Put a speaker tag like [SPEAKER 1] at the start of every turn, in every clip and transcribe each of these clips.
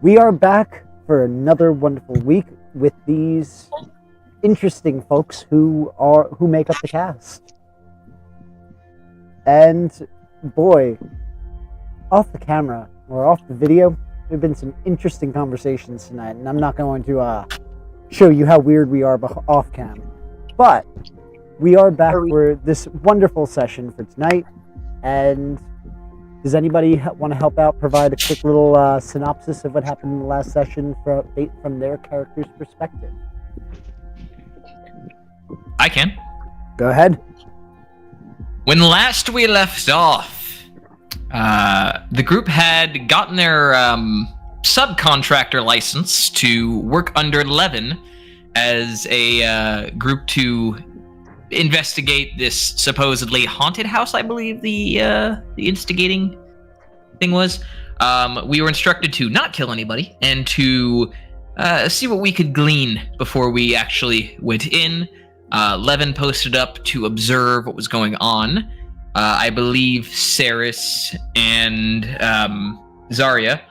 [SPEAKER 1] We are back for another wonderful week with these interesting folks who make up the cast. And boy, off the camera or off the video, there have been some interesting conversations tonight, and I'm not going to show you how weird we are off cam, but we are back for this wonderful session for tonight. And does anybody want to help out, provide a quick little synopsis of what happened in the last session from their character's perspective?
[SPEAKER 2] I can.
[SPEAKER 1] Go ahead.
[SPEAKER 2] When last we left off, the group had gotten their subcontractor license to work under Levin as a group to investigate this supposedly haunted house, I believe the instigating thing was. We were instructed to not kill anybody and to see what we could glean before we actually went in. Levin posted up to observe what was going on. I believe Saris and Zarya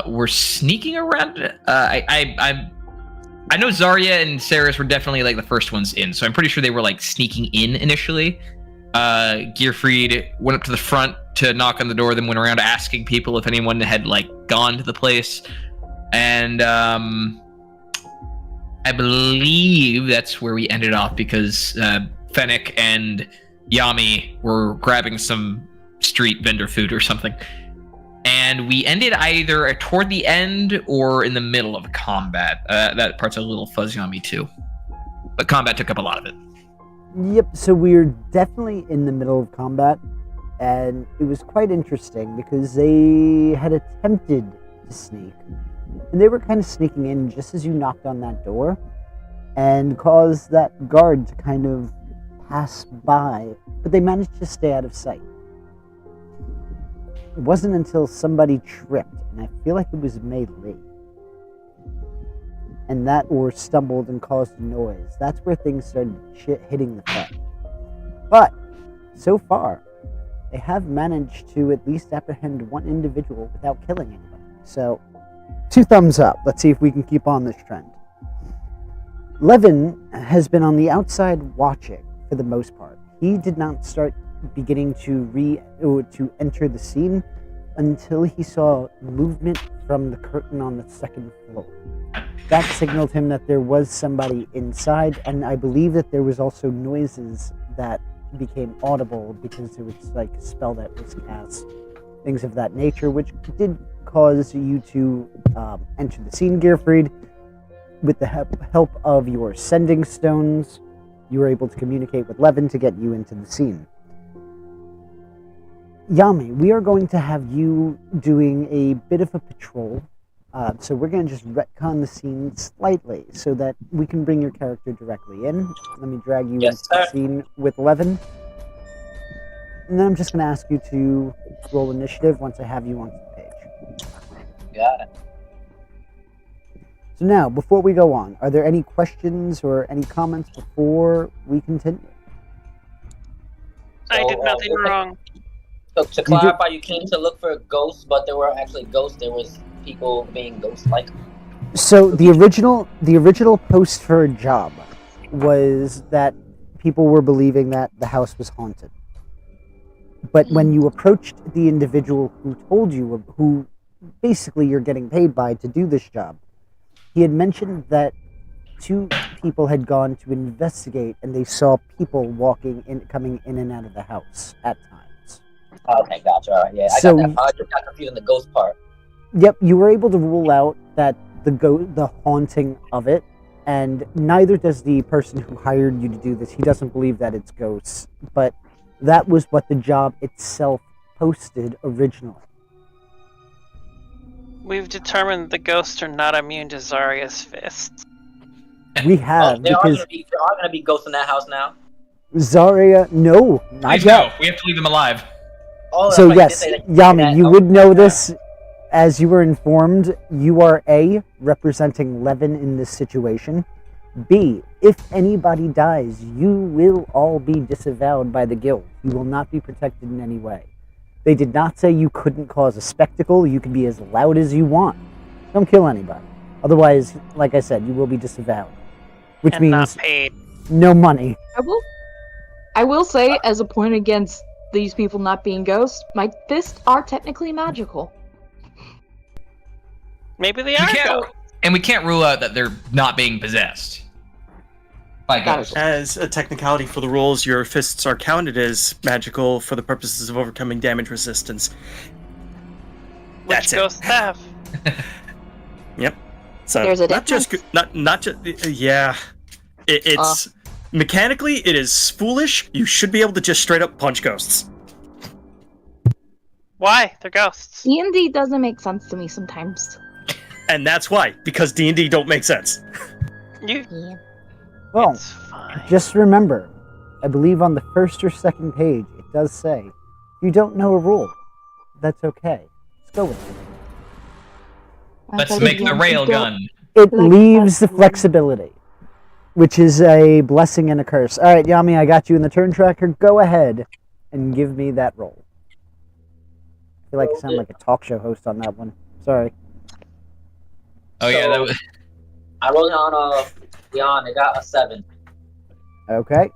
[SPEAKER 2] were sneaking around. I know Zarya and Saris were definitely like the first ones in, so I'm pretty sure they were like sneaking in initially. Gearfried went up to the front to knock on the door, then went around asking people if anyone had like gone to the place. And I believe that's where we ended off because Fennec and Yami were grabbing some street vendor food or something. And we ended either toward the end or in the middle of combat. That part's a little fuzzy on me too. But combat took up a lot of it.
[SPEAKER 1] Yep, so we're definitely in the middle of combat. And it was quite interesting because they had attempted to sneak. And they were kind of sneaking in just as you knocked on that door. And caused that guard to kind of pass by. But they managed to stay out of sight. It wasn't until somebody tripped, and I feel like it was Mei Li, and that or stumbled and caused a noise. That's where things started hitting the fan. But so far, they have managed to at least apprehend one individual without killing anybody. So 2 thumbs up. Let's see if we can keep on this trend. Levin has been on the outside watching for the most part. He did not start beginning to enter the scene until he saw movement from the curtain on the second floor. That signaled him that there was somebody inside, and I believe that there was also noises that became audible because it was like a spell that was cast, things of that nature, which did cause you to enter the scene, Gearfried. With the help of your sending stones, you were able to communicate with Levin to get you into the scene. Yami, we are going to have you doing a bit of a patrol. So we're going to just retcon the scene slightly so that we can bring your character directly in. Let me drag you into the scene with Levin. And then I'm just going to ask you to roll initiative once I have you onto the page.
[SPEAKER 3] Got it.
[SPEAKER 1] So now, before we go on, are there any questions or any comments before we continue?
[SPEAKER 4] I did nothing wrong.
[SPEAKER 3] So to clarify, you came to look for ghosts, but there were actually ghosts. There was people being ghost-like.
[SPEAKER 1] So the original post for a job was that people were believing that the house was haunted. But when you approached the individual who told you, who basically you're getting paid by to do this job, he had mentioned that 2 people had gone to investigate and they saw people coming in and out of the house at times.
[SPEAKER 3] Okay, gotcha. All right, yeah,
[SPEAKER 1] So,
[SPEAKER 3] I got confused in the ghost part.
[SPEAKER 1] Yep, you were able to rule out that the haunting of it, and neither does the person who hired you to do this. He doesn't believe that it's ghosts, but that was what the job itself posted originally.
[SPEAKER 4] We've determined the ghosts are not immune to Zarya's fists.
[SPEAKER 1] We have,
[SPEAKER 3] there are
[SPEAKER 1] because
[SPEAKER 3] going to be ghosts in that house now.
[SPEAKER 1] Zarya, no, not
[SPEAKER 2] Please
[SPEAKER 1] yet.
[SPEAKER 2] no, we have to leave them alive.
[SPEAKER 3] Oh,
[SPEAKER 1] So
[SPEAKER 3] that's
[SPEAKER 1] yes,
[SPEAKER 3] right,
[SPEAKER 1] Yami, you would know this. As you were informed, you are A, representing Levin in this situation. B, if anybody dies, you will all be disavowed by the guild. You will not be protected in any way. They did not say you couldn't cause a spectacle. You can be as loud as you want. Don't kill anybody. Otherwise, like I said, you will be disavowed. Which
[SPEAKER 4] and not
[SPEAKER 1] means
[SPEAKER 4] paid.
[SPEAKER 1] no money.
[SPEAKER 5] I will say, as a point against these people not being ghosts, my fists are technically magical.
[SPEAKER 4] Maybe they
[SPEAKER 2] We
[SPEAKER 4] are
[SPEAKER 2] can't,
[SPEAKER 4] ghosts.
[SPEAKER 2] and we can't rule out that they're not being possessed by
[SPEAKER 5] That
[SPEAKER 2] ghosts.
[SPEAKER 6] As a technicality for the rules, your fists are counted as magical for the purposes of overcoming damage resistance.
[SPEAKER 4] Which
[SPEAKER 6] That's it.
[SPEAKER 4] ghosts have?
[SPEAKER 6] Yep. So
[SPEAKER 5] There's a
[SPEAKER 6] not just
[SPEAKER 5] difference.
[SPEAKER 6] not just yeah. It's mechanically it is foolish. You should be able to just straight up punch ghosts.
[SPEAKER 4] Why? They're ghosts.
[SPEAKER 5] D&D doesn't make sense to me sometimes.
[SPEAKER 6] And that's why, because D&D don't make sense.
[SPEAKER 4] You.
[SPEAKER 5] Yeah.
[SPEAKER 1] Well,
[SPEAKER 4] It's fine.
[SPEAKER 1] just remember, I believe on the first or second page, it does say, if you don't know a rule, that's okay. Let's go with it.
[SPEAKER 2] Let's make the rail gun.
[SPEAKER 1] It
[SPEAKER 5] Like
[SPEAKER 1] leaves the
[SPEAKER 5] that.
[SPEAKER 1] flexibility, which is a blessing and a curse. All right, Yami, I got you in the turn tracker. Go ahead and give me that roll. I feel like I sound like a talk show host on that one. Sorry.
[SPEAKER 2] Oh yeah, that was.
[SPEAKER 3] I rolled it on beyond. I got a 7.
[SPEAKER 1] Okay.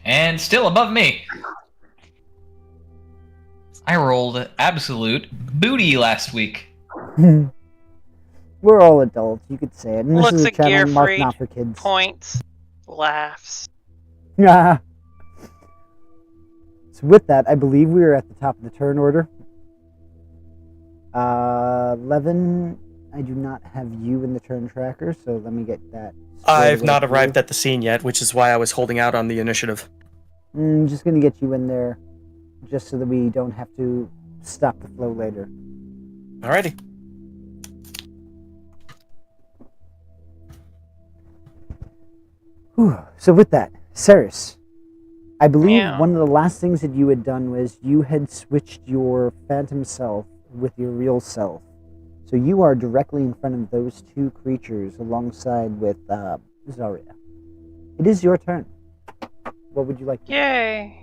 [SPEAKER 2] And still above me. I rolled absolute booty last week.
[SPEAKER 1] We're all adults, you could say it. And this
[SPEAKER 4] Looks
[SPEAKER 1] is a
[SPEAKER 4] a
[SPEAKER 1] channel
[SPEAKER 4] gear
[SPEAKER 1] marked
[SPEAKER 4] freak.
[SPEAKER 1] not for kids.
[SPEAKER 4] Points, laughs.
[SPEAKER 1] Yeah. So with that, I believe we are at the top of the turn order. 11, I do not have you in the turn tracker, so let me get that.
[SPEAKER 6] I've not arrived at the scene yet, which is why I was holding out on the initiative.
[SPEAKER 1] I'm just going to get you in there, just so that we don't have to stop the flow later.
[SPEAKER 6] Alrighty.
[SPEAKER 1] Whew. So with that, Ceres, I believe
[SPEAKER 4] Yeah.
[SPEAKER 1] one of the last things that you had done was you had switched your phantom self with your real self. So you are directly in front of those two creatures alongside with Zarya. It is your turn. What would you like to do?
[SPEAKER 4] Yay.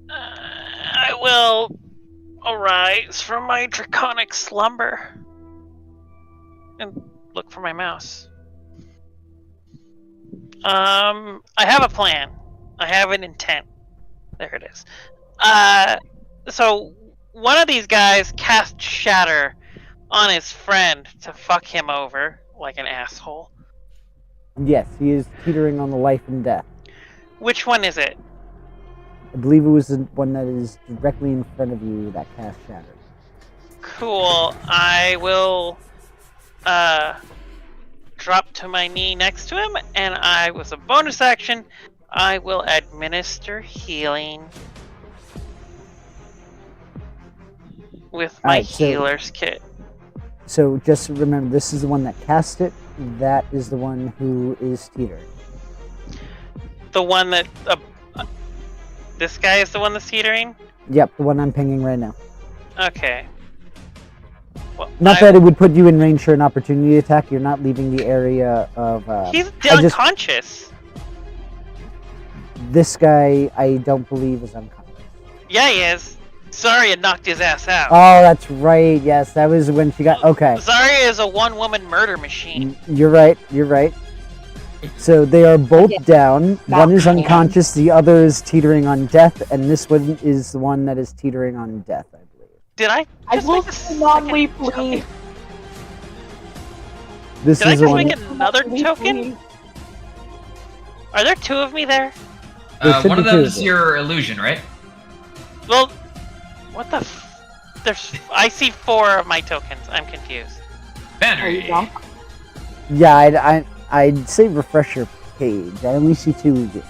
[SPEAKER 4] I will arise from my draconic slumber and look for my mouse. I have a plan. I have an intent. There it is. So one of these guys cast Shatter on his friend to fuck him over like an asshole.
[SPEAKER 1] Yes, he is teetering on the life and death.
[SPEAKER 4] Which one is it?
[SPEAKER 1] I believe it was the one that is directly in front of you that cast Shatter.
[SPEAKER 4] Cool. I will drop to my knee next to him, and I, with a bonus action, I will administer healing with my
[SPEAKER 1] Alright, so-
[SPEAKER 4] healer's kit.
[SPEAKER 1] So just remember, this is the one that cast it. That is the one who is teetering.
[SPEAKER 4] The one that this guy is the one that's teetering.
[SPEAKER 1] Yep, the one I'm pinging right now.
[SPEAKER 4] Okay. Well,
[SPEAKER 1] Not that it would put you in range for an opportunity attack. You're not leaving the area of.
[SPEAKER 4] he's
[SPEAKER 1] I just-
[SPEAKER 4] unconscious.
[SPEAKER 1] This guy, I don't believe is unconscious.
[SPEAKER 4] Yeah, he is. Zarya knocked his ass out.
[SPEAKER 1] Oh, that's right. Yes, that was when she got. Okay,
[SPEAKER 4] Zarya is a one-woman murder machine.
[SPEAKER 1] you're right. You're right. So they are both
[SPEAKER 5] Okay.
[SPEAKER 1] down.
[SPEAKER 5] Not
[SPEAKER 1] One is
[SPEAKER 5] bad.
[SPEAKER 1] unconscious. The other is teetering on death, and this one is the one that is teetering on death, I believe.
[SPEAKER 4] Did I?
[SPEAKER 5] I
[SPEAKER 4] just
[SPEAKER 5] will
[SPEAKER 4] make a
[SPEAKER 5] not
[SPEAKER 4] second
[SPEAKER 5] leave,
[SPEAKER 4] token?
[SPEAKER 5] please.
[SPEAKER 1] This
[SPEAKER 4] Did I
[SPEAKER 1] is the
[SPEAKER 4] just
[SPEAKER 1] one.
[SPEAKER 4] make another token? Are there two of me there?
[SPEAKER 1] There should
[SPEAKER 2] One
[SPEAKER 1] be
[SPEAKER 2] of
[SPEAKER 1] two
[SPEAKER 2] them
[SPEAKER 1] of
[SPEAKER 2] is
[SPEAKER 1] them.
[SPEAKER 2] your illusion, right?
[SPEAKER 4] Well, what the there's I see 4 of my tokens. I'm confused.
[SPEAKER 5] Are
[SPEAKER 2] Boundary.
[SPEAKER 5] you drunk?
[SPEAKER 1] Yeah, I'd say refresh your page. I only see 2 of you.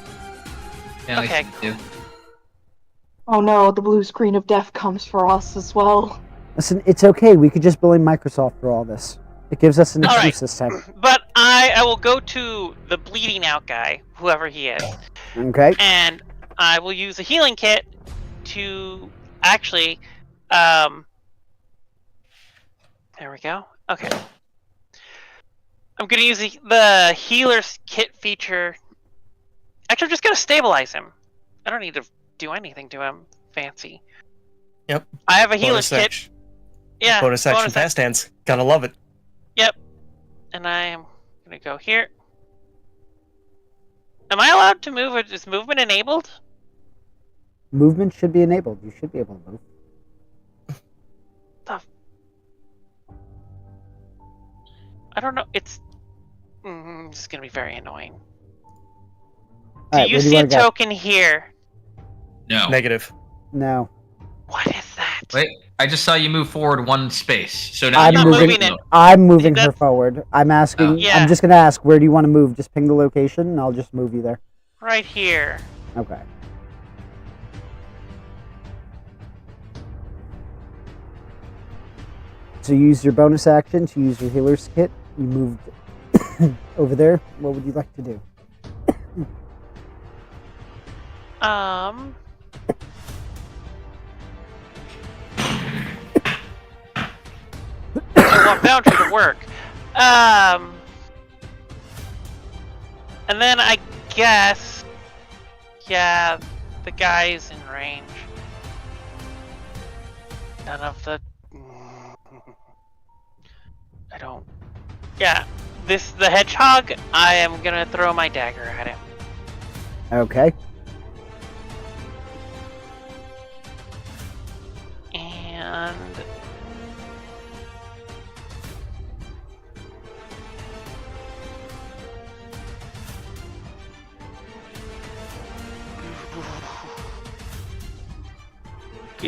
[SPEAKER 2] Yeah, I
[SPEAKER 4] Okay,
[SPEAKER 2] see two.
[SPEAKER 5] Oh no, the blue screen of death comes for us as well.
[SPEAKER 1] Listen, it's okay. We could just blame Microsoft for all this. It gives us an
[SPEAKER 4] All right.
[SPEAKER 1] excuse this time.
[SPEAKER 4] But I will go to the bleeding out guy, whoever he is,
[SPEAKER 1] Okay.
[SPEAKER 4] and I will use a healing kit to actually there we go. Okay. I'm gonna use the healer's kit feature. Actually, I'm just gonna stabilize him. I don't need to do anything to him fancy.
[SPEAKER 6] Yep.
[SPEAKER 4] I have a healer's
[SPEAKER 6] Bonus
[SPEAKER 4] kit.
[SPEAKER 6] action.
[SPEAKER 4] Yeah.
[SPEAKER 6] Bonus action fast hands. Gotta love it.
[SPEAKER 4] Yep. And I am gonna go here. Am I allowed to move? Is movement enabled?
[SPEAKER 1] Movement should be enabled. You should be able to move.
[SPEAKER 4] I don't know. It's this is gonna be very annoying.
[SPEAKER 1] Alright,
[SPEAKER 4] Do you
[SPEAKER 1] where do you
[SPEAKER 4] see a
[SPEAKER 1] wanna go?
[SPEAKER 4] token here?
[SPEAKER 2] No.
[SPEAKER 6] Negative.
[SPEAKER 1] No.
[SPEAKER 4] What is that?
[SPEAKER 2] Wait, I just saw you move forward one space. So now
[SPEAKER 1] I'm
[SPEAKER 2] you're
[SPEAKER 1] moving
[SPEAKER 4] it.
[SPEAKER 1] I'm moving her
[SPEAKER 4] That's-
[SPEAKER 1] forward. I'm asking.
[SPEAKER 2] Oh.
[SPEAKER 4] Yeah.
[SPEAKER 1] I'm just gonna ask, where do you want to move? Just ping the location, and I'll just move you there.
[SPEAKER 4] Right here.
[SPEAKER 1] Okay. So you use your bonus action to use your healer's kit. You moved over there. What would you like to do?
[SPEAKER 4] I want Boundary to work. And then I guess, yeah, the guy's in range. None of the. I don't. Yeah, the hedgehog. I am gonna throw my dagger at him.
[SPEAKER 1] Okay.
[SPEAKER 4] And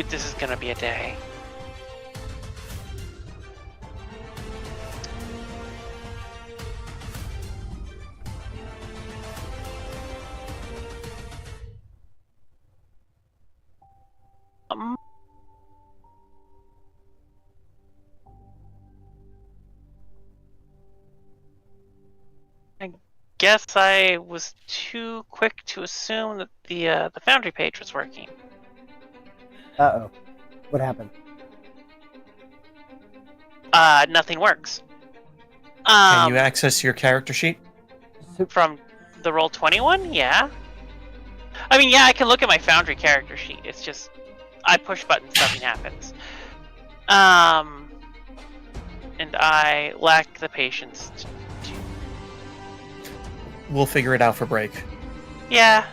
[SPEAKER 4] this is gonna be a day. I guess I was too quick to assume that the Foundry page was working.
[SPEAKER 1] Uh-oh. What happened?
[SPEAKER 4] Nothing works.
[SPEAKER 6] Can you access your character sheet?
[SPEAKER 4] From the Roll20 yeah. I mean, yeah, I can look at my Foundry character sheet. It's just I push buttons, nothing happens. And I lack the patience to.
[SPEAKER 6] We'll figure it out for break.
[SPEAKER 4] Yeah.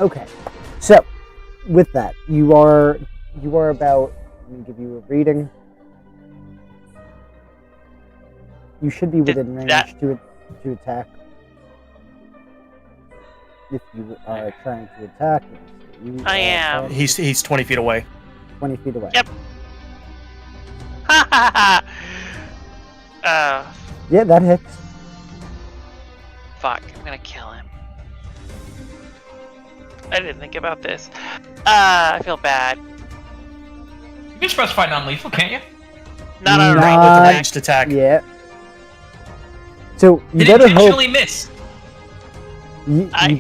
[SPEAKER 1] Okay. So, with that, you are about. Let me give you a reading. You should be within range to attack. If you are trying to attack, you
[SPEAKER 4] I am.
[SPEAKER 1] 10,
[SPEAKER 6] He's 20 feet away.
[SPEAKER 1] 20 feet away.
[SPEAKER 4] Yep. Ha ha ha!
[SPEAKER 1] Yeah, that hits.
[SPEAKER 4] Fuck, I'm gonna kill him. I didn't think about this. I feel bad.
[SPEAKER 2] You can specify non-lethal, can't you?
[SPEAKER 4] Not on a
[SPEAKER 1] Not-
[SPEAKER 4] range
[SPEAKER 6] With the
[SPEAKER 4] attack.
[SPEAKER 6] ranged attack.
[SPEAKER 1] Yeah. So you
[SPEAKER 2] Did
[SPEAKER 1] better
[SPEAKER 2] intentionally
[SPEAKER 1] hope.
[SPEAKER 2] miss.
[SPEAKER 1] You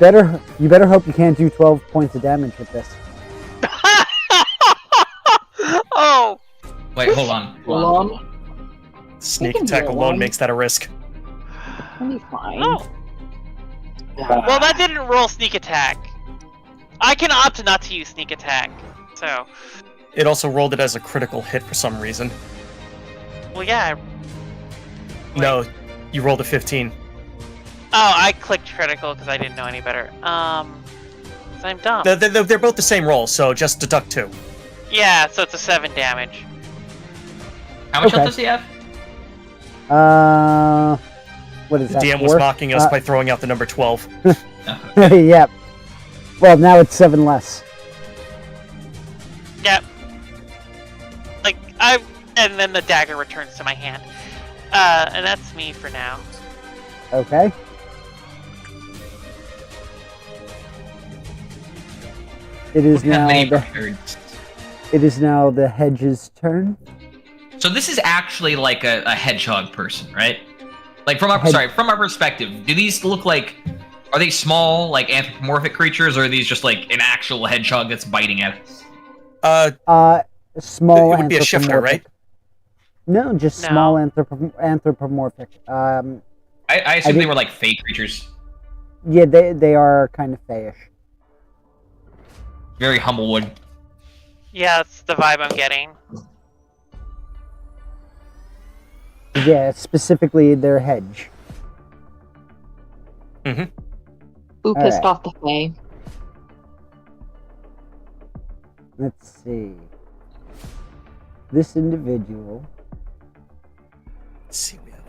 [SPEAKER 1] better hope you can't do 12 points of damage with this.
[SPEAKER 4] Oh!
[SPEAKER 2] Wait, hold on.
[SPEAKER 6] Sneak
[SPEAKER 5] You can
[SPEAKER 6] attack
[SPEAKER 5] do it,
[SPEAKER 6] alone
[SPEAKER 5] Lon.
[SPEAKER 6] makes that a risk.
[SPEAKER 5] I'll be fine.
[SPEAKER 4] Oh! Well, that didn't roll sneak attack. I can opt not to use sneak attack. So,
[SPEAKER 6] It also rolled it as a critical hit for some reason.
[SPEAKER 4] well, yeah.
[SPEAKER 6] No, you rolled a 15.
[SPEAKER 4] Oh, I clicked critical because I didn't know any better. 'Cause I'm dumb.
[SPEAKER 6] They're both the same roll, so just deduct 2.
[SPEAKER 4] Yeah, so it's a 7 damage.
[SPEAKER 2] How much
[SPEAKER 1] Okay.
[SPEAKER 2] health does he have?
[SPEAKER 1] What is
[SPEAKER 6] The
[SPEAKER 1] that?
[SPEAKER 6] DM was
[SPEAKER 1] 4?
[SPEAKER 6] mocking us by throwing out the number 12.
[SPEAKER 1] Yep. Well, now it's 7 less.
[SPEAKER 4] Yep. And then the dagger returns to my hand. And that's me for now.
[SPEAKER 1] Okay. It is
[SPEAKER 2] We have
[SPEAKER 1] now
[SPEAKER 2] many
[SPEAKER 1] the
[SPEAKER 2] prepared.
[SPEAKER 1] it is now the hedge's turn.
[SPEAKER 2] So this is actually like a hedgehog person, right? Like from our
[SPEAKER 1] Hedge-
[SPEAKER 2] from our perspective, do these look like? Are they small, like anthropomorphic creatures, or are these just like an actual hedgehog that's biting at us?
[SPEAKER 1] Small.
[SPEAKER 6] It would be a shifter, right?
[SPEAKER 1] anthropomorphic. No, just
[SPEAKER 4] No.
[SPEAKER 1] small anthropomorphic.
[SPEAKER 2] I assume they were like fey creatures.
[SPEAKER 1] Yeah, they are kind of fayish.
[SPEAKER 2] Very Humblewood.
[SPEAKER 4] Yeah, that's the vibe I'm getting.
[SPEAKER 1] Yeah, specifically their hedge.
[SPEAKER 5] Who pissed
[SPEAKER 1] Alright.
[SPEAKER 5] off the Fae?
[SPEAKER 1] Let's see. This individual.
[SPEAKER 6] Let's see, we have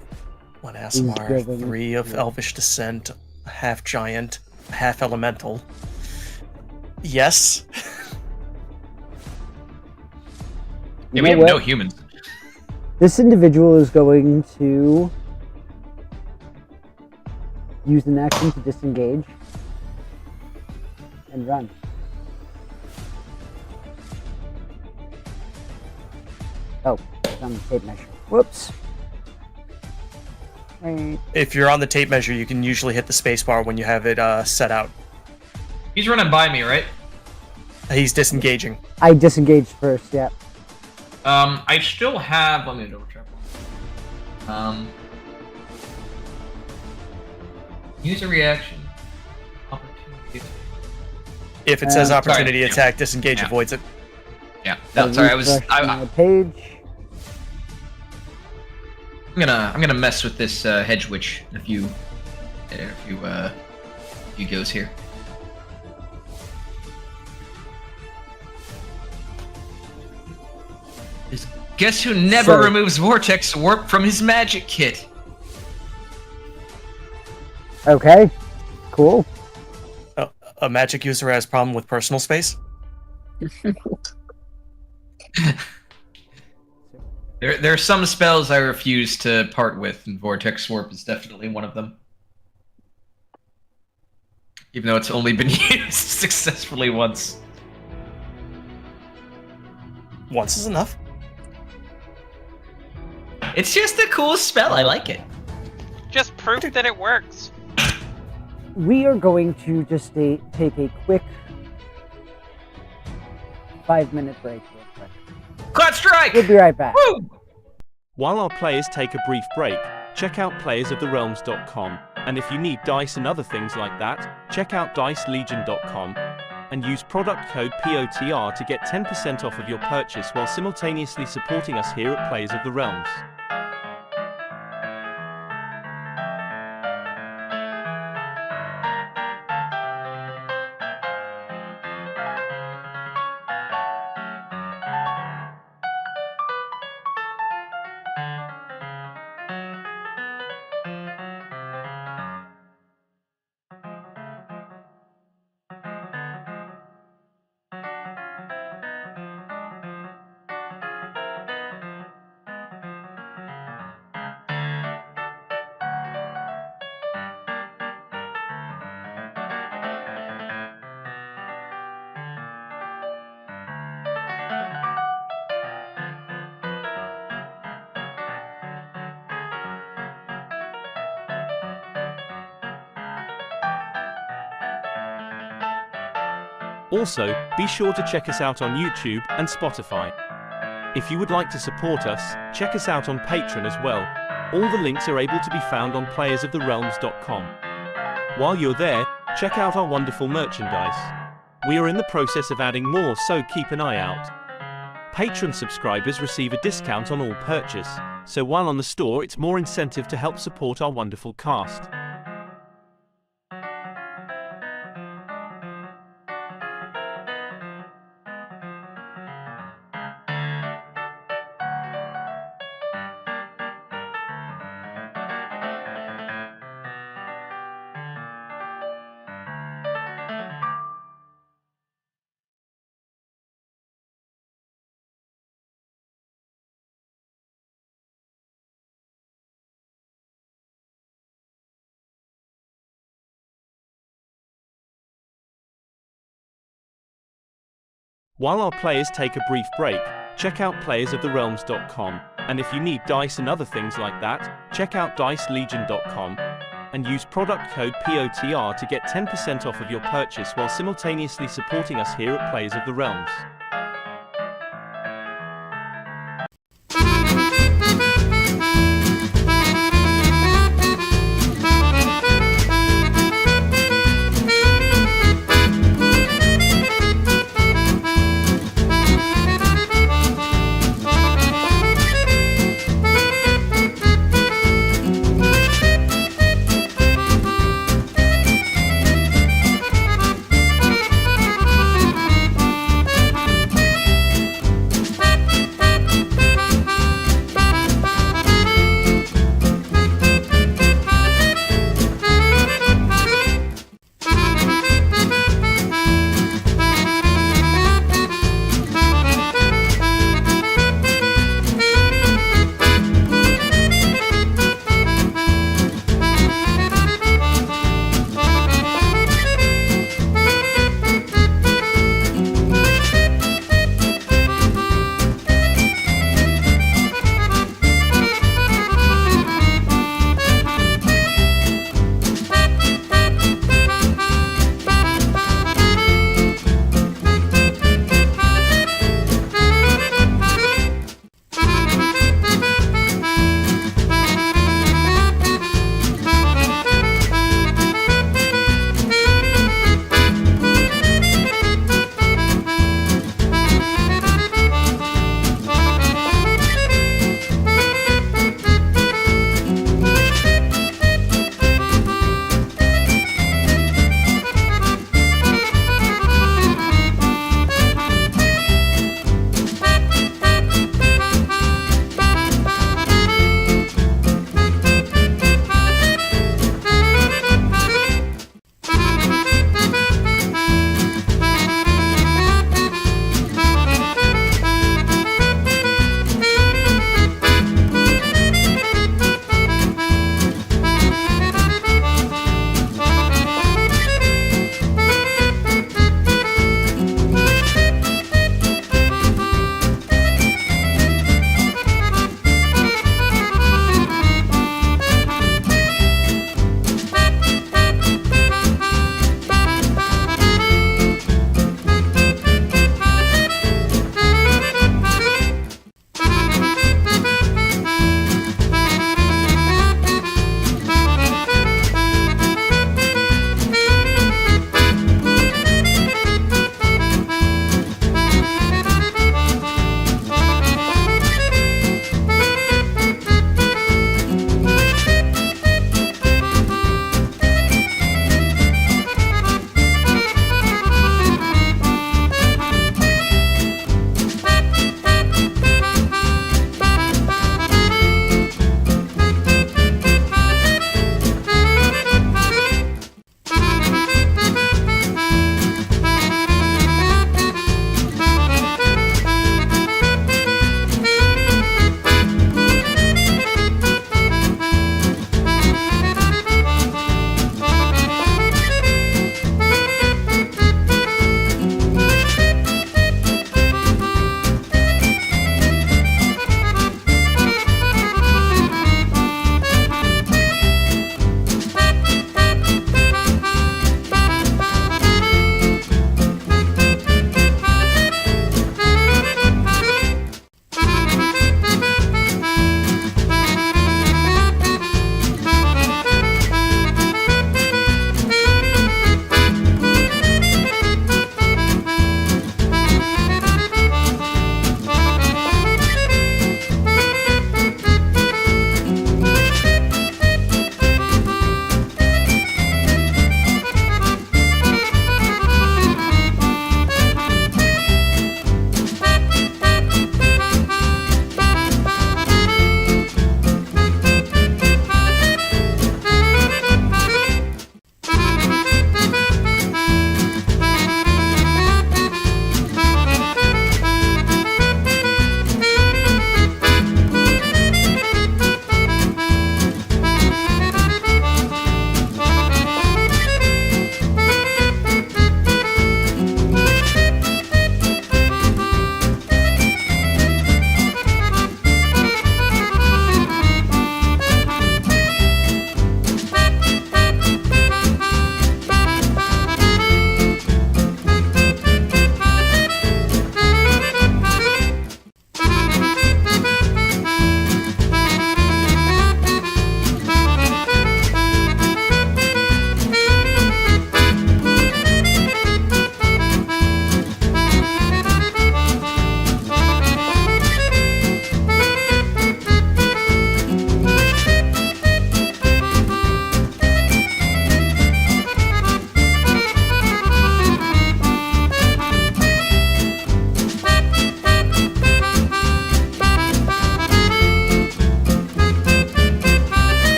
[SPEAKER 6] one
[SPEAKER 1] He's
[SPEAKER 6] Aasimar,
[SPEAKER 1] giving-
[SPEAKER 6] 3 of Elvish descent, a half giant, a half elemental. Yes.
[SPEAKER 2] Yeah,
[SPEAKER 1] You
[SPEAKER 2] we
[SPEAKER 1] know
[SPEAKER 2] have no
[SPEAKER 1] what?
[SPEAKER 2] humans.
[SPEAKER 1] This individual is going to use an action to disengage and run. Oh, it's on the tape measure. Whoops. Right.
[SPEAKER 6] If you're on the tape measure, you can usually hit the spacebar when you have it set out.
[SPEAKER 2] He's running by me, right?
[SPEAKER 6] He's disengaging.
[SPEAKER 1] I disengaged first, yeah.
[SPEAKER 2] I still have. Let me double check. Use a reaction. Opportunity.
[SPEAKER 6] If it says
[SPEAKER 1] Sorry,
[SPEAKER 6] opportunity
[SPEAKER 2] yeah.
[SPEAKER 6] attack, disengage
[SPEAKER 2] Yeah.
[SPEAKER 6] avoids it.
[SPEAKER 2] Yeah. No, sorry, I was.
[SPEAKER 1] Refresh
[SPEAKER 2] I'm
[SPEAKER 1] my page.
[SPEAKER 2] gonna mess with this hedge witch in a few goes here. Guess who never
[SPEAKER 1] Sorry.
[SPEAKER 2] removes Vortex Warp from his magic kit?
[SPEAKER 1] Okay. Cool.
[SPEAKER 6] A magic user has problem with personal space.
[SPEAKER 2] There are some spells I refuse to part with, and Vortex Warp is definitely one of them. Even though it's only been used successfully once.
[SPEAKER 6] Once is enough.
[SPEAKER 2] It's just a cool spell, I like it.
[SPEAKER 4] Just proof that it works.
[SPEAKER 1] We are going to just take a quick 5-minute break real quick.
[SPEAKER 2] Cloud Strike!
[SPEAKER 1] We'll be right back.
[SPEAKER 2] Woo!
[SPEAKER 7] While our players take a brief break, check out playersoftherealms.com, and if you need dice and other things like that, check out dicelegion.com and use product code POTR to get 10% off of your purchase while simultaneously supporting us here at Players of the Realms. Also, be sure to check us out on YouTube and Spotify. If you would like to support us, check us out on Patreon as well. All the links are able to be found on playersoftherealms.com. While you're there, check out our wonderful merchandise. We are in the process of adding more, so keep an eye out. Patreon subscribers receive a discount on all purchase, so while on the store it's more incentive to help support our wonderful cast. While our players take a brief break, check out playersoftherealms.com, and if you need dice and other things like that, check out dicelegion.com and use product code POTR to get 10% off of your purchase while simultaneously supporting us here at Players of the Realms.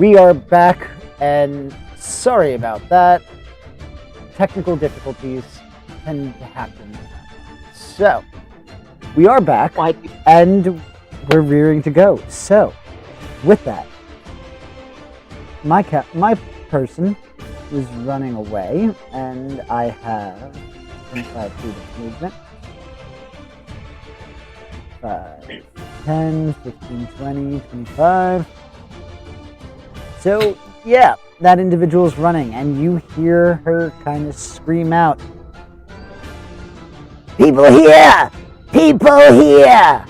[SPEAKER 1] We are back, and sorry about that. Technical difficulties tend to happen. So, we are back,
[SPEAKER 5] Why?
[SPEAKER 1] and we're rearing to go. So, with that, my person is running away, and I have 25 feet of movement. 5, 10, 15, 20, 25. So, yeah, that individual's running, and you hear her kind of scream out, "People here! People here!"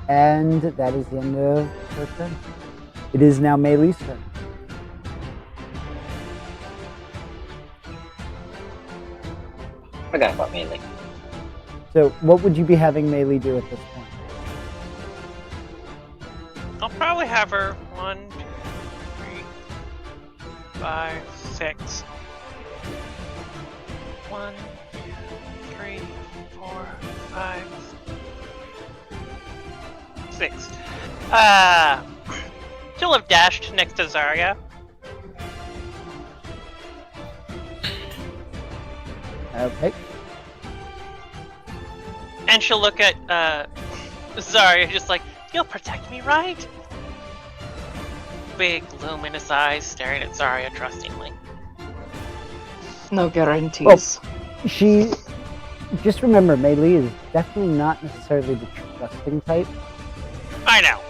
[SPEAKER 1] And that is the end of her turn. It is now Meilee's turn.
[SPEAKER 3] I forgot about Melee.
[SPEAKER 1] So, what would you be having Meilee do at this point?
[SPEAKER 4] I'll probably have her 1, 2, 3, 5, 6. 1, 2, 3, 4, 5, 6. She'll have dashed next to Zarya.
[SPEAKER 1] Okay.
[SPEAKER 4] And she'll look at Zarya just like, "You'll protect me, right?" Big luminous eyes staring at Zarya trustingly.
[SPEAKER 5] No guarantees.
[SPEAKER 1] She... Just remember, Meilee is definitely not necessarily the trusting type.
[SPEAKER 4] I know.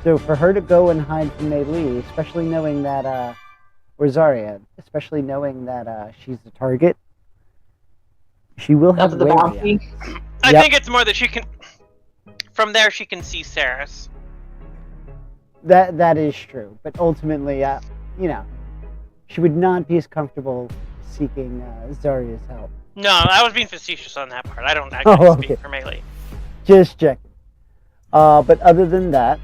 [SPEAKER 1] So for her to go and hide from Meilee, especially knowing that, or Zarya, especially knowing that she's the target, she will have
[SPEAKER 5] Of the
[SPEAKER 1] wary
[SPEAKER 5] bounty.
[SPEAKER 1] eyes.
[SPEAKER 4] I
[SPEAKER 1] Yep.
[SPEAKER 4] think it's more that she can. From there, she can see Saris.
[SPEAKER 1] That is true, but ultimately, you know, she would not be as comfortable seeking Zarya's help.
[SPEAKER 4] No, I was being facetious on that part. I don't actually
[SPEAKER 1] Oh, okay.
[SPEAKER 4] speak for Melee.
[SPEAKER 1] Just checking. But other than that,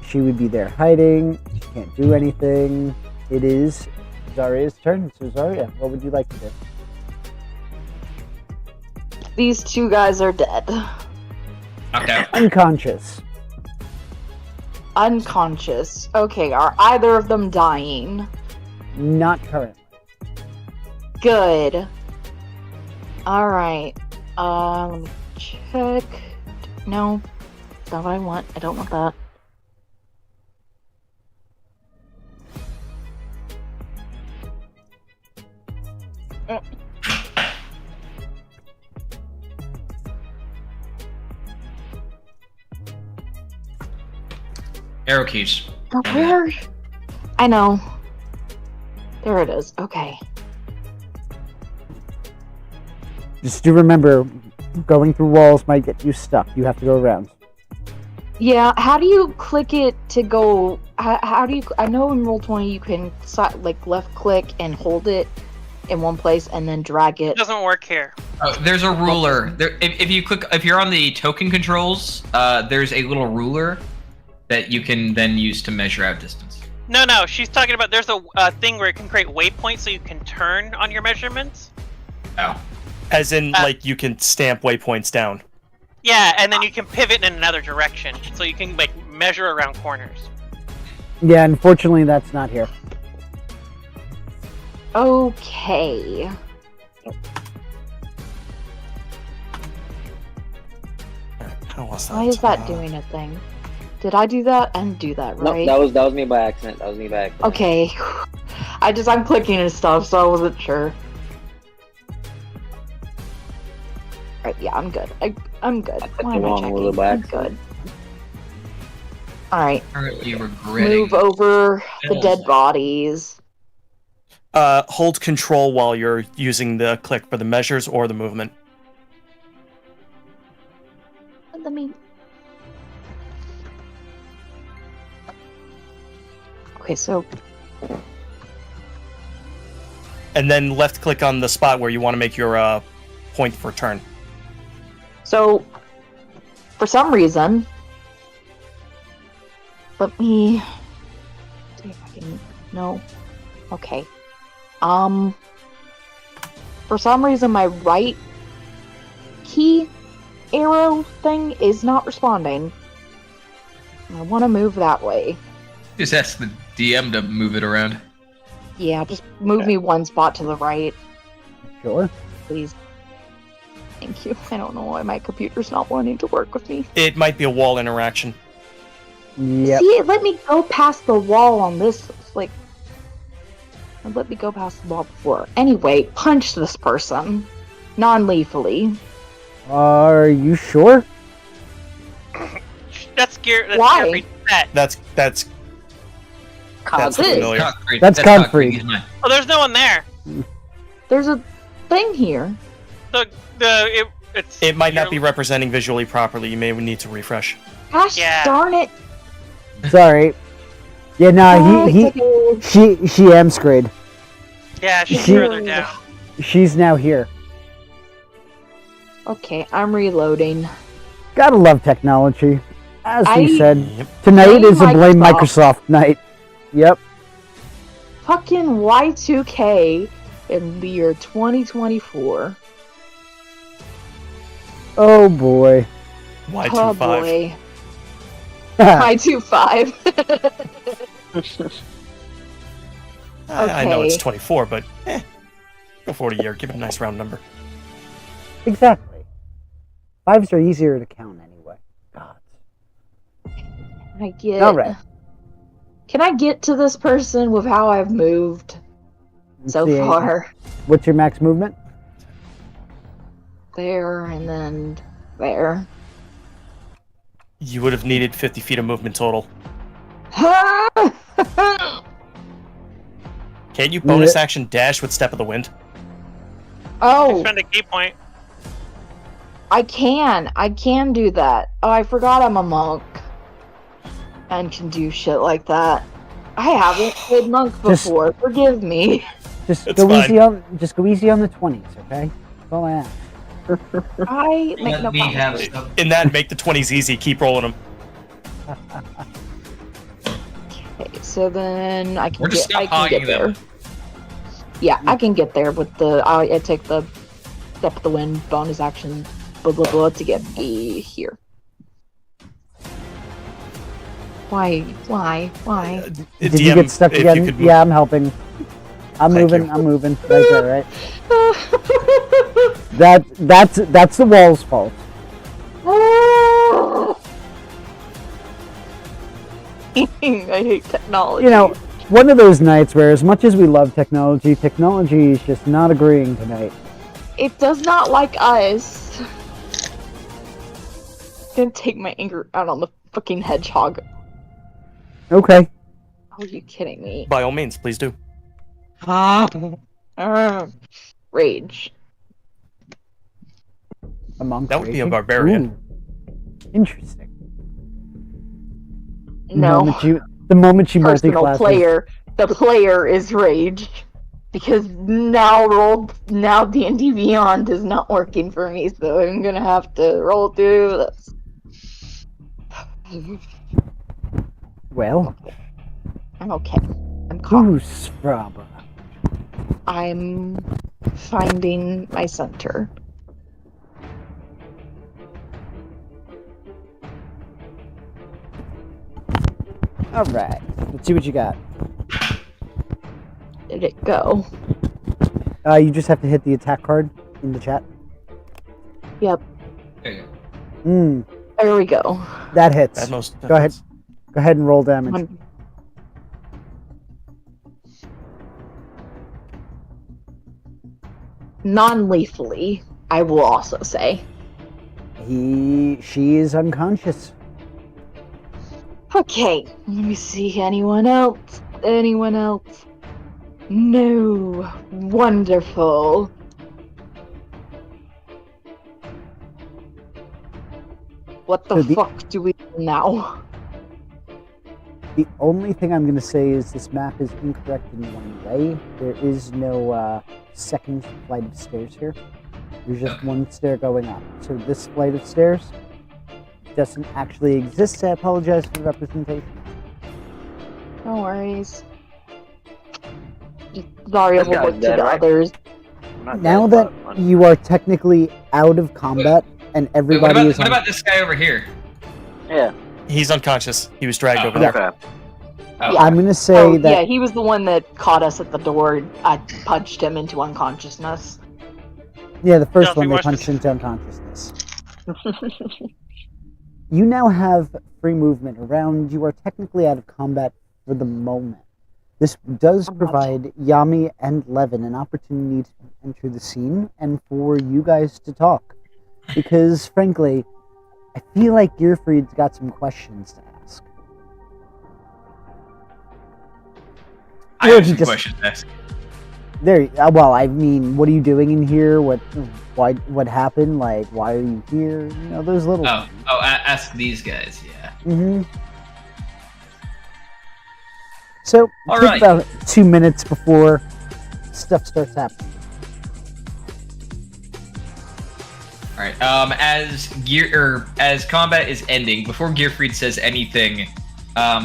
[SPEAKER 1] she would be there hiding. She can't do anything. It is Zarya's turn. So Zarya, what would you like to do?
[SPEAKER 5] These two guys are dead.
[SPEAKER 2] Okay.
[SPEAKER 1] Unconscious.
[SPEAKER 5] Unconscious. Okay, are either of them dying?
[SPEAKER 1] Not currently.
[SPEAKER 5] Good. Alright. Let me check. No. That's not what I want. I don't want that.
[SPEAKER 2] Arrow keys.
[SPEAKER 5] Oh, where? I know. There it is. Okay.
[SPEAKER 1] Just do remember, going through walls might get you stuck. You have to go around.
[SPEAKER 5] Yeah, how do you click it to go? How do you? I know in Roll20 you can like left click and hold it in one place and then drag
[SPEAKER 4] It
[SPEAKER 5] it.
[SPEAKER 4] doesn't work here.
[SPEAKER 2] Oh, there's a ruler. There, if you're on the token controls, there's a little ruler that you can then use to measure out distance.
[SPEAKER 4] No, she's talking about there's a thing where it can create waypoints so you can turn on your measurements.
[SPEAKER 2] Oh.
[SPEAKER 6] As in, like, you can stamp waypoints down.
[SPEAKER 4] Yeah, and then you can pivot in another direction, so you can like measure around corners.
[SPEAKER 1] Yeah, unfortunately, that's not here.
[SPEAKER 5] Okay.
[SPEAKER 6] How was that?
[SPEAKER 5] Why is that doing a thing? Did I do that? I didn't do that, right?
[SPEAKER 3] No, that was me by accident. That was me by accident.
[SPEAKER 5] Okay. I'm clicking and stuff, so I wasn't sure. Right, yeah, I'm good. I'm good.
[SPEAKER 3] clicked
[SPEAKER 5] Why
[SPEAKER 3] the
[SPEAKER 5] am I
[SPEAKER 3] wrong
[SPEAKER 5] checking?
[SPEAKER 3] ruler by
[SPEAKER 5] I'm
[SPEAKER 3] accident.
[SPEAKER 5] good. Alright,
[SPEAKER 2] Currently regretting.
[SPEAKER 5] move over the
[SPEAKER 2] Yes.
[SPEAKER 5] dead bodies.
[SPEAKER 6] Hold control while you're using the click for the measures or the movement.
[SPEAKER 5] Let me... Okay, so...
[SPEAKER 6] And then left click on the spot where you want to make your point for turn.
[SPEAKER 5] So, for some reason... Let me... see if I can... No. Okay. For some reason, my right key arrow thing is not responding. I want to move that way.
[SPEAKER 2] Just ask the DM to move it around.
[SPEAKER 5] Yeah, just move me one spot to the right,
[SPEAKER 1] Sure.
[SPEAKER 5] please. Thank you. I don't know why my computer's not wanting to work with me.
[SPEAKER 6] It might be a wall interaction.
[SPEAKER 1] Yep.
[SPEAKER 5] See, it let me go past the wall on this. Like, it let me go past the wall before. Anyway, punch this person. Non-lethally.
[SPEAKER 1] Are you sure?
[SPEAKER 4] That's gear. That's
[SPEAKER 5] Why?
[SPEAKER 4] Gear reset.
[SPEAKER 6] That's
[SPEAKER 5] Cause it.
[SPEAKER 6] familiar.
[SPEAKER 2] Concrete.
[SPEAKER 1] That's concrete.
[SPEAKER 2] He's mine.
[SPEAKER 4] Oh, there's no one there.
[SPEAKER 5] There's a thing here.
[SPEAKER 4] It's.
[SPEAKER 6] It might not be
[SPEAKER 4] you're-
[SPEAKER 6] representing visually properly. You may need to refresh.
[SPEAKER 5] Gosh
[SPEAKER 4] Yeah.
[SPEAKER 5] darn it.
[SPEAKER 1] Sorry. Yeah, no,
[SPEAKER 5] It's okay.
[SPEAKER 1] she amscrayed.
[SPEAKER 4] Yeah, she's
[SPEAKER 1] She-
[SPEAKER 4] further down.
[SPEAKER 1] She's now here.
[SPEAKER 5] Okay, I'm reloading.
[SPEAKER 1] Gotta love technology. As we
[SPEAKER 5] I-
[SPEAKER 1] said,
[SPEAKER 6] Yep.
[SPEAKER 1] tonight
[SPEAKER 5] Blame
[SPEAKER 1] is a blame
[SPEAKER 5] Microsoft.
[SPEAKER 1] Microsoft night. Yep.
[SPEAKER 5] Fucking Y2K in the year 2024.
[SPEAKER 1] Oh boy.
[SPEAKER 6] Y25.
[SPEAKER 5] Oh boy. Y25.
[SPEAKER 6] I know it's
[SPEAKER 5] Okay.
[SPEAKER 6] 24, but go for it a year. Give it a nice round number.
[SPEAKER 1] Exactly. Fives are easier to count anyway. God.
[SPEAKER 5] I get.
[SPEAKER 1] All right.
[SPEAKER 5] Can I get to this person with how I've moved
[SPEAKER 1] Let's
[SPEAKER 5] so
[SPEAKER 1] see,
[SPEAKER 5] far?
[SPEAKER 1] What's your max movement?
[SPEAKER 5] There and then there.
[SPEAKER 6] You would have needed 50 feet of movement total. Can you bonus action dash with Step of the Wind?
[SPEAKER 5] Oh,
[SPEAKER 4] Spend a key point.
[SPEAKER 5] I can do that. Oh, I forgot I'm a monk and can do shit like that. I haven't played monk
[SPEAKER 1] Just-
[SPEAKER 5] before. Forgive me.
[SPEAKER 1] Just
[SPEAKER 6] It's
[SPEAKER 1] go
[SPEAKER 6] fine.
[SPEAKER 1] easy on. Just go easy on the 20s, okay? That's all I ask.
[SPEAKER 5] I make no
[SPEAKER 2] Let me have
[SPEAKER 5] promises.
[SPEAKER 2] some.
[SPEAKER 6] In that, make the 20s easy. Keep rolling them.
[SPEAKER 5] Okay, so then I can
[SPEAKER 2] We're just
[SPEAKER 5] get. I
[SPEAKER 2] stop
[SPEAKER 5] can
[SPEAKER 2] hogging
[SPEAKER 5] get there.
[SPEAKER 2] them.
[SPEAKER 5] Yeah, I can get there with the. I take the step of the wind bonus action, blah blah blah, to get me here. Why?
[SPEAKER 1] Did you get stuck
[SPEAKER 6] if you
[SPEAKER 1] again?
[SPEAKER 6] could move-
[SPEAKER 1] Yeah, I'm helping. I'm
[SPEAKER 6] Thank
[SPEAKER 1] moving.
[SPEAKER 6] you.
[SPEAKER 1] I'm moving. Right there, right? That's the wall's fault.
[SPEAKER 5] I hate technology.
[SPEAKER 1] You know, one of those nights where, as much as we love technology, technology is just not agreeing tonight.
[SPEAKER 5] it does not like us. Gonna take my anger out on the fucking hedgehog.
[SPEAKER 1] Okay.
[SPEAKER 5] Are you kidding me?
[SPEAKER 6] By all means, please do.
[SPEAKER 5] Rage.
[SPEAKER 1] A monk.
[SPEAKER 6] That would be a
[SPEAKER 1] raging?
[SPEAKER 6] barbarian.
[SPEAKER 1] Ooh. Interesting.
[SPEAKER 5] No.
[SPEAKER 1] The moment you
[SPEAKER 5] Personal
[SPEAKER 1] multi-class.
[SPEAKER 5] player. The player is rage. Because now D&D Beyond is not working for me, so I'm gonna have to roll through this.
[SPEAKER 1] Well,
[SPEAKER 5] I'm okay. I'm calm.
[SPEAKER 1] who's Fraba?
[SPEAKER 5] I'm finding my center.
[SPEAKER 1] All right. Let's see what you got.
[SPEAKER 5] Did it go?
[SPEAKER 1] You just have to hit the attack card in the chat.
[SPEAKER 5] Yep.
[SPEAKER 2] Okay.
[SPEAKER 5] There we go.
[SPEAKER 1] That hits.
[SPEAKER 6] That most.
[SPEAKER 1] Go ahead. Go ahead and roll damage.
[SPEAKER 5] Non-lethally, I will also say.
[SPEAKER 1] She is unconscious.
[SPEAKER 5] Okay, let me see. Anyone else? Anyone else? No. Wonderful. What the
[SPEAKER 1] So the-
[SPEAKER 5] fuck do we do now?
[SPEAKER 1] The only thing I'm going to say is this map is incorrect in one way. There is no second flight of stairs here. There's just one stair going up. So this flight of stairs doesn't actually exist. I apologize for the representation.
[SPEAKER 5] No worries. Dario
[SPEAKER 3] This
[SPEAKER 5] will
[SPEAKER 3] guy's
[SPEAKER 5] look to
[SPEAKER 3] dead,
[SPEAKER 5] the
[SPEAKER 3] right?
[SPEAKER 5] others.
[SPEAKER 1] Now that you are technically out of combat, and
[SPEAKER 2] Wait,
[SPEAKER 1] everybody is
[SPEAKER 2] what
[SPEAKER 1] on.
[SPEAKER 2] about this guy over here?
[SPEAKER 8] Yeah.
[SPEAKER 6] He's unconscious. He was dragged over
[SPEAKER 1] Yeah.
[SPEAKER 6] there.
[SPEAKER 8] Okay.
[SPEAKER 2] Oh,
[SPEAKER 5] Yeah.
[SPEAKER 1] I'm gonna say
[SPEAKER 5] Oh,
[SPEAKER 1] that.
[SPEAKER 5] yeah, he was the one that caught us at the door. I punched him into unconsciousness.
[SPEAKER 1] Yeah, the first
[SPEAKER 4] Don't
[SPEAKER 1] one
[SPEAKER 4] be
[SPEAKER 1] they
[SPEAKER 4] more
[SPEAKER 1] punched into unconsciousness. You now have free movement around. You are technically out of combat for the moment. This does
[SPEAKER 5] I'm not
[SPEAKER 1] provide Yami and Levin an opportunity to enter the scene and for you guys to talk. Because, frankly, I feel like Gearfried's got some questions to ask.
[SPEAKER 2] I
[SPEAKER 1] Or
[SPEAKER 2] have
[SPEAKER 1] he
[SPEAKER 2] some
[SPEAKER 1] just-
[SPEAKER 2] questions to ask.
[SPEAKER 1] Well, I mean, what are you doing in here? What happened? Like, why are you here? You know, those little.
[SPEAKER 2] Ask these guys, yeah.
[SPEAKER 1] Mm-hmm. So,
[SPEAKER 2] All
[SPEAKER 1] take
[SPEAKER 2] right.
[SPEAKER 1] about 2 minutes before stuff starts happening.
[SPEAKER 2] All right. As combat is ending, before Gearfried says anything,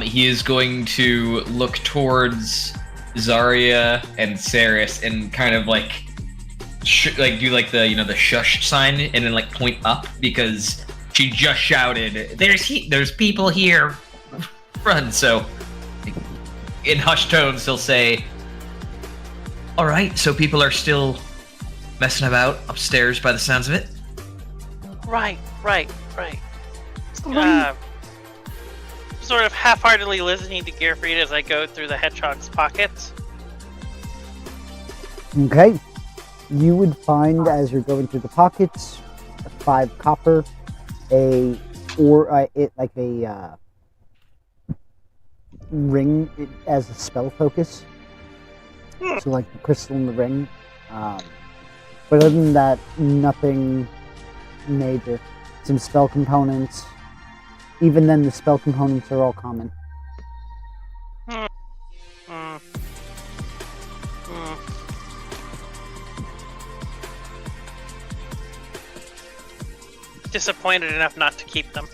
[SPEAKER 2] he is going to look towards Zarya and Saris and kind of like do like the shush sign and then like point up because she just shouted, "There's people here, run!" So in hushed tones, he'll say, "All right, so people are still messing about upstairs by the sounds of it."
[SPEAKER 4] Right.
[SPEAKER 5] Somebody-
[SPEAKER 4] Sort of half-heartedly listening to Gearfried as I go through the hedgehog's pockets.
[SPEAKER 1] Okay. You would find as you're going through the pockets, 5 copper, ring as a spell focus. So like the crystal in the ring. But other than that, nothing major. Some spell components. Even then, the spell components are all common.
[SPEAKER 4] Hmm. Disappointed enough not to keep them.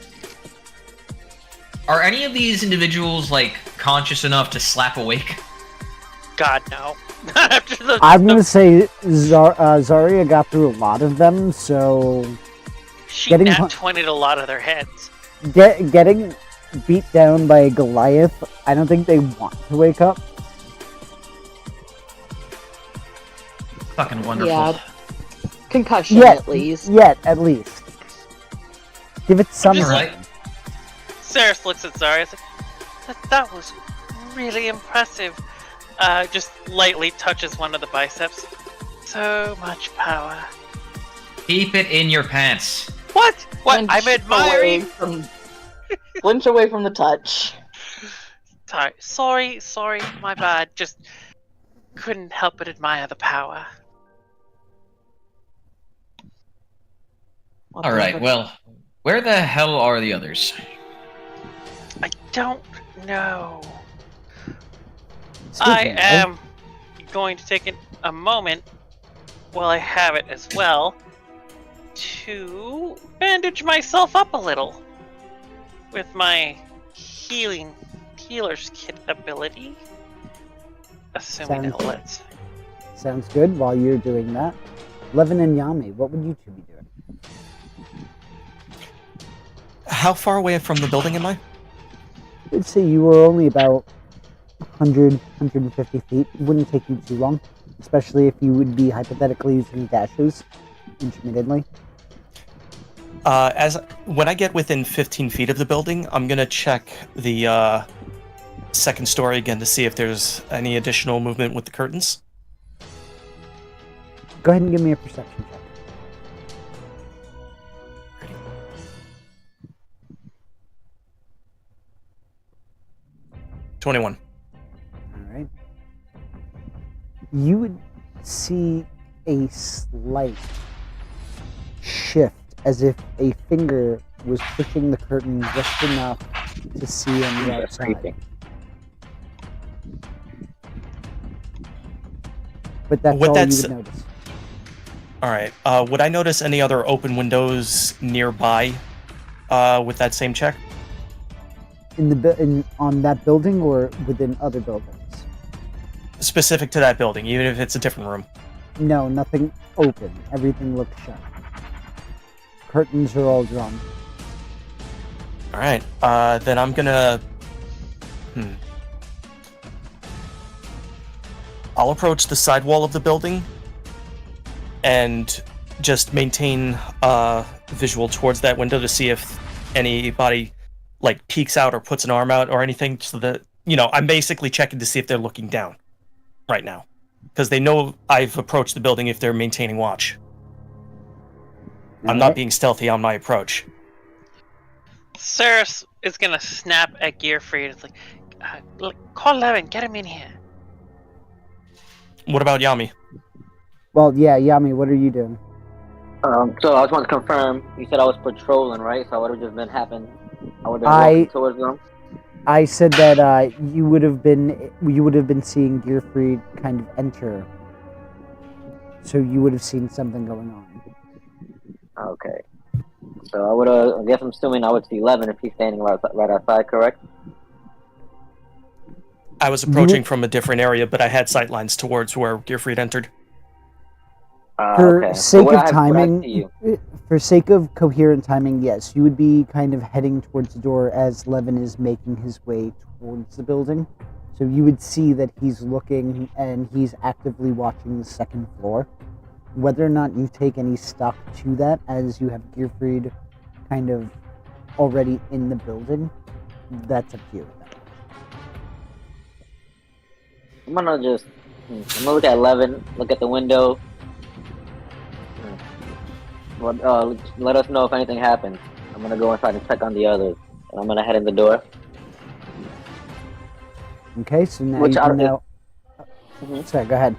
[SPEAKER 2] Are any of these individuals like conscious enough to slap awake?
[SPEAKER 4] God, no. Not after the.
[SPEAKER 1] I'm gonna say Zarya got through a lot of them, so
[SPEAKER 4] She
[SPEAKER 1] getting
[SPEAKER 4] nat
[SPEAKER 1] pu-
[SPEAKER 4] 20'd a lot of their heads.
[SPEAKER 1] getting beat down by a Goliath, I don't think they want to wake up.
[SPEAKER 2] Fucking wonderful.
[SPEAKER 5] Yeah. Concussion,
[SPEAKER 1] Yet,
[SPEAKER 5] at least.
[SPEAKER 1] at least. Give it some.
[SPEAKER 4] just
[SPEAKER 2] Alright.
[SPEAKER 4] Saris looks at Zarya and is like, that was really impressive. Just lightly touches one of the biceps. So much power.
[SPEAKER 2] Keep it in your pants.
[SPEAKER 4] What? What?
[SPEAKER 5] Flinch
[SPEAKER 4] I'm admiring.
[SPEAKER 5] Flinch away from the touch.
[SPEAKER 4] Sorry, my bad. Just couldn't help but admire the power.
[SPEAKER 2] All right. Well, where the hell are the others?
[SPEAKER 4] I don't know.
[SPEAKER 1] Speaking
[SPEAKER 4] I
[SPEAKER 1] of,
[SPEAKER 4] am going to take a moment while I have it as well to bandage myself up a little with my healer's kit ability. Assuming
[SPEAKER 1] Sounds
[SPEAKER 4] it lets.
[SPEAKER 1] Sounds good. While you're doing that, Levin and Yami, what would you two be doing?
[SPEAKER 6] How far away from the building am I?
[SPEAKER 1] I'd say you were only about 100, 150 feet. It wouldn't take you too long, especially if you would be hypothetically using dashes intermittently.
[SPEAKER 6] When I get within 15 feet of the building, I'm gonna check the second story again to see if there's any additional movement with the curtains.
[SPEAKER 1] Go ahead and give me a perception check.
[SPEAKER 6] 21.
[SPEAKER 1] All right. You would see a slight shift, as if a finger was pushing the curtain just enough to see on the outside.
[SPEAKER 8] Creepy.
[SPEAKER 1] But that's
[SPEAKER 6] What
[SPEAKER 1] all
[SPEAKER 6] that's-
[SPEAKER 1] you would notice.
[SPEAKER 6] All right. Would I notice any other open windows nearby with that same check?
[SPEAKER 1] On that building or within other buildings?
[SPEAKER 6] Specific to that building, even if it's a different room.
[SPEAKER 1] No, nothing open. Everything looks shut. curtains are all drawn.
[SPEAKER 6] All right. Then I'm gonna. I'll approach the side wall of the building and just maintain visual towards that window to see if anybody like peeks out or puts an arm out or anything. So that I'm basically checking to see if they're looking down right now, because they know I've approached the building if they're maintaining watch. I'm not being stealthy on my approach.
[SPEAKER 4] Ceres is gonna snap at Gearfried. It's like, call Levin, get him in here.
[SPEAKER 6] What about Yami?
[SPEAKER 1] Well, yeah, Yami, what are you doing?
[SPEAKER 3] So I just want to confirm. You said I was patrolling, right? So I would have just been happening. I would have been walking towards them.
[SPEAKER 1] I said that you would have been seeing Gearfried kind of enter, so you would have seen something going on.
[SPEAKER 3] Okay. So I would have. I guess I'm assuming I would see Levin if he's standing right outside, correct?
[SPEAKER 6] I was approaching from a different area, but I had sightlines towards where Gearfried entered.
[SPEAKER 1] For
[SPEAKER 3] Okay.
[SPEAKER 1] sake
[SPEAKER 3] So
[SPEAKER 1] of timing, for sake of coherent timing, yes, you would be kind of heading towards the door as Levin is making his way towards the building. So you would see that he's looking and he's actively watching the second floor. Whether or not you take any stock to that, as you have Gearfried kind of already in the building, that's up to you.
[SPEAKER 3] I'm gonna look at Levin, look at the window. Let us know if anything happens. I'm gonna go inside and check on the others, and I'm gonna head in the door.
[SPEAKER 1] Okay, so now
[SPEAKER 3] Which
[SPEAKER 1] you can now.
[SPEAKER 3] Mhm.
[SPEAKER 1] Sorry, go ahead.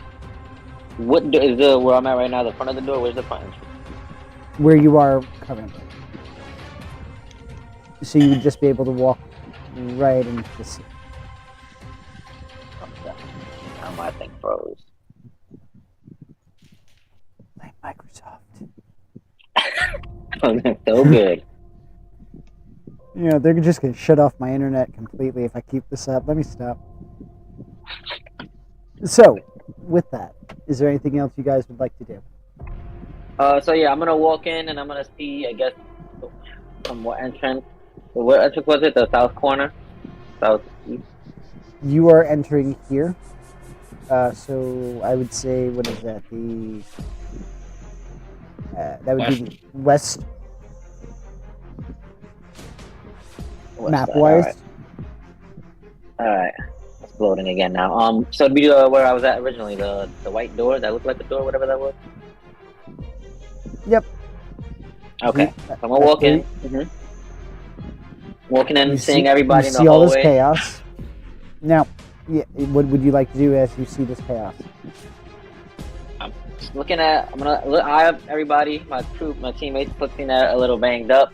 [SPEAKER 3] What is where I'm at right now? The front of the door. Where's the front entrance?
[SPEAKER 1] Where you are currently. So you would just be able to walk right into the scene.
[SPEAKER 3] Now my thing froze.
[SPEAKER 1] Like Microsoft.
[SPEAKER 3] So good.
[SPEAKER 1] You know, they're just going to shut off my internet completely if I keep this up. Let me stop. So, with that, is there anything else you guys would like to do?
[SPEAKER 3] So yeah, I'm gonna walk in and I'm gonna see, I guess, from what entrance. What entrance was it? The south corner? Southeast?
[SPEAKER 1] You are entering here. So I would say, what is that? That would be the west map-wise.
[SPEAKER 3] Alright. It's loading again now. So it'd be where I was at originally, the white door that looked like a door, whatever that was.
[SPEAKER 1] Yep.
[SPEAKER 3] Okay. So I'm gonna walk in. Walking in, seeing everybody in the
[SPEAKER 1] see all this
[SPEAKER 3] hallway.
[SPEAKER 1] chaos. Now, yeah, what would you like to do as you see this chaos?
[SPEAKER 3] I'm gonna eye up everybody, my teammates looking at a little banged up.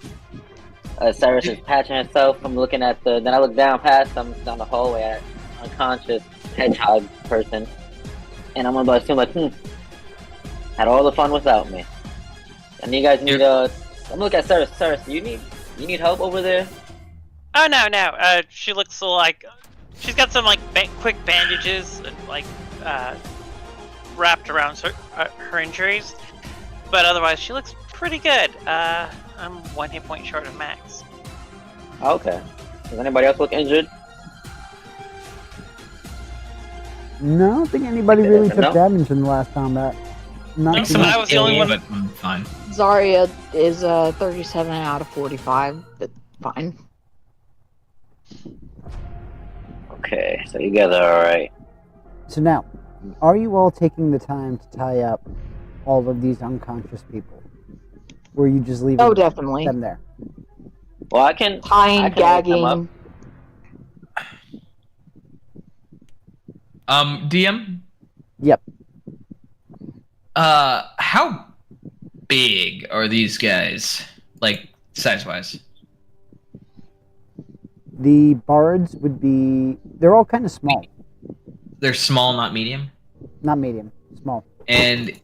[SPEAKER 3] Cyrus is patching herself. I'm looking at then I look down past them, down the hallway at unconscious hedgehog person. And I'm gonna assume like, had all the fun without me. And you guys need I'm looking at Cyrus. Cyrus, do you need help over there?
[SPEAKER 4] Oh no. She looks like she's got some like quick bandages like wrapped around her injuries, but otherwise she looks pretty good. I'm 1 hit point short of max.
[SPEAKER 3] Okay. Does anybody else look injured?
[SPEAKER 1] No, I don't think anybody really took damage in the last combat.
[SPEAKER 2] I think someone was the only one, but I'm fine.
[SPEAKER 5] Zarya is 37 out of 45. That's fine.
[SPEAKER 3] Okay, so you guys are alright.
[SPEAKER 1] So now, are you all taking the time to tie up all of these unconscious people? Or are you just leaving
[SPEAKER 5] definitely.
[SPEAKER 1] them there?
[SPEAKER 3] Well, I can
[SPEAKER 5] Tying, gagging.
[SPEAKER 2] DM?
[SPEAKER 1] Yep.
[SPEAKER 2] How big are these guys? Like, size-wise?
[SPEAKER 1] The bards would be... They're all kind of small.
[SPEAKER 2] They're small, not medium?
[SPEAKER 1] Not medium. Small.
[SPEAKER 2] And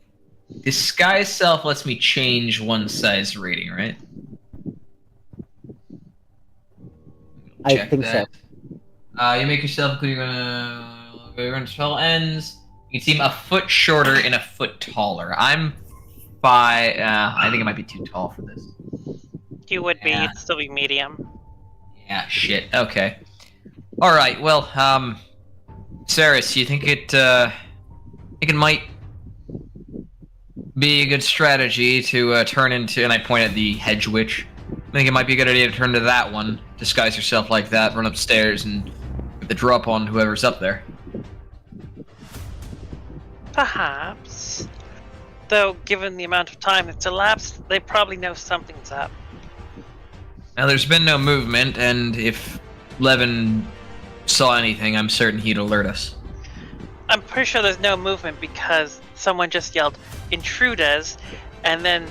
[SPEAKER 2] disguise self lets me change one size rating, right?
[SPEAKER 1] I think so.
[SPEAKER 2] You make yourself, including when spell ends, you seem a foot shorter and a foot taller. I'm I think it might be too tall for this.
[SPEAKER 4] You would be.
[SPEAKER 2] Yeah.
[SPEAKER 4] You'd still be medium.
[SPEAKER 2] Yeah, shit. Okay. All right. Well, Saris, you think it might be a good strategy to turn into? And I point at the hedge witch. I think it might be a good idea to turn to that one, disguise yourself like that, run upstairs, and get the drop on whoever's up there.
[SPEAKER 4] Perhaps. Though, given the amount of time that's elapsed, they probably know something's up.
[SPEAKER 2] Now, there's been no movement, and if Levin saw anything, I'm certain he'd alert us.
[SPEAKER 4] I'm pretty sure there's no movement because someone just yelled, "Intruders," and then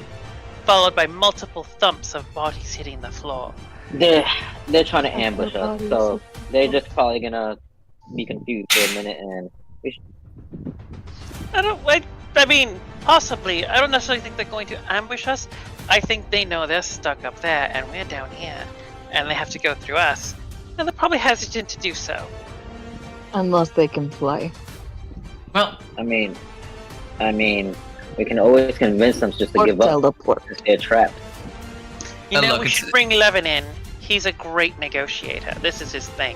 [SPEAKER 4] followed by multiple thumps of bodies hitting the floor.
[SPEAKER 3] They're trying to ambush us, so they're just probably gonna be confused for a minute, and
[SPEAKER 4] I mean, possibly. I don't necessarily think they're going to ambush us. I think they know they're stuck up there and we're down here, and they have to go through us. And they're probably hesitant to do so.
[SPEAKER 5] Unless they can fly.
[SPEAKER 2] Well,
[SPEAKER 3] I mean, we can always convince them just to
[SPEAKER 5] Or
[SPEAKER 3] give up
[SPEAKER 5] teleport.
[SPEAKER 3] if they're trapped.
[SPEAKER 4] You know,
[SPEAKER 2] look,
[SPEAKER 4] we should bring Levin in. He's a great negotiator. This is his thing.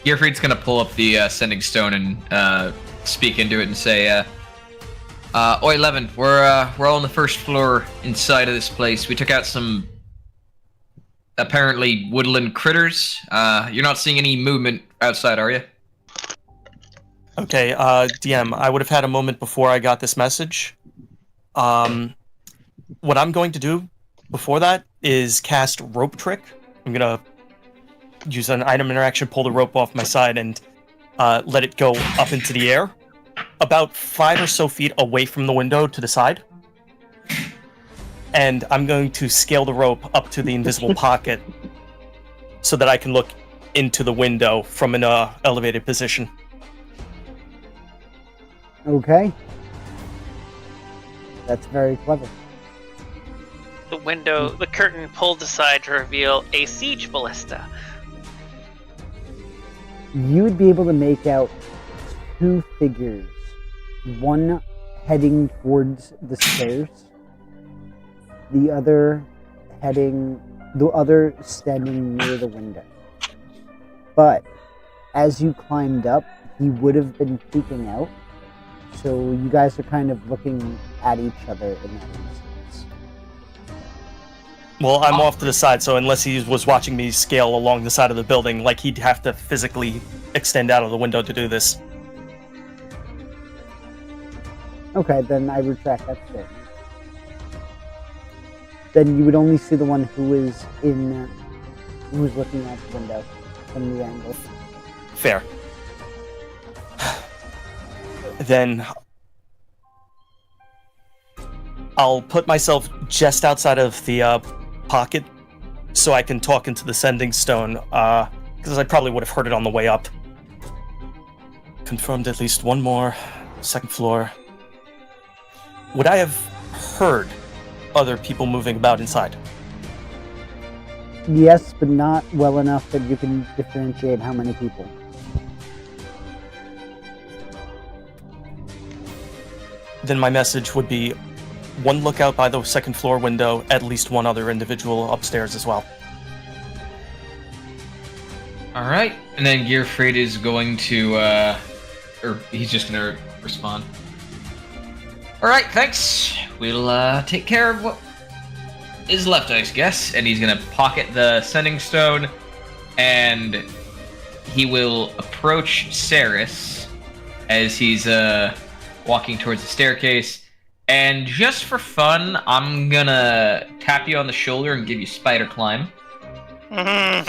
[SPEAKER 2] Gearfried's gonna pull up the sending stone and speak into it and say, "Oi, Levin, we're all on the first floor inside of this place. We took out some apparently woodland critters. You're not seeing any movement outside, are you?"
[SPEAKER 6] Okay, DM, I would have had a moment before I got this message. What I'm going to do before that is cast Rope Trick. I'm gonna use an item interaction, pull the rope off my side, and let it go up into the air, about 5 or so feet away from the window to the side. And I'm going to scale the rope up to the invisible pocket so that I can look into the window from an elevated position.
[SPEAKER 1] Okay. That's very clever.
[SPEAKER 4] The curtain pulled aside to reveal a siege ballista.
[SPEAKER 1] You would be able to make out 2 figures. One heading towards the stairs. The other standing near the window. But as you climbed up, he would have been peeking out. So you guys are kind of looking at each other in that instance.
[SPEAKER 6] Well, I'm off to the side, so unless he was watching me scale along the side of the building, like he'd have to physically extend out of the window to do this.
[SPEAKER 1] Okay, then I retract that statement. Then you would only see the one who is looking out the window from the angle.
[SPEAKER 6] Fair. Then I'll put myself just outside of the pocket so I can talk into the sending stone, because I probably would have heard it on the way up. Confirmed at least one more. Second floor. Would I have heard other people moving about inside?
[SPEAKER 1] Yes, but not well enough that you can differentiate how many people.
[SPEAKER 6] Then my message would be one lookout by the second floor window, at least one other individual upstairs as well.
[SPEAKER 2] All right, and then Gearfried is going to, or he's just gonna respond. All right, thanks. We'll take care of what is left, I guess. And he's gonna pocket the sending stone, and he will approach Saris as he's walking towards the staircase. And just for fun, I'm gonna tap you on the shoulder and give you spider climb. And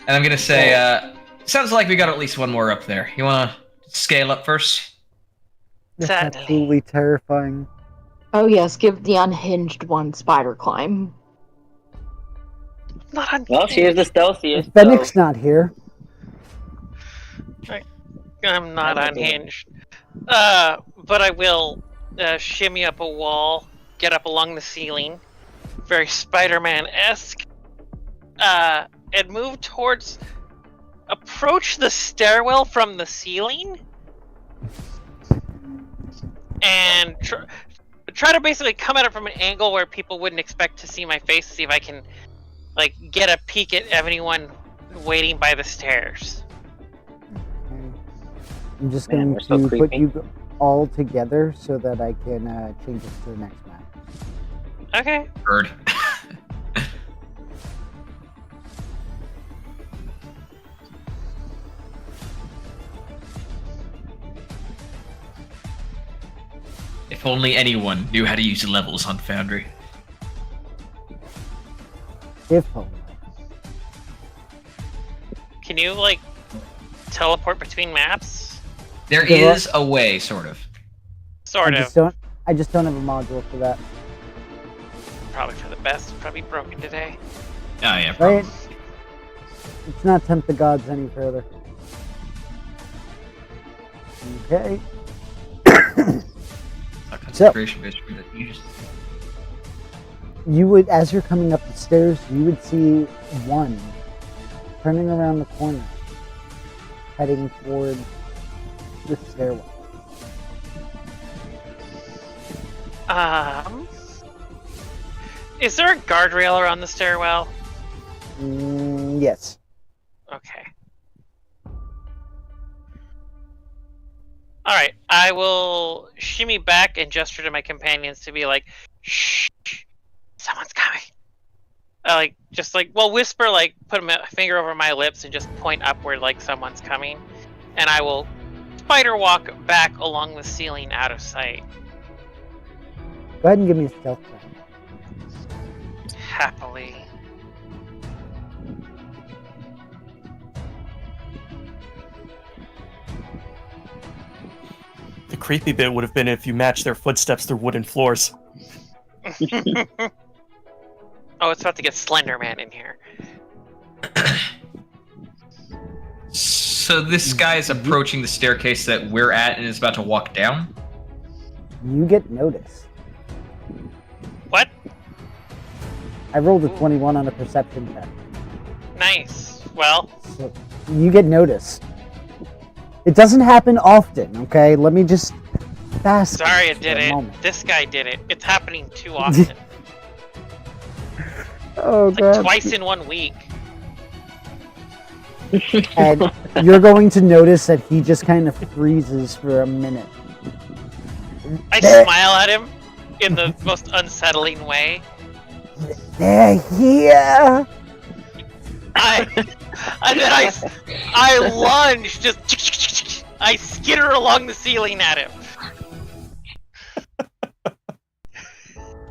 [SPEAKER 2] I'm gonna say, sounds like we got at least one more up there. You wanna scale up first?
[SPEAKER 1] That's
[SPEAKER 4] Sadly.
[SPEAKER 1] absolutely terrifying.
[SPEAKER 5] Oh yes, give the unhinged one spider climb.
[SPEAKER 4] Not on.
[SPEAKER 3] Well, she is the stealthiest.
[SPEAKER 1] Fennec's not here.
[SPEAKER 4] I'm not unhinged. But I will shimmy up a wall, get up along the ceiling, very Spider-Man-esque, and move towards, approach the stairwell from the ceiling, and try to basically come at it from an angle where people wouldn't expect to see my face. See if I can like get a peek at anyone waiting by the stairs.
[SPEAKER 1] I'm just
[SPEAKER 3] Man,
[SPEAKER 1] going
[SPEAKER 3] we're so
[SPEAKER 1] to put
[SPEAKER 3] creepy.
[SPEAKER 1] you all together so that I can change it to the next map.
[SPEAKER 4] Okay.
[SPEAKER 2] Bird. If only anyone knew how to use levels on Foundry.
[SPEAKER 1] If only.
[SPEAKER 4] Can you like teleport between maps?
[SPEAKER 2] There
[SPEAKER 1] Yeah.
[SPEAKER 2] is a way, sort of.
[SPEAKER 4] Sort
[SPEAKER 1] I
[SPEAKER 4] of.
[SPEAKER 1] just don't have a module for that.
[SPEAKER 4] Probably for the best. Probably broken today.
[SPEAKER 2] Oh yeah,
[SPEAKER 1] Right?
[SPEAKER 2] probably.
[SPEAKER 1] Let's not tempt the gods any further. Okay.
[SPEAKER 2] A concentration base for that you just-
[SPEAKER 1] You would, as you're coming up the stairs, you would see one turning around the corner, heading toward the stairwell.
[SPEAKER 4] Is there a guardrail around the stairwell?
[SPEAKER 1] Yes.
[SPEAKER 4] Okay. Alright, I will shimmy back and gesture to my companions to be like, shh, someone's coming. Whisper, like, put a finger over my lips and just point upward like someone's coming. And I will spider walk back along the ceiling out of sight.
[SPEAKER 1] Go ahead and give me a stealth check.
[SPEAKER 4] Happily.
[SPEAKER 6] The creepy bit would have been if you matched their footsteps through wooden floors.
[SPEAKER 4] Oh, it's about to get Slender Man in here.
[SPEAKER 2] So this guy is approaching the staircase that we're at and is about to walk down?
[SPEAKER 1] You get notice.
[SPEAKER 4] What?
[SPEAKER 1] I rolled a 21 on a perception check.
[SPEAKER 4] Nice. Well,
[SPEAKER 1] So you get noticed. It doesn't happen often, okay? Let me just bask
[SPEAKER 4] sorry I
[SPEAKER 1] for
[SPEAKER 4] did
[SPEAKER 1] a
[SPEAKER 4] it.
[SPEAKER 1] moment.
[SPEAKER 4] This guy did it. It's happening too often.
[SPEAKER 1] Oh,
[SPEAKER 4] Like
[SPEAKER 1] God.
[SPEAKER 4] twice in 1 week.
[SPEAKER 1] And you're going to notice that he just kind of freezes for a minute.
[SPEAKER 4] I smile at him in the most unsettling way.
[SPEAKER 1] They're here!
[SPEAKER 4] And then I lunge, just I skitter along the ceiling at him.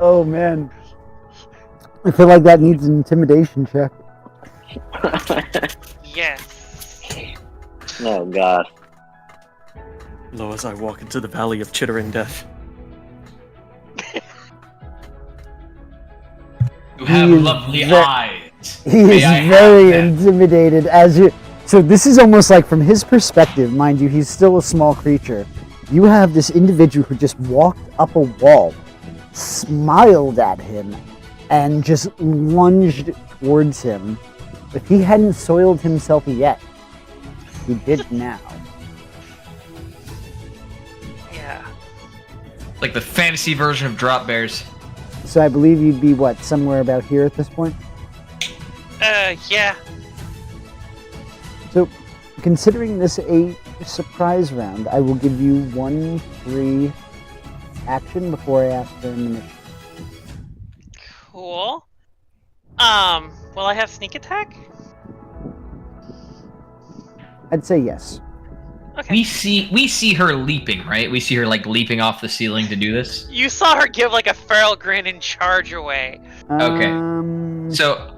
[SPEAKER 1] Oh, man. I feel like that needs an intimidation check.
[SPEAKER 4] Yes.
[SPEAKER 3] Oh god.
[SPEAKER 6] Lo, as I walk into the valley of chittering death.
[SPEAKER 2] You have
[SPEAKER 1] He is
[SPEAKER 2] lovely
[SPEAKER 1] ve-
[SPEAKER 2] eyes.
[SPEAKER 1] He
[SPEAKER 2] May
[SPEAKER 1] is
[SPEAKER 2] I have
[SPEAKER 1] very
[SPEAKER 2] them?
[SPEAKER 1] intimidated as you. So this is almost like from his perspective, mind you, he's still a small creature. You have this individual who just walked up a wall, smiled at him, and just lunged towards him. If he hadn't soiled himself yet, he did now.
[SPEAKER 4] Yeah.
[SPEAKER 2] Like the fantasy version of Drop Bears.
[SPEAKER 1] So I believe you'd be what, somewhere about here at this point?
[SPEAKER 4] Yeah.
[SPEAKER 1] So, considering this a surprise round, I will give you 1 free action before I ask for an initiative.
[SPEAKER 4] Cool. Will I have sneak attack?
[SPEAKER 1] I'd say yes.
[SPEAKER 4] Okay.
[SPEAKER 2] We see her leaping, right? We see her like leaping off the ceiling to do this.
[SPEAKER 4] You saw her give like a feral grin and charge away.
[SPEAKER 2] Okay. So,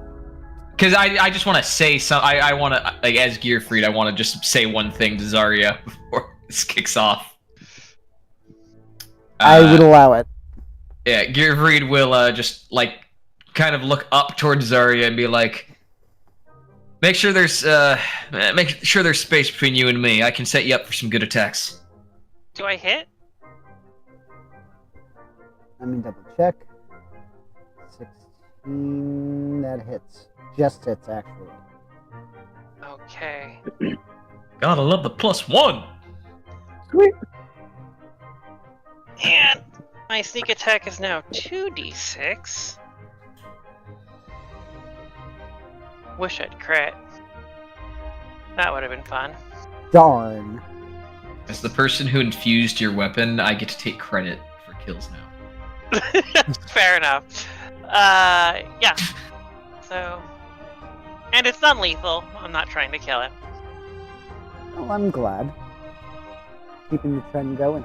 [SPEAKER 2] because I just want to say some, I want to, like, as Gearfried, I want to just say one thing to Zarya before this kicks off.
[SPEAKER 1] I would allow it.
[SPEAKER 2] Yeah, Gearfried will just like kind of look up towards Zarya and be like, make sure there's space between you and me. I can set you up for some good attacks.
[SPEAKER 4] Do I hit?
[SPEAKER 1] Let me double check. 16, that hits. Just hits, actually.
[SPEAKER 4] Okay.
[SPEAKER 2] Gotta love the +1.
[SPEAKER 4] And my sneak attack is now 2d6. Wish I'd crit. That would have been fun.
[SPEAKER 1] Darn.
[SPEAKER 2] As the person who infused your weapon, I get to take credit for kills now.
[SPEAKER 4] Fair enough. Yeah. So, and it's non-lethal. I'm not trying to kill him.
[SPEAKER 1] Well, I'm glad. Keeping the trend going.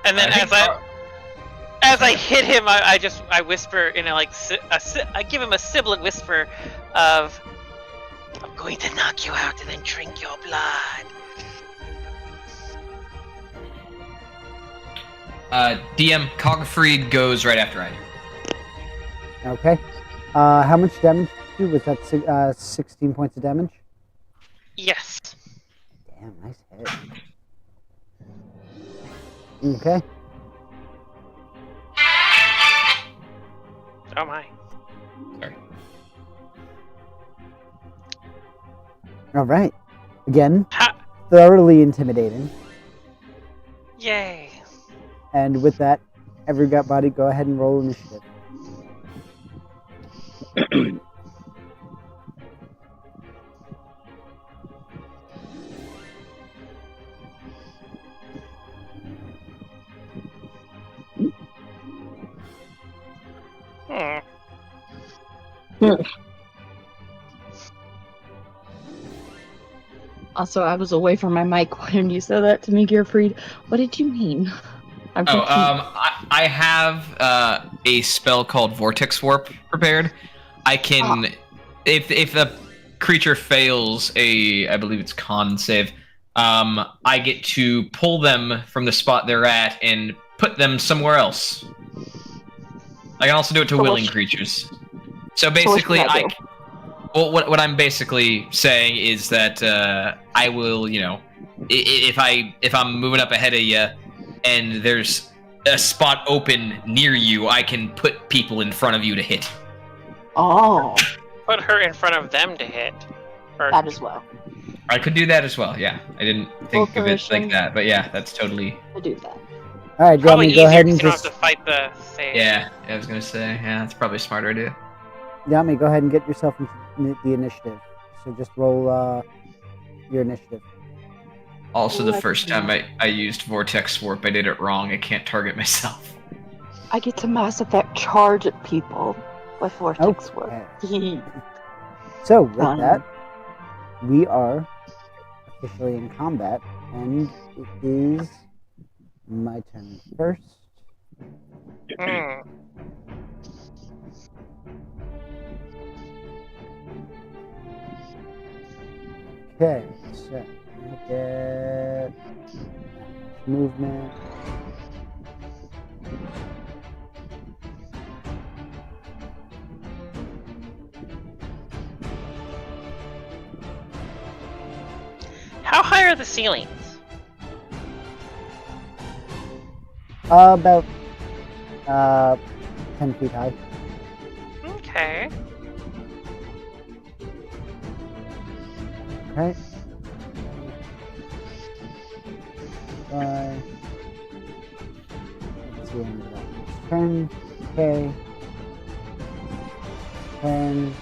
[SPEAKER 4] And then as I hit him, I whisper in a I give him a sibilant whisper of, "I'm going to knock you out and then drink your blood."
[SPEAKER 2] DM Cogfried goes right after I do.
[SPEAKER 1] Okay. How much damage did you do? Was that 16 points of damage?
[SPEAKER 4] Yes.
[SPEAKER 1] Damn, nice hit. Okay.
[SPEAKER 4] Oh my.
[SPEAKER 2] Sorry.
[SPEAKER 1] All right. Again,
[SPEAKER 4] Ha!
[SPEAKER 1] thoroughly intimidating.
[SPEAKER 4] Yay.
[SPEAKER 1] And with that, everybody go ahead and roll initiative.
[SPEAKER 5] Also, I was away from my mic when you said that to me, Gearfried. What did you mean? I'm confused.
[SPEAKER 2] I have a spell called Vortex Warp prepared. I can, if the creature fails I believe it's con save, I get to pull them from the spot they're at and put them somewhere else. I can also do it to willing creatures. So basically, what I'm basically saying is that I will, if I'm moving up ahead of you, and there's a spot open near you, I can put people in front of you to hit.
[SPEAKER 5] Oh,
[SPEAKER 4] Put her in front of them to hit. Or
[SPEAKER 5] that as well.
[SPEAKER 2] I could do that as well. Yeah, I didn't think of it
[SPEAKER 5] Operation.
[SPEAKER 2] like that, but yeah, that's totally.
[SPEAKER 5] I do that.
[SPEAKER 1] All right, do you want
[SPEAKER 4] probably
[SPEAKER 1] me to go
[SPEAKER 4] easier
[SPEAKER 1] ahead
[SPEAKER 4] because
[SPEAKER 1] and
[SPEAKER 4] you don't
[SPEAKER 1] just
[SPEAKER 4] have to fight the save.
[SPEAKER 2] Yeah, I was gonna say, yeah, that's probably a smart idea.
[SPEAKER 1] go ahead and get yourself into the initiative. So just roll your initiative.
[SPEAKER 2] Also,
[SPEAKER 5] Oh,
[SPEAKER 2] the
[SPEAKER 5] I
[SPEAKER 2] first
[SPEAKER 5] can
[SPEAKER 2] time I used Vortex Warp, I did it wrong. I can't target myself.
[SPEAKER 5] I get to Mass Effect charge at people with Vortex Warp.
[SPEAKER 1] So with
[SPEAKER 5] Fun.
[SPEAKER 1] that, we are officially in combat, and it is my turn first.
[SPEAKER 4] Hmm.
[SPEAKER 1] Okay, so I get movement.
[SPEAKER 4] How high are the ceilings?
[SPEAKER 1] About 10 feet high.
[SPEAKER 4] Okay.
[SPEAKER 1] Okay. 5. Let's see, that 10. Okay. 10.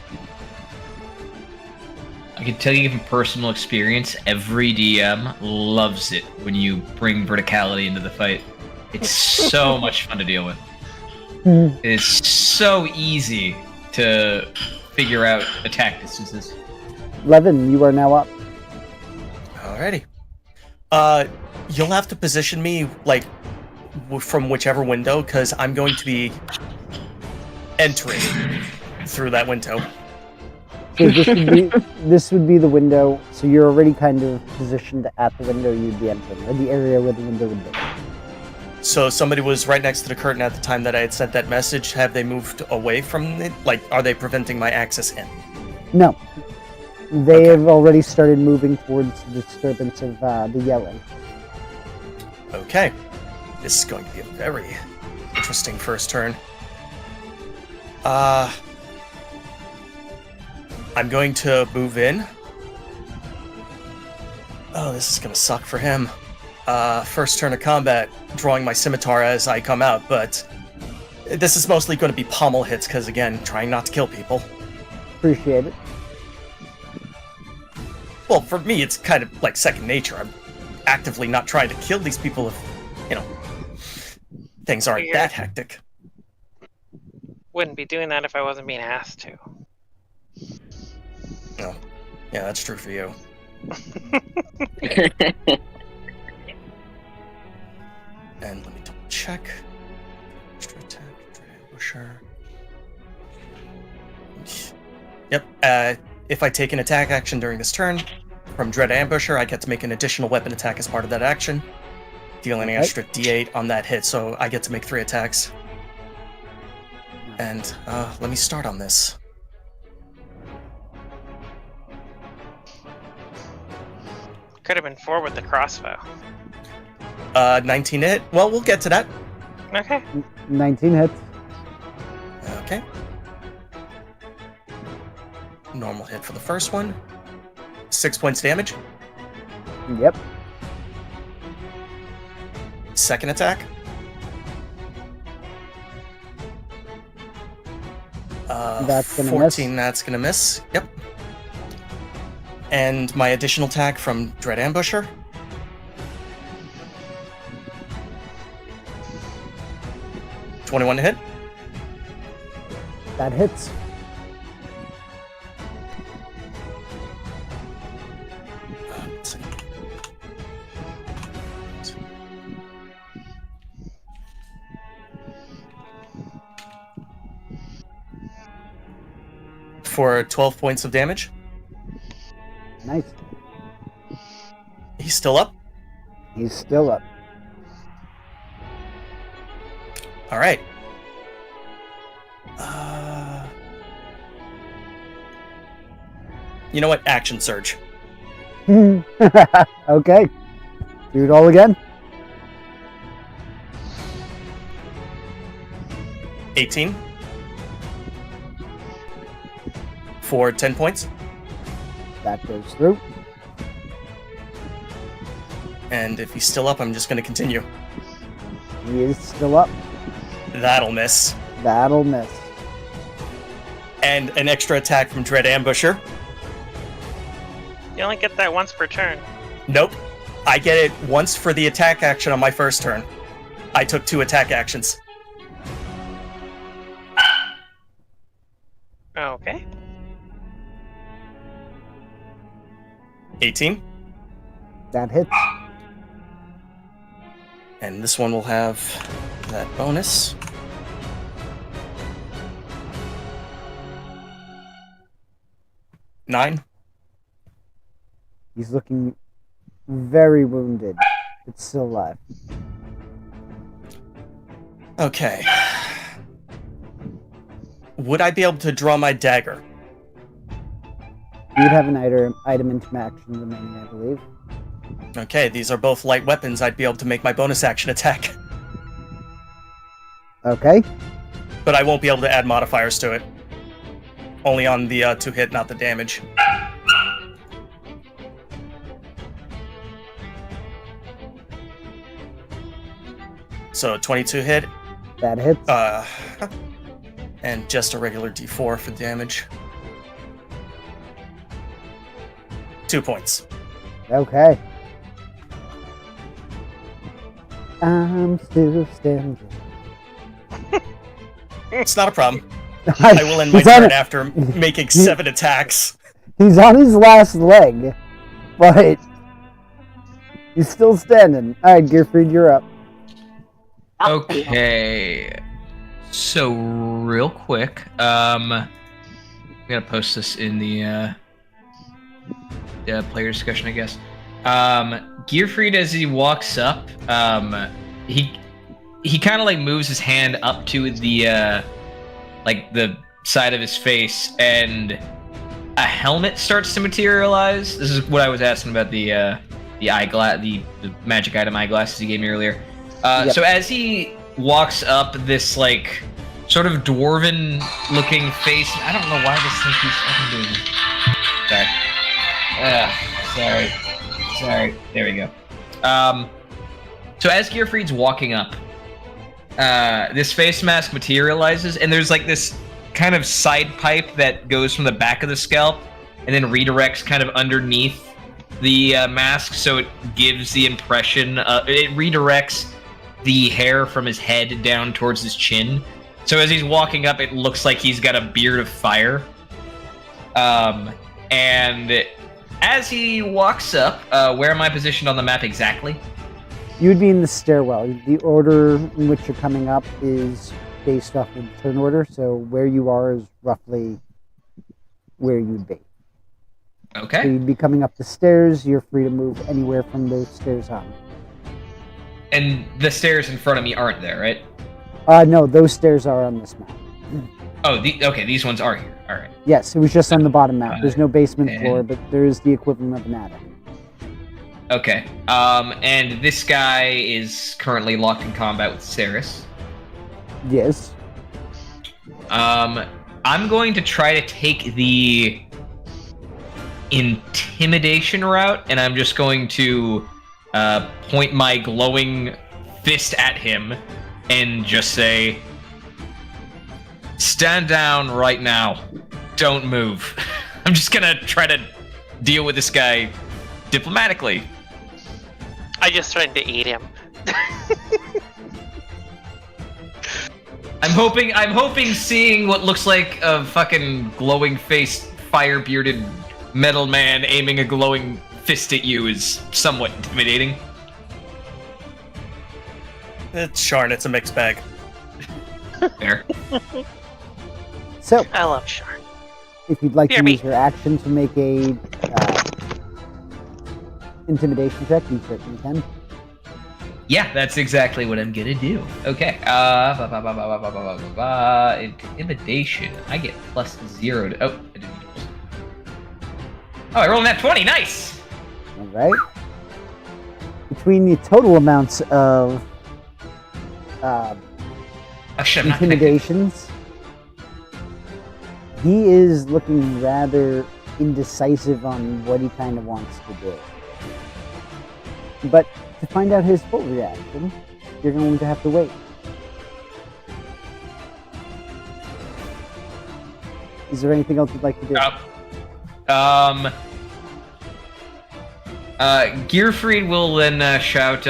[SPEAKER 2] I can tell you from personal experience, every DM loves it when you bring verticality into the fight. It's so much fun to deal with. It's so easy to figure out attack distances.
[SPEAKER 1] Levin, you are now up.
[SPEAKER 6] Alrighty. You'll have to position me like from whichever window, because I'm going to be entering through that window.
[SPEAKER 1] So this would be the window. So you're already kind of positioned at the window you'd be entering, or the area where the window would be.
[SPEAKER 6] So somebody was right next to the curtain at the time that I had sent that message. Have they moved away from it? Like, are they preventing my access in?
[SPEAKER 1] No, they have already started moving towards the disturbance of the yelling.
[SPEAKER 6] Okay. This is going to be a very interesting first turn. I'm going to move in. Oh, this is gonna suck for him. first turn of combat, drawing my scimitar as I come out, but this is mostly going to be pommel hits, because again, trying not to kill people.
[SPEAKER 1] Appreciate it.
[SPEAKER 6] Well, for me, it's kind of like second nature. I'm actively not trying to kill these people if, things aren't
[SPEAKER 4] Weird.
[SPEAKER 6] that hectic.
[SPEAKER 4] Wouldn't be doing that if I wasn't being asked to.
[SPEAKER 6] No. Yeah, that's true for you. And let me double check. Extra attack, ambusher. Yep. If I take an attack action during this turn from Dread Ambusher, I get to make an additional weapon attack as part of that action, dealing an extra D8 on that hit, so I get to make 3 attacks. And let me start on this.
[SPEAKER 4] Could have been 4 with the crossbow.
[SPEAKER 6] 19 hit. Well, we'll get to that.
[SPEAKER 4] Okay.
[SPEAKER 1] 19 hits.
[SPEAKER 6] Okay. Normal hit for the first one. 6 points damage.
[SPEAKER 1] Yep.
[SPEAKER 6] Second attack.
[SPEAKER 1] That's gonna
[SPEAKER 6] 14,
[SPEAKER 1] miss.
[SPEAKER 6] that's gonna miss. Yep. And my additional attack from Dread Ambusher. $21 to hit.
[SPEAKER 1] That hits.
[SPEAKER 6] Let's see. For 12 points of damage.
[SPEAKER 1] Nice.
[SPEAKER 6] He's still up.
[SPEAKER 1] He's still up.
[SPEAKER 6] All right. You know what? Action surge.
[SPEAKER 1] Okay. Do it all again.
[SPEAKER 6] 18. For 10 points.
[SPEAKER 1] That goes through.
[SPEAKER 6] And if he's still up, I'm just going to continue.
[SPEAKER 1] He is still up.
[SPEAKER 6] That'll miss.
[SPEAKER 1] That'll miss.
[SPEAKER 6] And an extra attack from Dread Ambusher.
[SPEAKER 4] You only get that once per turn.
[SPEAKER 6] Nope. I get it once for the attack action on my first turn. I took 2 attack actions.
[SPEAKER 4] Okay.
[SPEAKER 6] 18.
[SPEAKER 1] That hits.
[SPEAKER 6] And this one will have that bonus. Nine.
[SPEAKER 1] He's looking very wounded. It's still alive.
[SPEAKER 6] Okay. Would I be able to draw my dagger?
[SPEAKER 1] You'd have an item into action remaining, I believe.
[SPEAKER 6] Okay, these are both light weapons. I'd be able to make my bonus action attack.
[SPEAKER 1] Okay.
[SPEAKER 6] But I won't be able to add modifiers to it. Only on the 2 hit, not the damage. So 22 hit,
[SPEAKER 1] That hits.
[SPEAKER 6] and just a regular D4 for damage. 2 points.
[SPEAKER 1] Okay. I'm still standing.
[SPEAKER 6] It's not a problem. I will end my
[SPEAKER 1] He's on
[SPEAKER 6] turn
[SPEAKER 1] it.
[SPEAKER 6] after making 7 attacks.
[SPEAKER 1] He's on his last leg, but he's still standing. All right, Gearfried, you're up.
[SPEAKER 2] Okay. So real quick, I'm gonna post this in the player discussion, I guess. Gearfried, as he walks up, he kind of like moves his hand up to the like the side of his face, and a helmet starts to materialize. This is what I was asking about the eyeglass, the magic item eyeglasses he gave me earlier.
[SPEAKER 1] Yep.
[SPEAKER 2] So as he walks up, this like sort of dwarven-looking face. I don't know why this thing keeps fucking doing this. Sorry. Sorry. There we go. So as Gearfried's walking up, this face mask materializes, and there's like this kind of side pipe that goes from the back of the scalp and then redirects kind of underneath the mask, so it gives the impression, it redirects the hair from his head down towards his chin. So as he's walking up, it looks like he's got a beard of fire. And as he walks up, where am I positioned on the map exactly?
[SPEAKER 1] You would be in the stairwell. The order in which you're coming up is based off of the turn order, so where you are is roughly where you'd be. So
[SPEAKER 2] Okay.
[SPEAKER 1] you'd be coming up the stairs. You're free to move anywhere from those stairs on.
[SPEAKER 2] And the stairs in front of me aren't there, right?
[SPEAKER 1] No, those stairs are on this map.
[SPEAKER 2] Oh, okay, these ones are here. All right.
[SPEAKER 1] Yes, it was just on the bottom map. There's no basement
[SPEAKER 2] Okay.
[SPEAKER 1] floor, but there is the equivalent of an attic.
[SPEAKER 2] Okay. And this guy is currently locked in combat with Ceres.
[SPEAKER 1] Yes.
[SPEAKER 2] I'm going to try to take the intimidation route, and I'm just going to point my glowing fist at him and just say, "Stand down right now. Don't move." I'm just gonna try to deal with this guy diplomatically.
[SPEAKER 4] I just tried to eat him.
[SPEAKER 2] I'm hoping seeing what looks like a fucking glowing faced, fire bearded metal man aiming a glowing fist at you is somewhat intimidating.
[SPEAKER 6] It's Sharn, it's a mixed bag.
[SPEAKER 2] There.
[SPEAKER 1] So,
[SPEAKER 4] I love Sharn.
[SPEAKER 1] if you'd like
[SPEAKER 4] Hear
[SPEAKER 1] to
[SPEAKER 4] me.
[SPEAKER 1] use your action to make a intimidation check, you certainly can.
[SPEAKER 2] Yeah, that's exactly what I'm gonna do. Okay. Intimidation. I get +0 to. Oh, I didn't. Oh, I rolled a nat 20. Nice.
[SPEAKER 1] All right. Between the total amounts of
[SPEAKER 2] Oh shit, I'm not connected.
[SPEAKER 1] intimidations, he is looking rather indecisive on what he kind of wants to do. But to find out his full reaction, you're going to have to wait. Is there anything else you'd like to do?
[SPEAKER 2] Gearfried will then shout,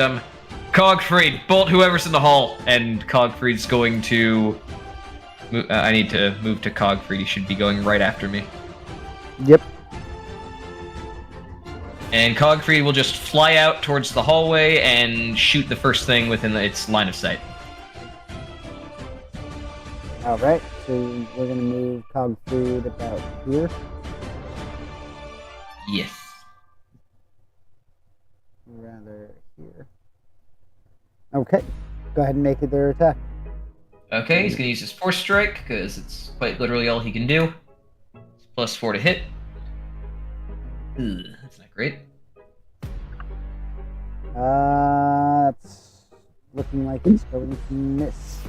[SPEAKER 2] Cogfried, bolt whoever's in the hall. And Cogfried's going to... I need to move to Cogfried. He should be going right after me.
[SPEAKER 1] Yep.
[SPEAKER 2] And Cogfried will just fly out towards the hallway and shoot the first thing within its line of sight.
[SPEAKER 1] All right. So we're going to move Cogfried about here.
[SPEAKER 2] Yes.
[SPEAKER 1] Rather here. Okay. Go ahead and make it their attack.
[SPEAKER 2] Okay, he's gonna use his Force Strike, because it's quite literally all he can do. It's +4 to hit. Ugh, that's not great.
[SPEAKER 1] It's looking like it's going to miss.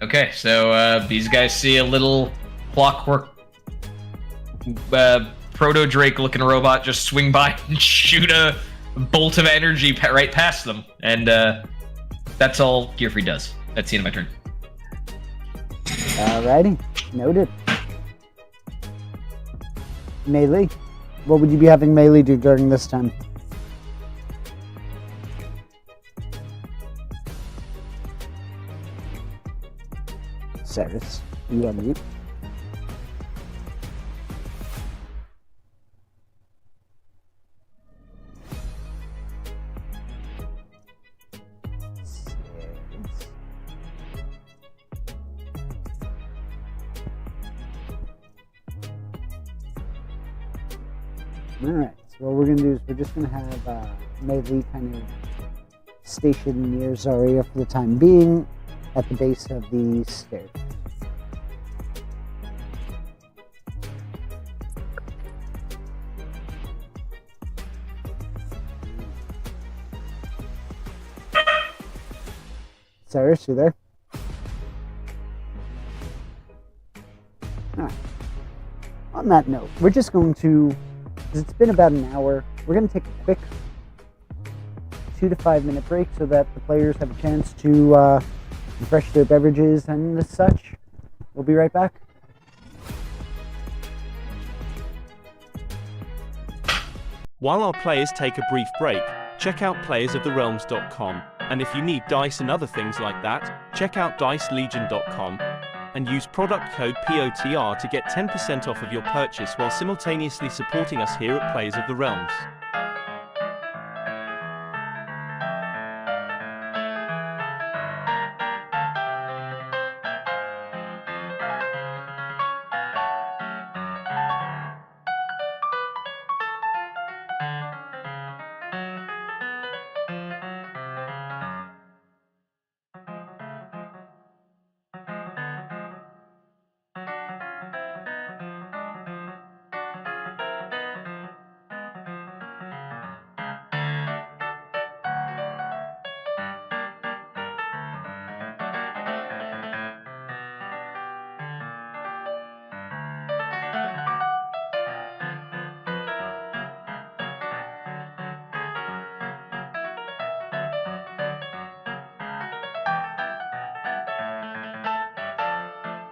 [SPEAKER 2] Okay, so these guys see a little clockwork proto-Drake looking robot just swing by and shoot a bolt of energy right past them. And that's all Gearfried does. That's the end of my turn.
[SPEAKER 1] Alrighty. Noted. Melee. What would you be having Melee do during this time? Ceres, you on mute. Alright, so what we're going to do is we're just going to have Melee kind of stationed near Zarya for the time being at the base of the stairs. Cyrus, you there? Alright. On that note, we're just going to, because it's been about an hour, we're going to take a quick 2 to 5 minute break so that the players have a chance to refresh their beverages and such. We'll be right back.
[SPEAKER 7] While our players take a brief break, check out playersoftherealms.com, and if you need dice and other things like that, check out dicelegion.com and use product code POTR to get 10% off of your purchase while simultaneously supporting us here at Players of the Realms.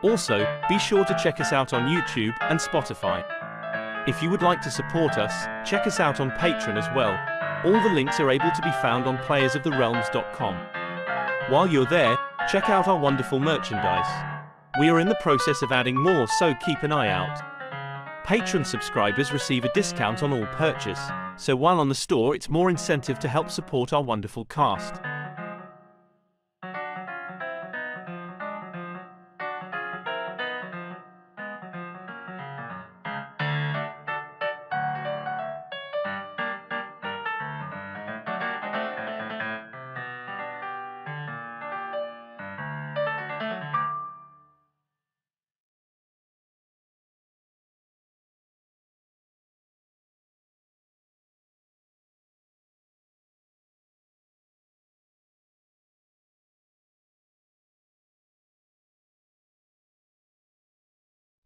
[SPEAKER 7] Also, be sure to check us out on YouTube and Spotify. If you would like to support us, check us out on Patreon as well. All the links are able to be found on playersoftherealms.com. While you're there, check out our wonderful merchandise. We are in the process of adding more, so keep an eye out. Patreon subscribers receive a discount on all purchase, so while on the store it's more incentive to help support our wonderful cast.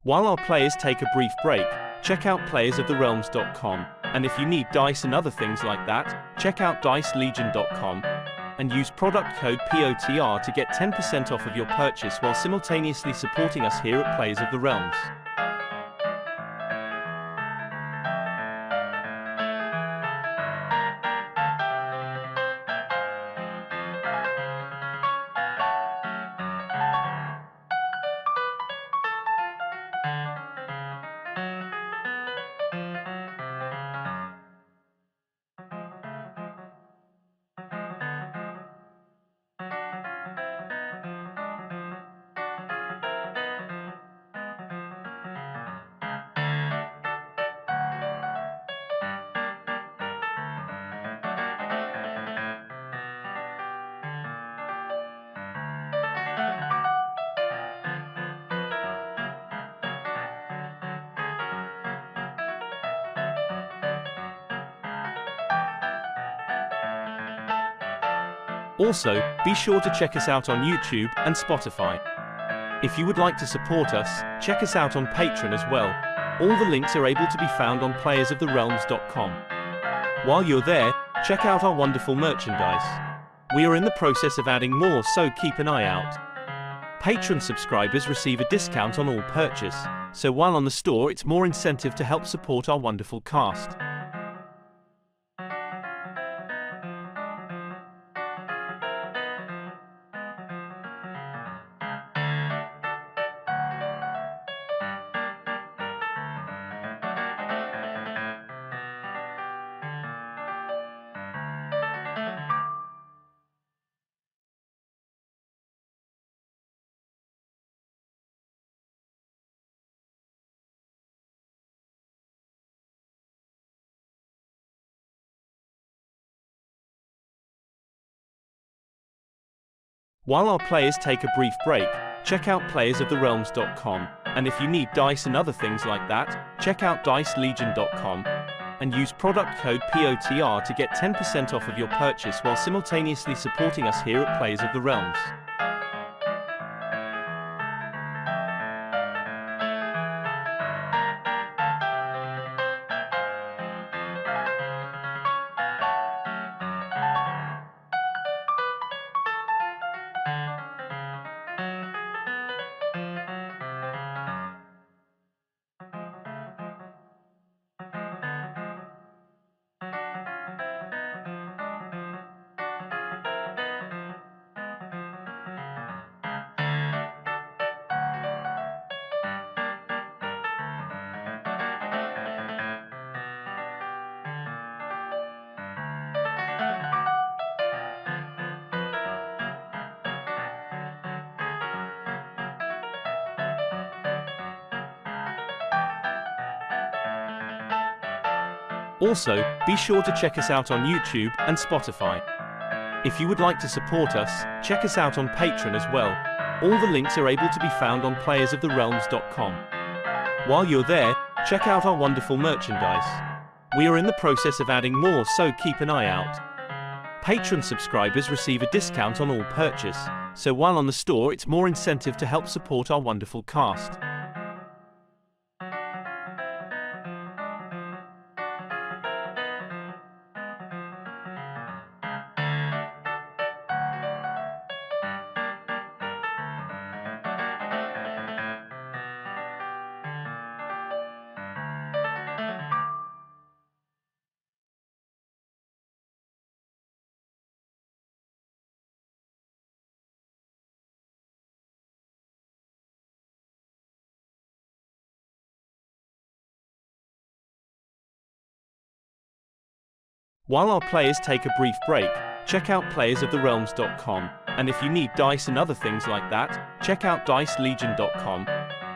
[SPEAKER 7] While our players take a brief break, check out playersoftherealms.com, and if you need dice and other things like that, check out dicelegion.com and use product code POTR to get 10% off of your purchase while simultaneously supporting us here at Players of the Realms. Also, be sure to check us out on YouTube and Spotify. If you would like to support us, check us out on Patreon as well. All the links are able to be found on playersoftherealms.com. While you're there, check out our wonderful merchandise. We are in the process of adding more, so keep an eye out. Patreon subscribers receive a discount on all purchase, so while on the store it's more incentive to help support our wonderful cast. While our players take a brief break, check out playersoftherealms.com, and if you need dice and other things like that, check out dicelegion.com and use product code POTR to get 10% off of your purchase while simultaneously supporting us here at Players of the Realms. Also, be sure to check us out on YouTube and Spotify. If you would like to support us, check us out on Patreon as well. All the links are able to be found on playersoftherealms.com. While you're there, check out our wonderful merchandise. We are in the process of adding more, so keep an eye out. Patreon subscribers receive a discount on all purchase, so while on the store it's more incentive to help support our wonderful cast. While our players take a brief break, check out playersoftherealms.com, and if you need dice and other things like that, check out dicelegion.com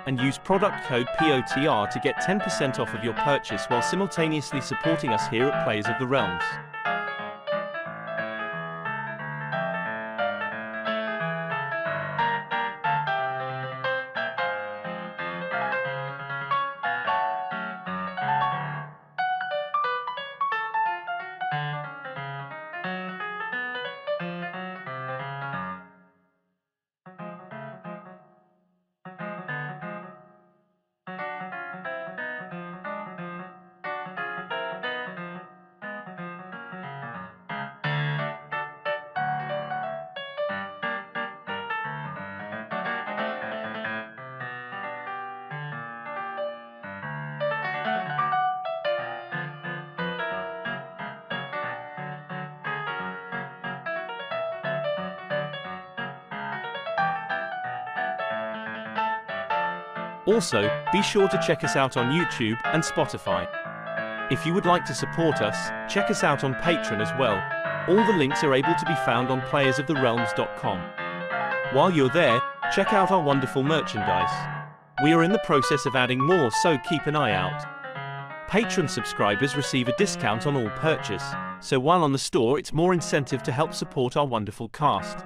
[SPEAKER 7] and use product code POTR to get 10% off of your purchase while simultaneously supporting us here at Players of the Realms. Also, be sure to check us out on YouTube and Spotify. If you would like to support us, check us out on Patreon as well. All the links are able to be found on playersoftherealms.com. While you're there, check out our wonderful merchandise. We are in the process of adding more, so keep an eye out. Patreon subscribers receive a discount on all purchase, so while on the store it's more incentive to help support our wonderful cast.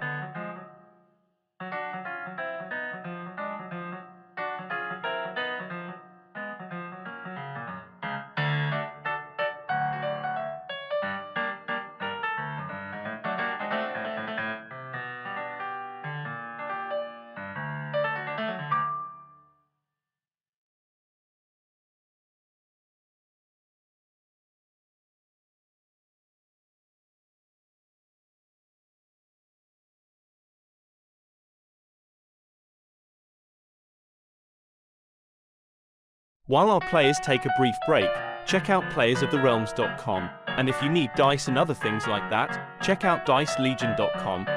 [SPEAKER 7] While our players take a brief break, check out playersoftherealms.com, and if you need dice and other things like that, check out dicelegion.com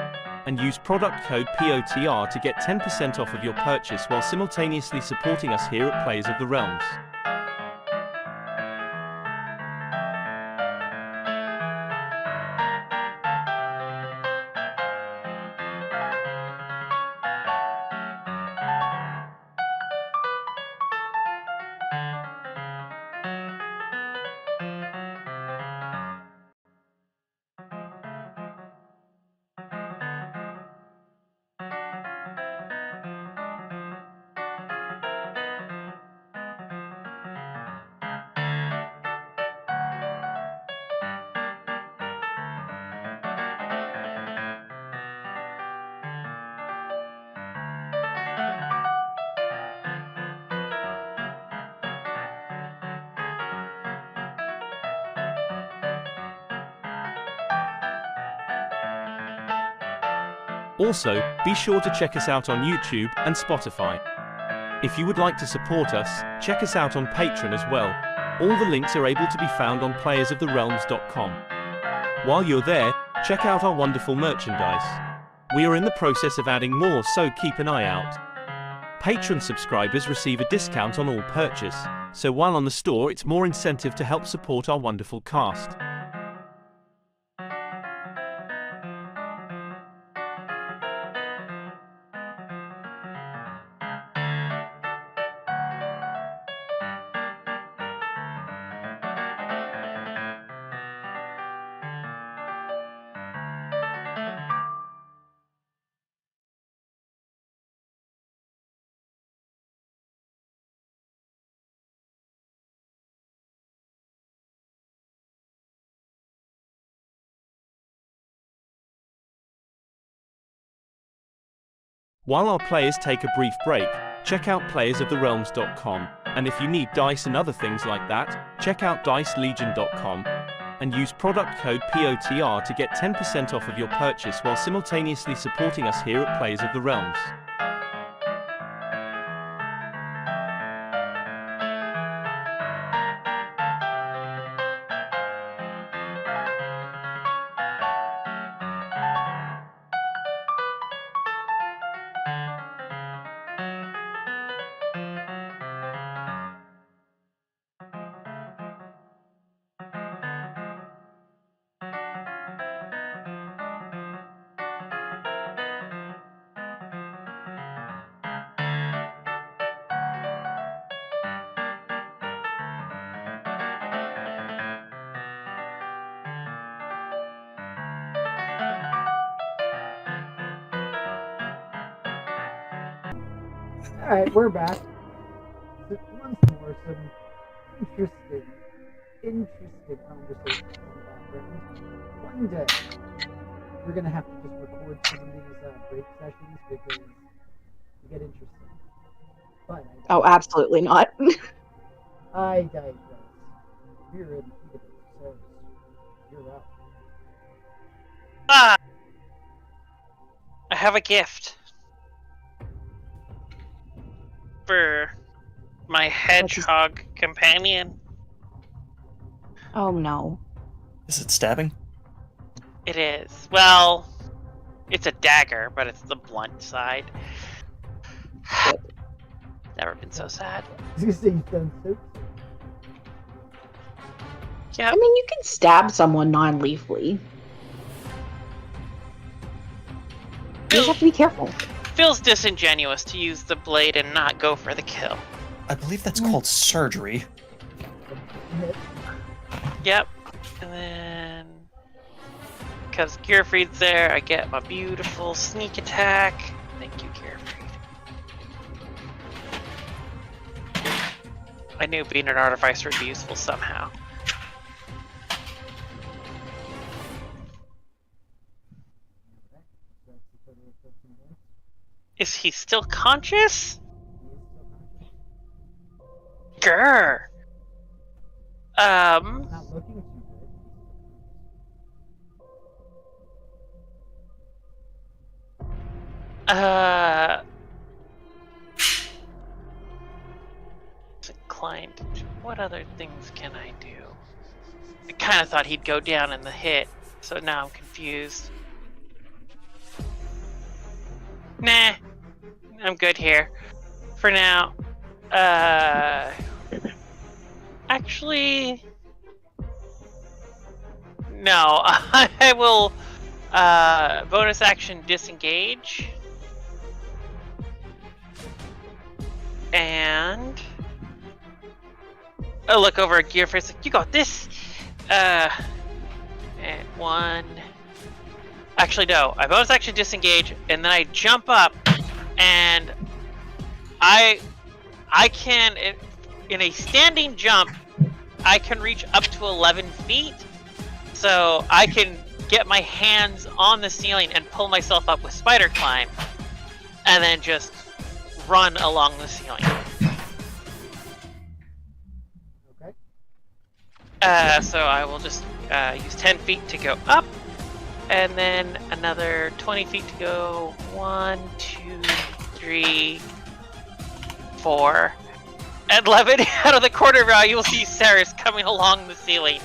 [SPEAKER 7] and use product code POTR to get 10% off of your purchase while simultaneously supporting us here at Players of the Realms. Also, be sure to check us out on YouTube and Spotify. If you would like to support us, check us out on Patreon as well. All the links are able to be found on playersoftherealms.com. While you're there, check out our wonderful merchandise. We are in the process of adding more, so keep an eye out. Patreon subscribers receive a discount on all purchase, so while on the store it's more incentive to help support our wonderful cast. While our players take a brief break, check out playersoftherealms.com, and if you need dice and other things like that, check out dicelegion.com and use product code POTR to get 10% off of your purchase while simultaneously supporting us here at Players of the Realms.
[SPEAKER 1] All right, we're back. So once more, some interesting conversations in the background. One day, we're gonna have to just record some of these break sessions because they get interesting. But
[SPEAKER 5] Oh, absolutely not.
[SPEAKER 1] I digress. We're in the heat of it, so you're up.
[SPEAKER 4] Ah! I have a gift for my hedgehog companion.
[SPEAKER 5] Oh no.
[SPEAKER 6] Is it stabbing?
[SPEAKER 4] It is. Well, it's a dagger, but it's the blunt side. Never been so sad.
[SPEAKER 1] I was gonna say you've done so.
[SPEAKER 4] Yeah.
[SPEAKER 5] I mean, you can stab someone non-lethally. You just have to be careful.
[SPEAKER 4] Feels disingenuous to use the blade and not go for the kill.
[SPEAKER 6] I believe that's called surgery.
[SPEAKER 4] Yep. And then, because Gearfried's there, I get my beautiful sneak attack. Thank you, Gearfried. I knew being an artificer would be useful somehow. Is he still conscious? Grr.
[SPEAKER 1] Not looking too good.
[SPEAKER 4] Inclined. What other things can I do? I kind of thought he'd go down in the hit, so now I'm confused. Nah, I'm good here for now. Actually, no. I will bonus action disengage, and I look over at Gearfried. Like, you got this. And one. Actually, no. I bonus action disengage, and then I jump up, and I can, in a standing jump, I can reach up to 11 feet, so I can get my hands on the ceiling and pull myself up with spider climb, and then just run along the ceiling.
[SPEAKER 1] Okay.
[SPEAKER 4] So I will just use 10 feet to go up, and then another 20 feet to go. 1, 2, 3, 4. At 11, out of the corner of your eye, you will see Ceres coming along the ceiling.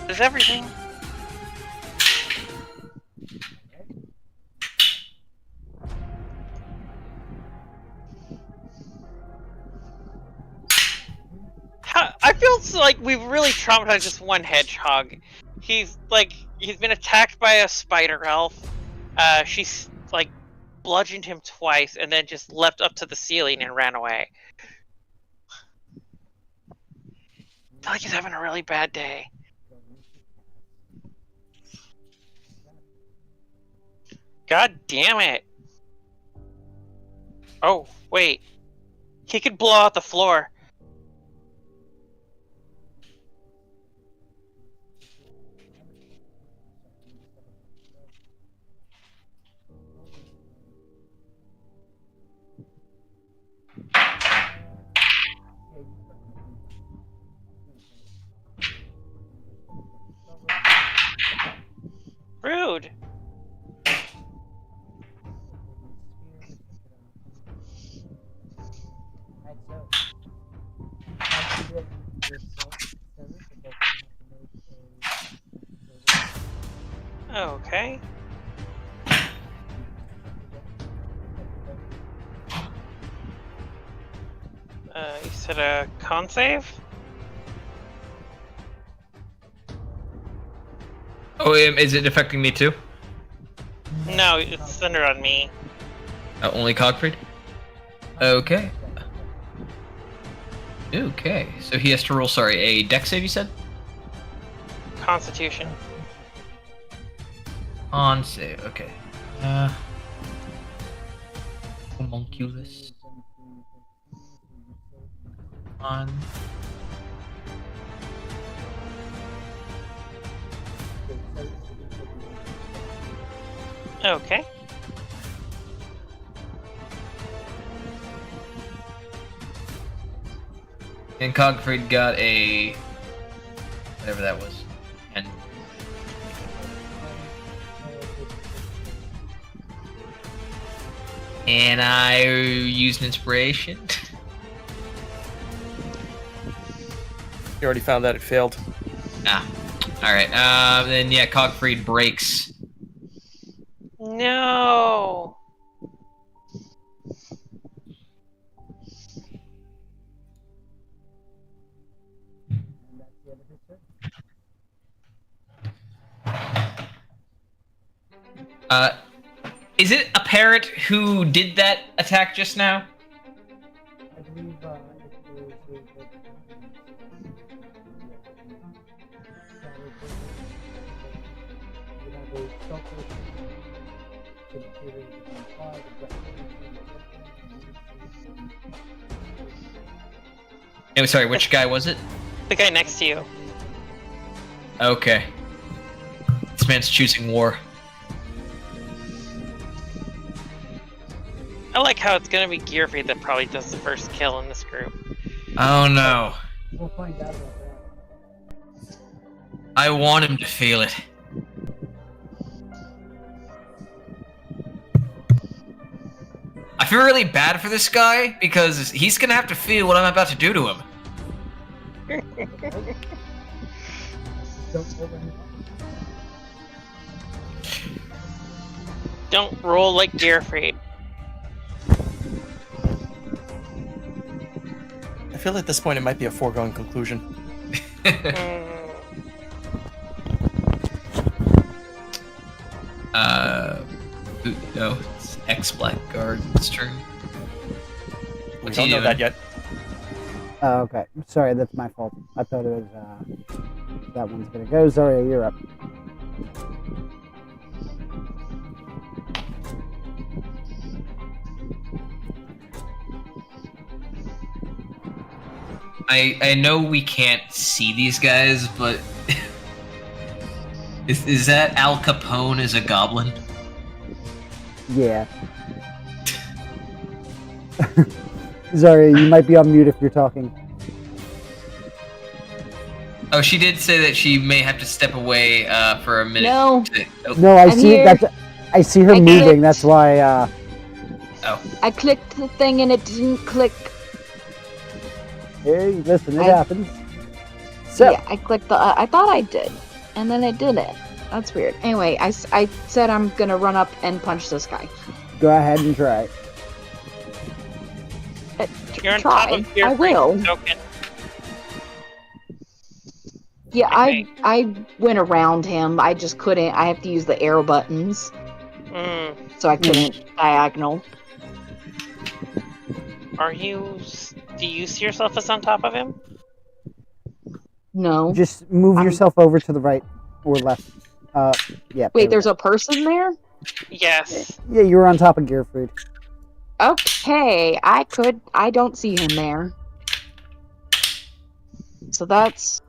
[SPEAKER 4] Is everything? I feel like we've really traumatized this one hedgehog. He's been attacked by a spider elf. She's like bludgeoned him twice and then just leapt up to the ceiling and ran away. I feel like he's having a really bad day. God damn it. Oh, wait. He could blow out the floor. Okay. You said a con save?
[SPEAKER 2] Oh, is it affecting me too?
[SPEAKER 4] No, it's centered on me.
[SPEAKER 2] Only Cogfried? Okay. Okay, so he has to roll, sorry, a dex save, you said?
[SPEAKER 4] Constitution.
[SPEAKER 2] On save, okay. Homunculus. On.
[SPEAKER 4] Okay.
[SPEAKER 2] And Cogfried got a... whatever that was. And... and I used an inspiration.
[SPEAKER 6] You already found that it failed.
[SPEAKER 2] Alright, then yeah, Cogfried breaks.
[SPEAKER 4] No.
[SPEAKER 2] Is it a parrot who did that attack just now?
[SPEAKER 1] I believe
[SPEAKER 2] Oh, sorry, which guy was it?
[SPEAKER 4] The guy next to you.
[SPEAKER 2] Okay. This man's choosing war.
[SPEAKER 4] I like how it's gonna be Gearfried that probably does the first kill in this group.
[SPEAKER 2] Oh no.
[SPEAKER 1] we'll find out about that.
[SPEAKER 2] I want him to feel it. I feel really bad for this guy because he's gonna have to feel what I'm about to do to him.
[SPEAKER 4] Don't roll like Gearfried.
[SPEAKER 6] I feel at this point it might be a foregone conclusion.
[SPEAKER 2] No, it's X-Blackguard's turn.
[SPEAKER 6] We
[SPEAKER 2] What's
[SPEAKER 6] don't
[SPEAKER 2] he
[SPEAKER 6] know
[SPEAKER 2] doing?
[SPEAKER 6] that yet.
[SPEAKER 1] Oh, okay. Sorry, that's my fault. I thought it was, that one's gonna go. Zarya, you're up.
[SPEAKER 2] I know we can't see these guys, but is that Al Capone as a goblin?
[SPEAKER 1] Yeah. Zarya, you might be on mute if you're talking.
[SPEAKER 2] Oh, she did say that she may have to step away for a minute.
[SPEAKER 5] No.
[SPEAKER 2] Oh,
[SPEAKER 1] No, I
[SPEAKER 5] I'm
[SPEAKER 1] see
[SPEAKER 5] here.
[SPEAKER 1] I see her
[SPEAKER 5] I
[SPEAKER 1] moving.
[SPEAKER 5] clicked.
[SPEAKER 1] That's why.
[SPEAKER 5] I clicked the thing and it didn't click.
[SPEAKER 1] Hey, listen, it
[SPEAKER 5] I-
[SPEAKER 1] happens. So,
[SPEAKER 5] Yeah, I clicked the. I thought I did, and then it didn't. That's weird. Anyway, I said I'm gonna run up and punch this guy.
[SPEAKER 1] go ahead and try.
[SPEAKER 4] You're on
[SPEAKER 5] Try.
[SPEAKER 4] top of
[SPEAKER 5] I
[SPEAKER 4] Gearfried.
[SPEAKER 5] will.
[SPEAKER 4] Token.
[SPEAKER 5] Yeah,
[SPEAKER 4] Okay.
[SPEAKER 5] I went around him. I just couldn't. I have to use the arrow buttons, so I couldn't diagonal.
[SPEAKER 4] Do you see yourself as on top of him?
[SPEAKER 5] No.
[SPEAKER 1] Just move
[SPEAKER 5] I'm-
[SPEAKER 1] yourself over to the right or left. Yeah.
[SPEAKER 5] Wait, there's a person there?
[SPEAKER 4] Yes.
[SPEAKER 1] Yeah, you were on top of Gearfried.
[SPEAKER 5] Okay, I don't see him there. So that's.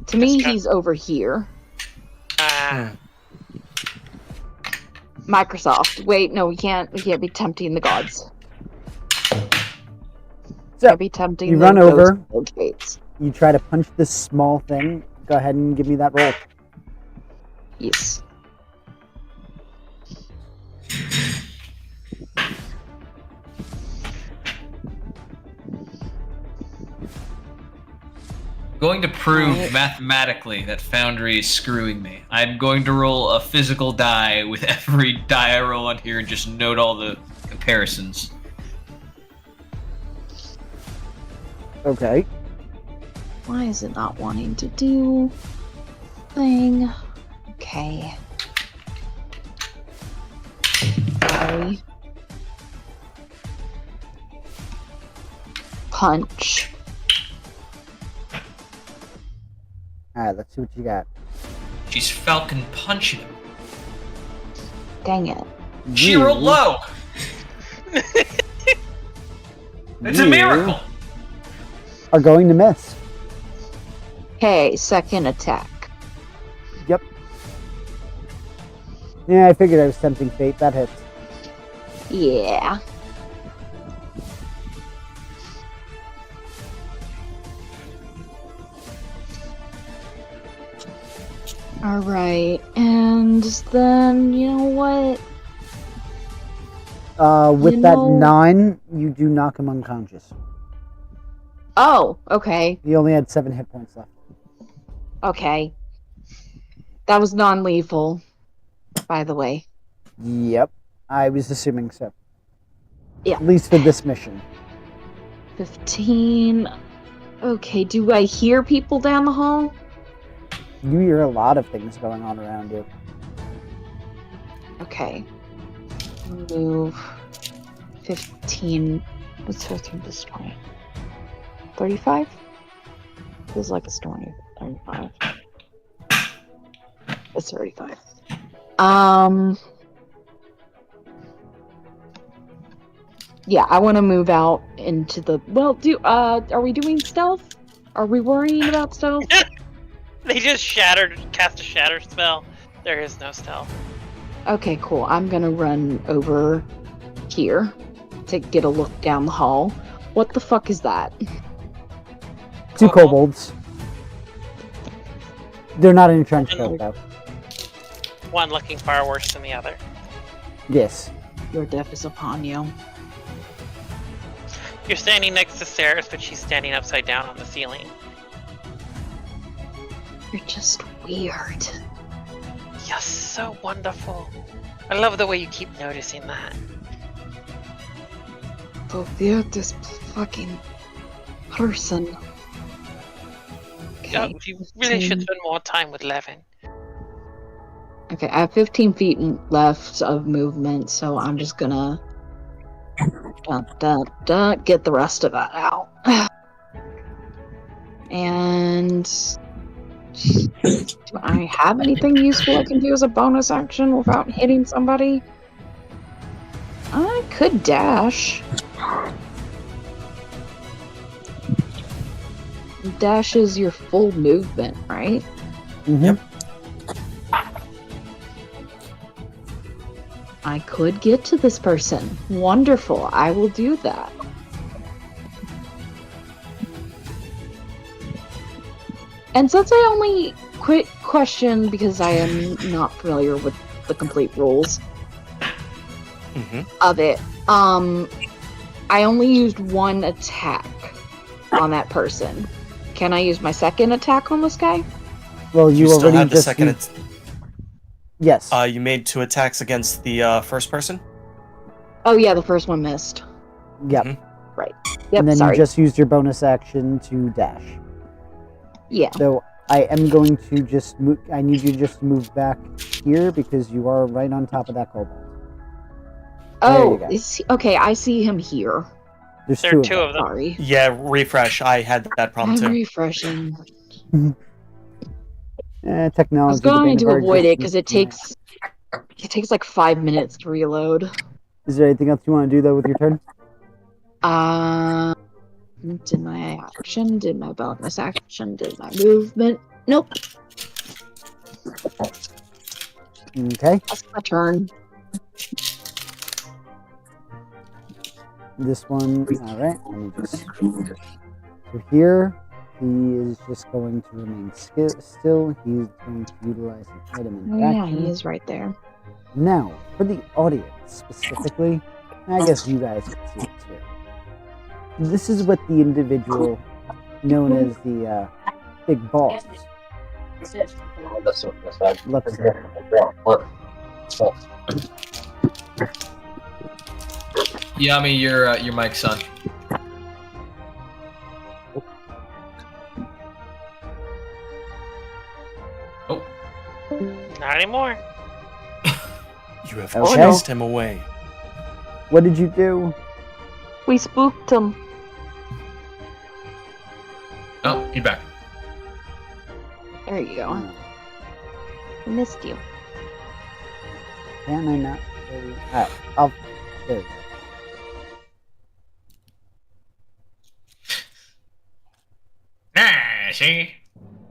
[SPEAKER 5] To me,
[SPEAKER 4] That's
[SPEAKER 5] he's over here.
[SPEAKER 4] Ah.
[SPEAKER 5] Microsoft. Wait, no, we can't be tempting the gods.
[SPEAKER 1] So,
[SPEAKER 5] Can't be tempting
[SPEAKER 1] you
[SPEAKER 5] the
[SPEAKER 1] run over.
[SPEAKER 5] ghost gates.
[SPEAKER 1] You try to punch this small thing. Go ahead and give me that roll.
[SPEAKER 5] Yes.
[SPEAKER 2] going to prove
[SPEAKER 5] Alright.
[SPEAKER 2] mathematically that Foundry is screwing me. I'm going to roll a physical die with every die I roll on here and just note all the comparisons.
[SPEAKER 1] Okay.
[SPEAKER 5] Why is it not wanting to do thing? Okay. Sorry. Punch.
[SPEAKER 1] Alright, let's see what you got.
[SPEAKER 2] She's Falcon punching him.
[SPEAKER 5] Dang it.
[SPEAKER 2] She
[SPEAKER 1] You-
[SPEAKER 2] rolled low. It's a
[SPEAKER 1] you
[SPEAKER 2] miracle.
[SPEAKER 1] Are going to miss.
[SPEAKER 5] Okay, second attack.
[SPEAKER 1] Yep. Yeah, I figured I was tempting fate. That hits.
[SPEAKER 5] Yeah. Alright, and then, you know what?
[SPEAKER 1] With
[SPEAKER 5] You
[SPEAKER 1] that
[SPEAKER 5] know-
[SPEAKER 1] 9, you do knock him unconscious.
[SPEAKER 5] Oh, okay.
[SPEAKER 1] He only had 7 hit points left.
[SPEAKER 5] Okay. That was non-lethal, by the way.
[SPEAKER 1] Yep. I was assuming so.
[SPEAKER 5] Yeah.
[SPEAKER 1] At least for this mission.
[SPEAKER 5] 15. Okay, do I hear people down the hall?
[SPEAKER 1] You hear a lot of things going on around you.
[SPEAKER 5] Okay. Move. 15. What's 15 plus 20? 35? Feels like it's 20. 35. It's 35. Yeah, I want to move out into the. Well, are we doing stealth? Are we worrying about stealth?
[SPEAKER 4] They just cast a shatter spell. There is no stealth.
[SPEAKER 5] Okay, cool. I'm gonna run over here to get a look down the hall. What the fuck is that?
[SPEAKER 1] 2 kobolds. They're not in trench coat, though.
[SPEAKER 4] One looking far worse than the other.
[SPEAKER 1] Yes.
[SPEAKER 5] Your death is upon you.
[SPEAKER 4] You're standing next to Ceres, but she's standing upside down on the ceiling.
[SPEAKER 5] You're just weird.
[SPEAKER 4] You're so wonderful. I love the way you keep noticing that.
[SPEAKER 5] The weirdest fucking person.
[SPEAKER 4] Yeah,
[SPEAKER 5] Okay.
[SPEAKER 4] you really should
[SPEAKER 5] 15.
[SPEAKER 4] spend more time with Levin.
[SPEAKER 5] Okay, I have 15 feet left of movement, so I'm just gonna get the rest of that out. And do I have anything useful I can do as a bonus action without hitting somebody? I could dash. Dash is your full movement, right?
[SPEAKER 1] Mm-hmm.
[SPEAKER 6] Yep.
[SPEAKER 5] I could get to this person. Wonderful. I will do that. And since I only quick question because I am not familiar with the complete rules
[SPEAKER 6] Mm-hmm.
[SPEAKER 5] of it, I only used one attack on that person. Can I use my second attack on this guy?
[SPEAKER 1] Well,
[SPEAKER 6] You
[SPEAKER 1] you
[SPEAKER 6] still
[SPEAKER 1] already
[SPEAKER 6] have the
[SPEAKER 1] just
[SPEAKER 6] second.
[SPEAKER 1] used- Yes.
[SPEAKER 6] You made 2 attacks against the first person.
[SPEAKER 5] Oh yeah, the first one missed.
[SPEAKER 1] Yep.
[SPEAKER 6] Mhm.
[SPEAKER 5] Yep,
[SPEAKER 1] And then
[SPEAKER 5] sorry.
[SPEAKER 1] you just used your bonus action to dash.
[SPEAKER 5] Yeah.
[SPEAKER 1] So I am going to just move. I need you to just move back here because you are right on top of that kobold. There you
[SPEAKER 5] Oh,
[SPEAKER 1] go.
[SPEAKER 5] okay, I see him here.
[SPEAKER 1] There's
[SPEAKER 4] There
[SPEAKER 1] two
[SPEAKER 4] are
[SPEAKER 1] of
[SPEAKER 4] two
[SPEAKER 1] them.
[SPEAKER 4] of them.
[SPEAKER 5] Sorry.
[SPEAKER 6] Yeah, refresh. I had that problem
[SPEAKER 5] I'm
[SPEAKER 6] too.
[SPEAKER 5] refreshing.
[SPEAKER 1] Technology.
[SPEAKER 5] I was
[SPEAKER 1] the bane
[SPEAKER 5] going
[SPEAKER 1] of
[SPEAKER 5] to
[SPEAKER 1] our
[SPEAKER 5] avoid it
[SPEAKER 1] existence.
[SPEAKER 5] because it takes like 5 minutes to reload.
[SPEAKER 1] Is there anything else you want to do though with your turn?
[SPEAKER 5] Did my action, did my bonus action, did my movement. Nope,
[SPEAKER 1] Okay.
[SPEAKER 5] that's my turn.
[SPEAKER 1] This one. All right. Let me just. So here, he is just going to remain still. He's going to utilize an item in
[SPEAKER 5] Yeah,
[SPEAKER 1] action.
[SPEAKER 5] he is right there.
[SPEAKER 1] Now, for the audience specifically, I guess you guys can see it too. This is what the individual known as the big balls. Looks
[SPEAKER 2] Yami, your mic's on. Oh,
[SPEAKER 4] Not anymore.
[SPEAKER 6] You have
[SPEAKER 1] Okay.
[SPEAKER 6] chased him away.
[SPEAKER 1] What did you do?
[SPEAKER 5] We spooked him.
[SPEAKER 2] oh, you're back.
[SPEAKER 5] There you go. I missed you.
[SPEAKER 1] Can I not? I'll. There we go.
[SPEAKER 2] Ah, see?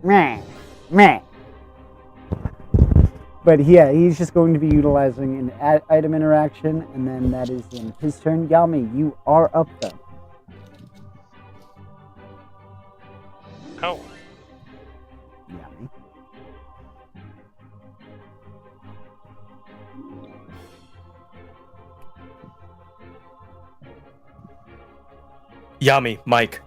[SPEAKER 1] Meh. Meh. But yeah, he's just going to be utilizing an item interaction, and then that is in his turn. Yami, you are up though.
[SPEAKER 4] Oh.
[SPEAKER 1] Yami.
[SPEAKER 6] Yami, Mike.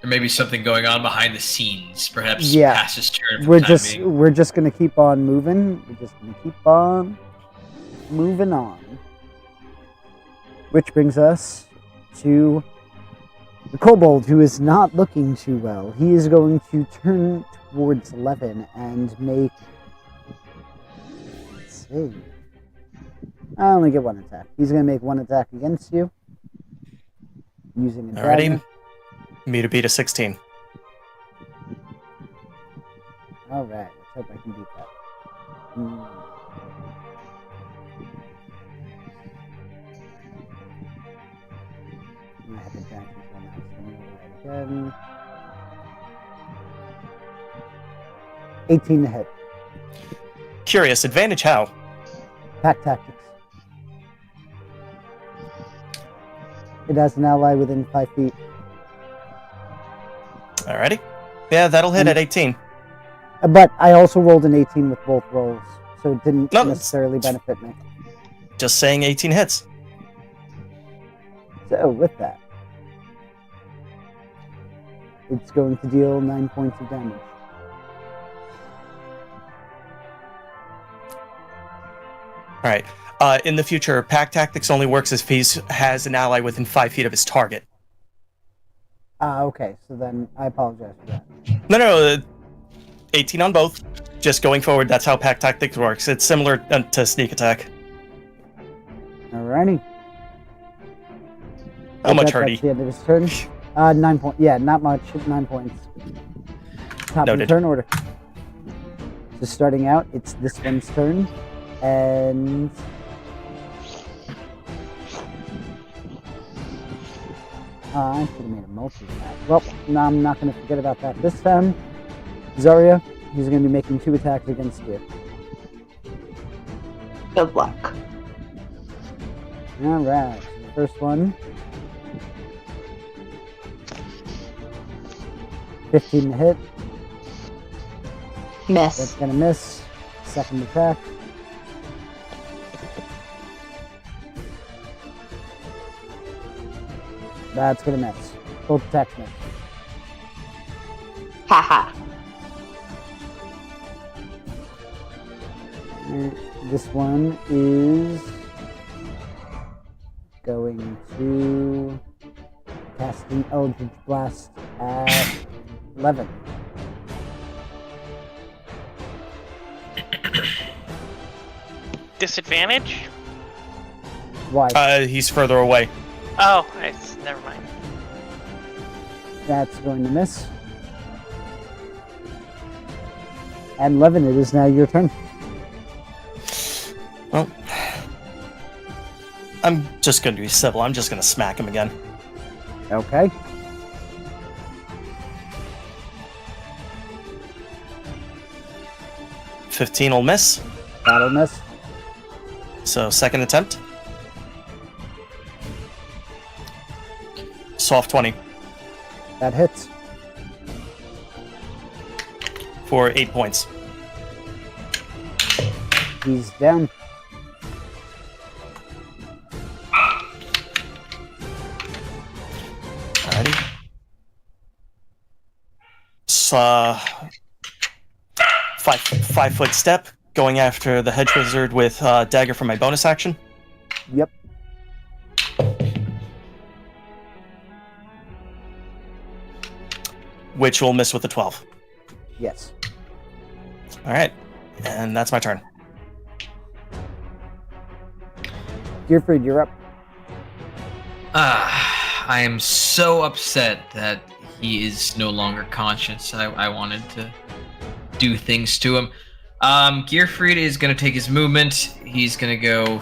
[SPEAKER 2] Or maybe something going on behind the scenes. Perhaps
[SPEAKER 1] Yeah.
[SPEAKER 2] past his turn for
[SPEAKER 1] We're
[SPEAKER 2] the time
[SPEAKER 1] just
[SPEAKER 2] being.
[SPEAKER 1] we're just gonna keep on moving. We're just gonna keep on moving on. Which brings us to the kobold, who is not looking too well. He is going to turn towards Levin and make. Let's see. I only get one attack. He's gonna make one attack against you using a
[SPEAKER 6] Alrighty.
[SPEAKER 1] dagger.
[SPEAKER 6] Me to beat a 16.
[SPEAKER 1] All right. Let's hope I can beat that. I have advantage on that, so I'm gonna roll that again. 18 to hit.
[SPEAKER 6] Curious, advantage how?
[SPEAKER 1] Pack tactics. It has an ally within 5 feet.
[SPEAKER 6] Alrighty. Yeah, that'll hit at 18.
[SPEAKER 1] But I also rolled an 18 with both rolls, so it didn't
[SPEAKER 6] No,
[SPEAKER 1] necessarily benefit me.
[SPEAKER 6] Just saying 18 hits.
[SPEAKER 1] So with that, it's going to deal 9 points of damage.
[SPEAKER 6] Alright. In the future, pack tactics only works if he has an ally within 5 feet of his target.
[SPEAKER 1] Okay, so then I apologize for that.
[SPEAKER 6] No, 18 on both. Just going forward, that's how pack tactics works. It's similar to sneak attack.
[SPEAKER 1] Alrighty.
[SPEAKER 6] How much
[SPEAKER 1] That's
[SPEAKER 6] hurt he?
[SPEAKER 1] the end of his turn. 9 points. Yeah, not much. 9 points. Top of the
[SPEAKER 6] Noted.
[SPEAKER 1] turn order. So starting out, it's this one's turn, and I should have made a multi-attack. Well, no, I'm not going to forget about that this time. Zarya, he's going to be making 2 attacks against you.
[SPEAKER 5] Good luck.
[SPEAKER 1] Alright, so the first one. 15 to hit. That's
[SPEAKER 5] Miss.
[SPEAKER 1] going to miss. Second attack. That's going to miss. Both attacks miss.
[SPEAKER 5] Haha.
[SPEAKER 1] This one is going to cast an Eldritch Blast at 11.
[SPEAKER 4] Disadvantage?
[SPEAKER 1] Why?
[SPEAKER 6] He's further away.
[SPEAKER 4] Oh, never mind.
[SPEAKER 1] That's going to miss. And Levin, it is now your turn.
[SPEAKER 6] Well, I'm just going to be civil. I'm just going to smack him again.
[SPEAKER 1] Okay.
[SPEAKER 6] $15 will miss.
[SPEAKER 1] That'll miss.
[SPEAKER 6] So second attempt. Soft 20
[SPEAKER 1] That hits.
[SPEAKER 6] for 8 points.
[SPEAKER 1] He's down.
[SPEAKER 6] five-foot step, going after the hedge wizard with dagger for my bonus action.
[SPEAKER 1] Yep.
[SPEAKER 6] Which will miss with a 12.
[SPEAKER 1] Yes.
[SPEAKER 6] All right, and that's my turn.
[SPEAKER 1] Gearfried, you're up.
[SPEAKER 2] I am so upset that he is no longer conscious. I wanted to do things to him. Gearfried is going to take his movement. He's going to go...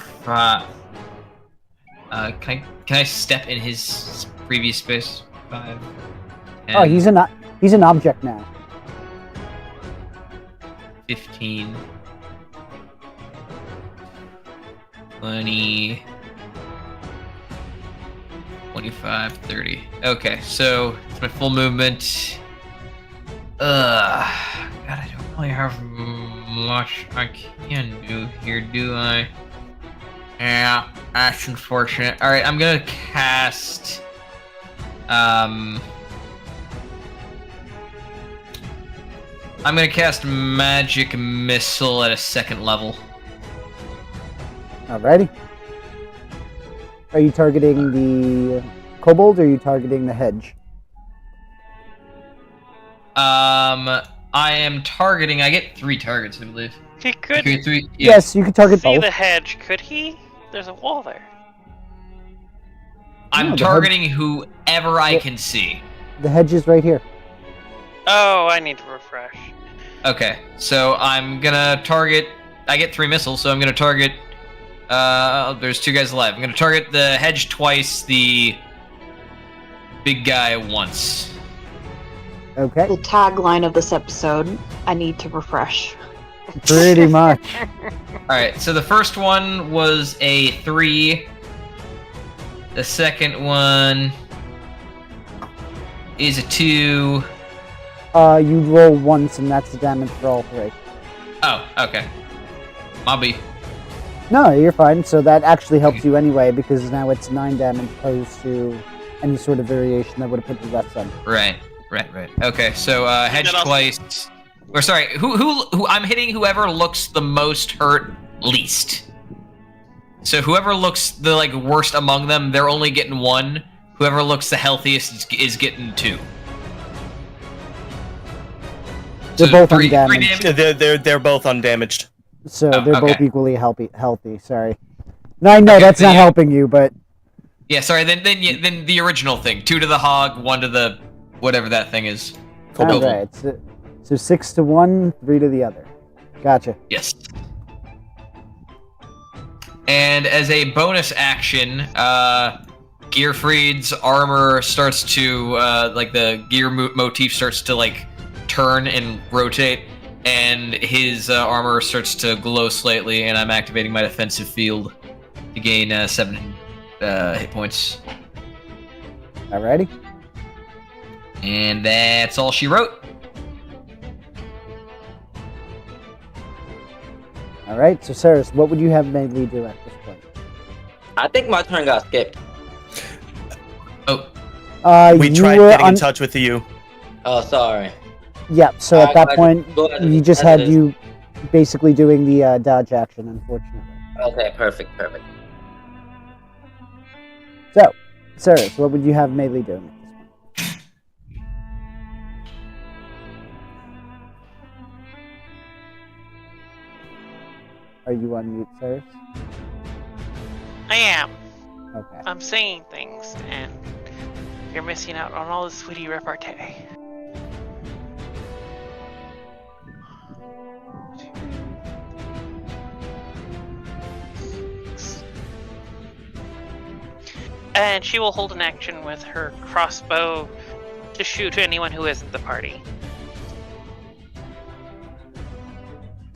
[SPEAKER 2] can I step in his previous space? 5, 10,
[SPEAKER 1] Oh, he's an object now.
[SPEAKER 2] 15, 20, 25, 30. Okay, so it's my full movement. God, I don't really have much I can do here, do I? Yeah, that's unfortunate. Alright, I'm gonna cast... I'm gonna cast Magic Missile at a 2nd level.
[SPEAKER 1] Alrighty. Are you targeting the kobold or are you targeting the hedge?
[SPEAKER 2] I am targeting... I get 3 targets, I believe.
[SPEAKER 4] He could
[SPEAKER 2] Okay, 3. Yeah.
[SPEAKER 1] Yes, you can target
[SPEAKER 4] see
[SPEAKER 1] both.
[SPEAKER 4] the hedge, could he? There's a wall there.
[SPEAKER 2] I'm
[SPEAKER 1] No, the
[SPEAKER 2] targeting whoever I can see.
[SPEAKER 1] The hedge is right here.
[SPEAKER 4] Oh, I need to refresh.
[SPEAKER 2] Okay, so I'm gonna target... I get 3 missiles, so I'm gonna target... there's 2 guys alive. I'm gonna target the hedge twice, the big guy once.
[SPEAKER 1] Okay.
[SPEAKER 5] The tagline of this episode, I need to refresh.
[SPEAKER 1] Pretty much.
[SPEAKER 2] Alright, so the first one was a 3. The second one is a 2.
[SPEAKER 1] You roll once and that's the damage for all 3.
[SPEAKER 2] Oh, okay. Mobby.
[SPEAKER 1] No, you're fine. So that actually helps you anyway because now it's 9 damage opposed to any sort of variation that would have put you less than.
[SPEAKER 2] Right. Okay, so hedge
[SPEAKER 4] That also-
[SPEAKER 2] twice. Or sorry, who I'm hitting whoever looks the most hurt least. So whoever looks the worst among them, they're only getting 1. Whoever looks the healthiest is getting 2.
[SPEAKER 1] They're
[SPEAKER 2] So
[SPEAKER 1] both
[SPEAKER 2] three
[SPEAKER 1] undamaged.
[SPEAKER 2] damage.
[SPEAKER 6] They're both undamaged.
[SPEAKER 1] So
[SPEAKER 2] Oh,
[SPEAKER 1] they're both
[SPEAKER 2] okay.
[SPEAKER 1] equally healthy. Sorry. No, I know
[SPEAKER 2] Okay,
[SPEAKER 1] that's
[SPEAKER 2] so
[SPEAKER 1] not
[SPEAKER 2] yeah.
[SPEAKER 1] helping you, but
[SPEAKER 2] Yeah, sorry. Then the original thing: 2 to the hog, 1 to the whatever that thing is.
[SPEAKER 1] all
[SPEAKER 2] Kobold.
[SPEAKER 1] right. So 6 to one, 3 to the other. Gotcha.
[SPEAKER 2] Yes. And as a bonus action, Gearfried's armor starts to the gear motif starts to turn and rotate, and his armor starts to glow slightly. And I'm activating my defensive field to gain 7 hit points.
[SPEAKER 1] Alrighty.
[SPEAKER 2] And that's all she wrote.
[SPEAKER 1] Alright, so Cyrus, what would you have Medley do at this point?
[SPEAKER 3] I think my turn got skipped.
[SPEAKER 2] Oh,
[SPEAKER 6] We
[SPEAKER 1] you
[SPEAKER 6] tried
[SPEAKER 1] were
[SPEAKER 6] getting
[SPEAKER 1] on...
[SPEAKER 6] in touch with you.
[SPEAKER 3] Oh, sorry.
[SPEAKER 1] Yeah, so at that point,
[SPEAKER 3] Go ahead.
[SPEAKER 1] you just
[SPEAKER 3] As
[SPEAKER 1] had
[SPEAKER 3] it is.
[SPEAKER 1] you basically doing the dodge action, unfortunately.
[SPEAKER 3] Okay, perfect.
[SPEAKER 1] So, Cyrus, what would you have Medley doing at this point? Are you on mute, Cyrus?
[SPEAKER 4] I am.
[SPEAKER 1] Okay.
[SPEAKER 4] I'm saying things, and you're missing out on all the sweetie repartee. And she will hold an action with her crossbow to shoot anyone who isn't the party.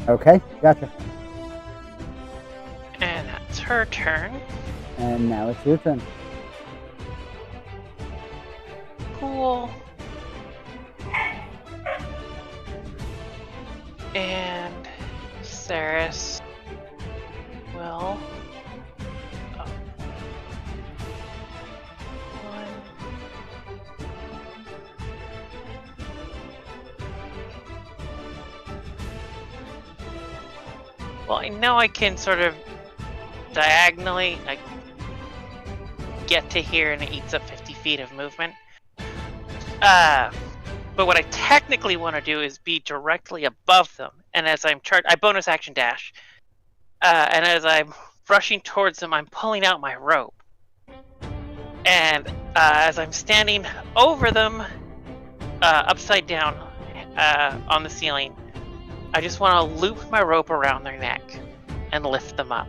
[SPEAKER 1] Okay, gotcha.
[SPEAKER 4] And that's her turn.
[SPEAKER 1] And now it's your turn.
[SPEAKER 4] Cool. And Ceres will. Oh. 1. Well, I know I can sort of diagonally get to here, and it eats up 50 feet of movement. But what I technically want to do is be directly above them, and as I'm I bonus action dash, and as I'm rushing towards them, I'm pulling out my rope, and as I'm standing over them, upside down on the ceiling, I just want to loop my rope around their neck and lift them up.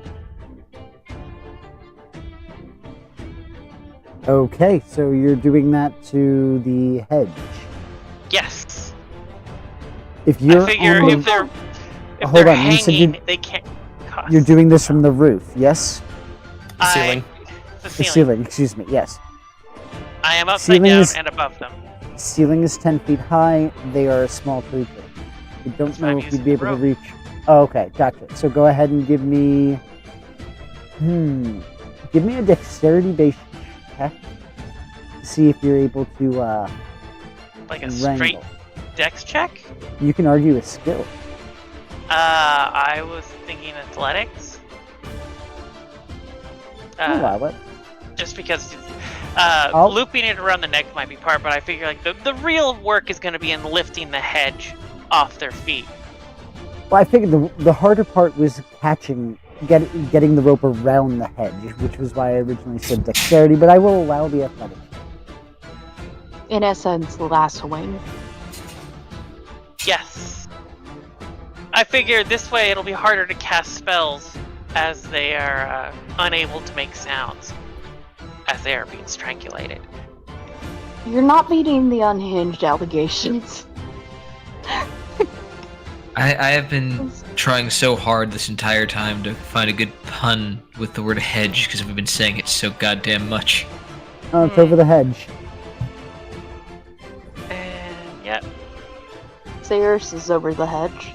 [SPEAKER 1] Okay, so you're doing that to the hedge.
[SPEAKER 4] Yes.
[SPEAKER 1] If you're
[SPEAKER 4] I figure
[SPEAKER 1] on the,
[SPEAKER 4] if they're
[SPEAKER 1] Hold on, you said
[SPEAKER 4] hanging, they can't cost.
[SPEAKER 1] you're doing this from the roof, yes?
[SPEAKER 6] The ceiling.
[SPEAKER 4] The
[SPEAKER 1] The
[SPEAKER 4] ceiling.
[SPEAKER 1] ceiling, excuse me, yes.
[SPEAKER 4] I am upside
[SPEAKER 1] Ceiling
[SPEAKER 4] down
[SPEAKER 1] is-
[SPEAKER 4] and above them.
[SPEAKER 1] Ceiling is 10 feet high. They are a small creature. We don't
[SPEAKER 4] That's why
[SPEAKER 1] know
[SPEAKER 4] I'm
[SPEAKER 1] if you'd
[SPEAKER 4] using
[SPEAKER 1] be
[SPEAKER 4] the
[SPEAKER 1] able to
[SPEAKER 4] rope.
[SPEAKER 1] reach. Oh, okay, gotcha. So go ahead and give me. Give me a dexterity-based check to see if you're able to
[SPEAKER 4] Like a
[SPEAKER 1] wrangle.
[SPEAKER 4] straight dex check?
[SPEAKER 1] You can argue a skill.
[SPEAKER 4] I was thinking athletics.
[SPEAKER 1] Allow it.
[SPEAKER 4] Just because
[SPEAKER 1] I'll-
[SPEAKER 4] looping it around the neck might be part, but I figure like the real work is going to be in lifting the hedge off their feet.
[SPEAKER 1] Well, I figured the harder part was getting the rope around the hedge, which was why I originally said dexterity. But I will allow the athletics.
[SPEAKER 5] In essence, lassoing.
[SPEAKER 4] Yes. I figure this way it'll be harder to cast spells as they are unable to make sounds as they are being strangulated.
[SPEAKER 5] You're not meeting the unhinged allegations.
[SPEAKER 2] I have been trying so hard this entire time to find a good pun with the word hedge because we've been saying it so goddamn much.
[SPEAKER 1] Oh, it's over the hedge.
[SPEAKER 4] And yeah,
[SPEAKER 5] Cyrus is over the hedge.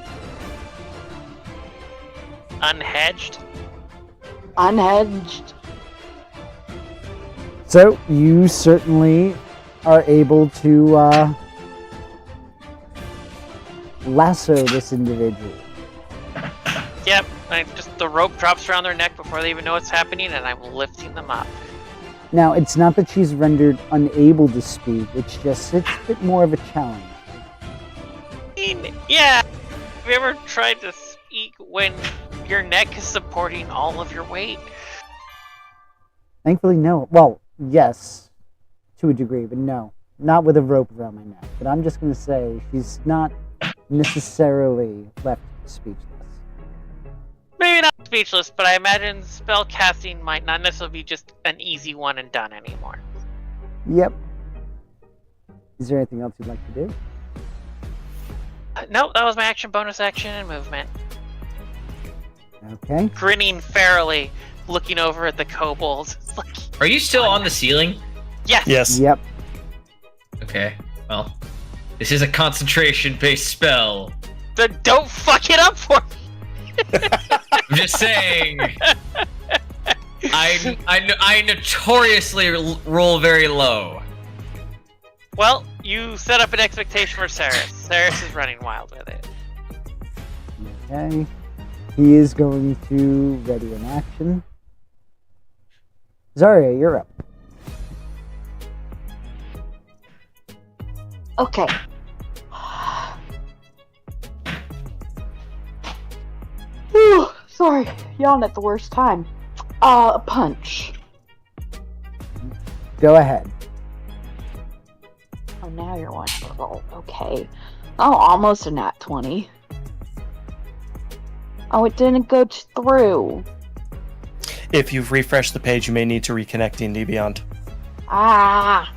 [SPEAKER 4] unhedged.
[SPEAKER 5] Unhedged.
[SPEAKER 1] So you certainly are able to lasso this individual.
[SPEAKER 4] Yep, the rope drops around their neck before they even know what's happening, and I'm lifting them up.
[SPEAKER 1] Now, it's not that she's rendered unable to speak, it's just it's a bit more of a challenge.
[SPEAKER 4] I mean, yeah. Have you ever tried to speak when your neck is supporting all of your weight?
[SPEAKER 1] Thankfully, no. Well, yes, to a degree, but no. Not with a rope around my neck. But I'm just going to say she's not necessarily left speechless.
[SPEAKER 4] Maybe not speechless, but I imagine spell casting might not necessarily be just an easy one and done anymore.
[SPEAKER 1] Yep. Is there anything else you'd like to do?
[SPEAKER 4] Nope, that was my action, bonus action, and movement.
[SPEAKER 1] Okay.
[SPEAKER 4] Grinning ferally, looking over at the kobolds. It's like,
[SPEAKER 2] Are you still on the ceiling?
[SPEAKER 4] yes!
[SPEAKER 6] Yes.
[SPEAKER 1] Yep.
[SPEAKER 2] Okay, well, this is a concentration-based spell.
[SPEAKER 4] Then don't fuck it up for me!
[SPEAKER 2] I'm just saying. I notoriously roll very low.
[SPEAKER 4] Well, you set up an expectation for Ceres. Ceres is running wild with it.
[SPEAKER 1] Okay. He is going to ready an action. Zarya, you're up.
[SPEAKER 5] Okay. Whew, sorry, yawn at the worst time. Punch.
[SPEAKER 1] Go ahead.
[SPEAKER 5] Oh, now you're one to roll. Okay. Oh, almost a nat 20. Oh, it didn't go through.
[SPEAKER 6] If you've refreshed the page, you may need to reconnect D&D Beyond.
[SPEAKER 5] Ah.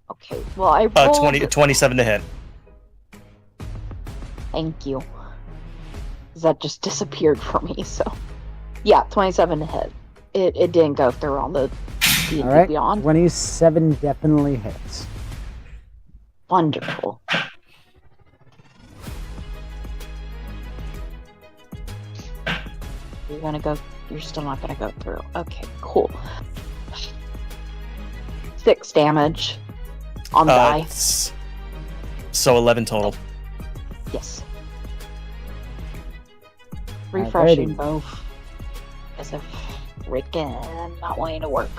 [SPEAKER 5] Okay, well, I rolled...
[SPEAKER 6] 27 to hit.
[SPEAKER 5] Thank you. 'Cause that just disappeared for me, so... Yeah, 27 to hit. It didn't go through on the D&D
[SPEAKER 1] All right.
[SPEAKER 5] Beyond.
[SPEAKER 1] 27 definitely hits.
[SPEAKER 5] Wonderful. You're still not gonna go through. Okay, cool. 6 damage on the die.
[SPEAKER 6] So 11 total.
[SPEAKER 5] Yes. Refreshing
[SPEAKER 1] Alrighty.
[SPEAKER 5] both. As if freaking not wanting to work.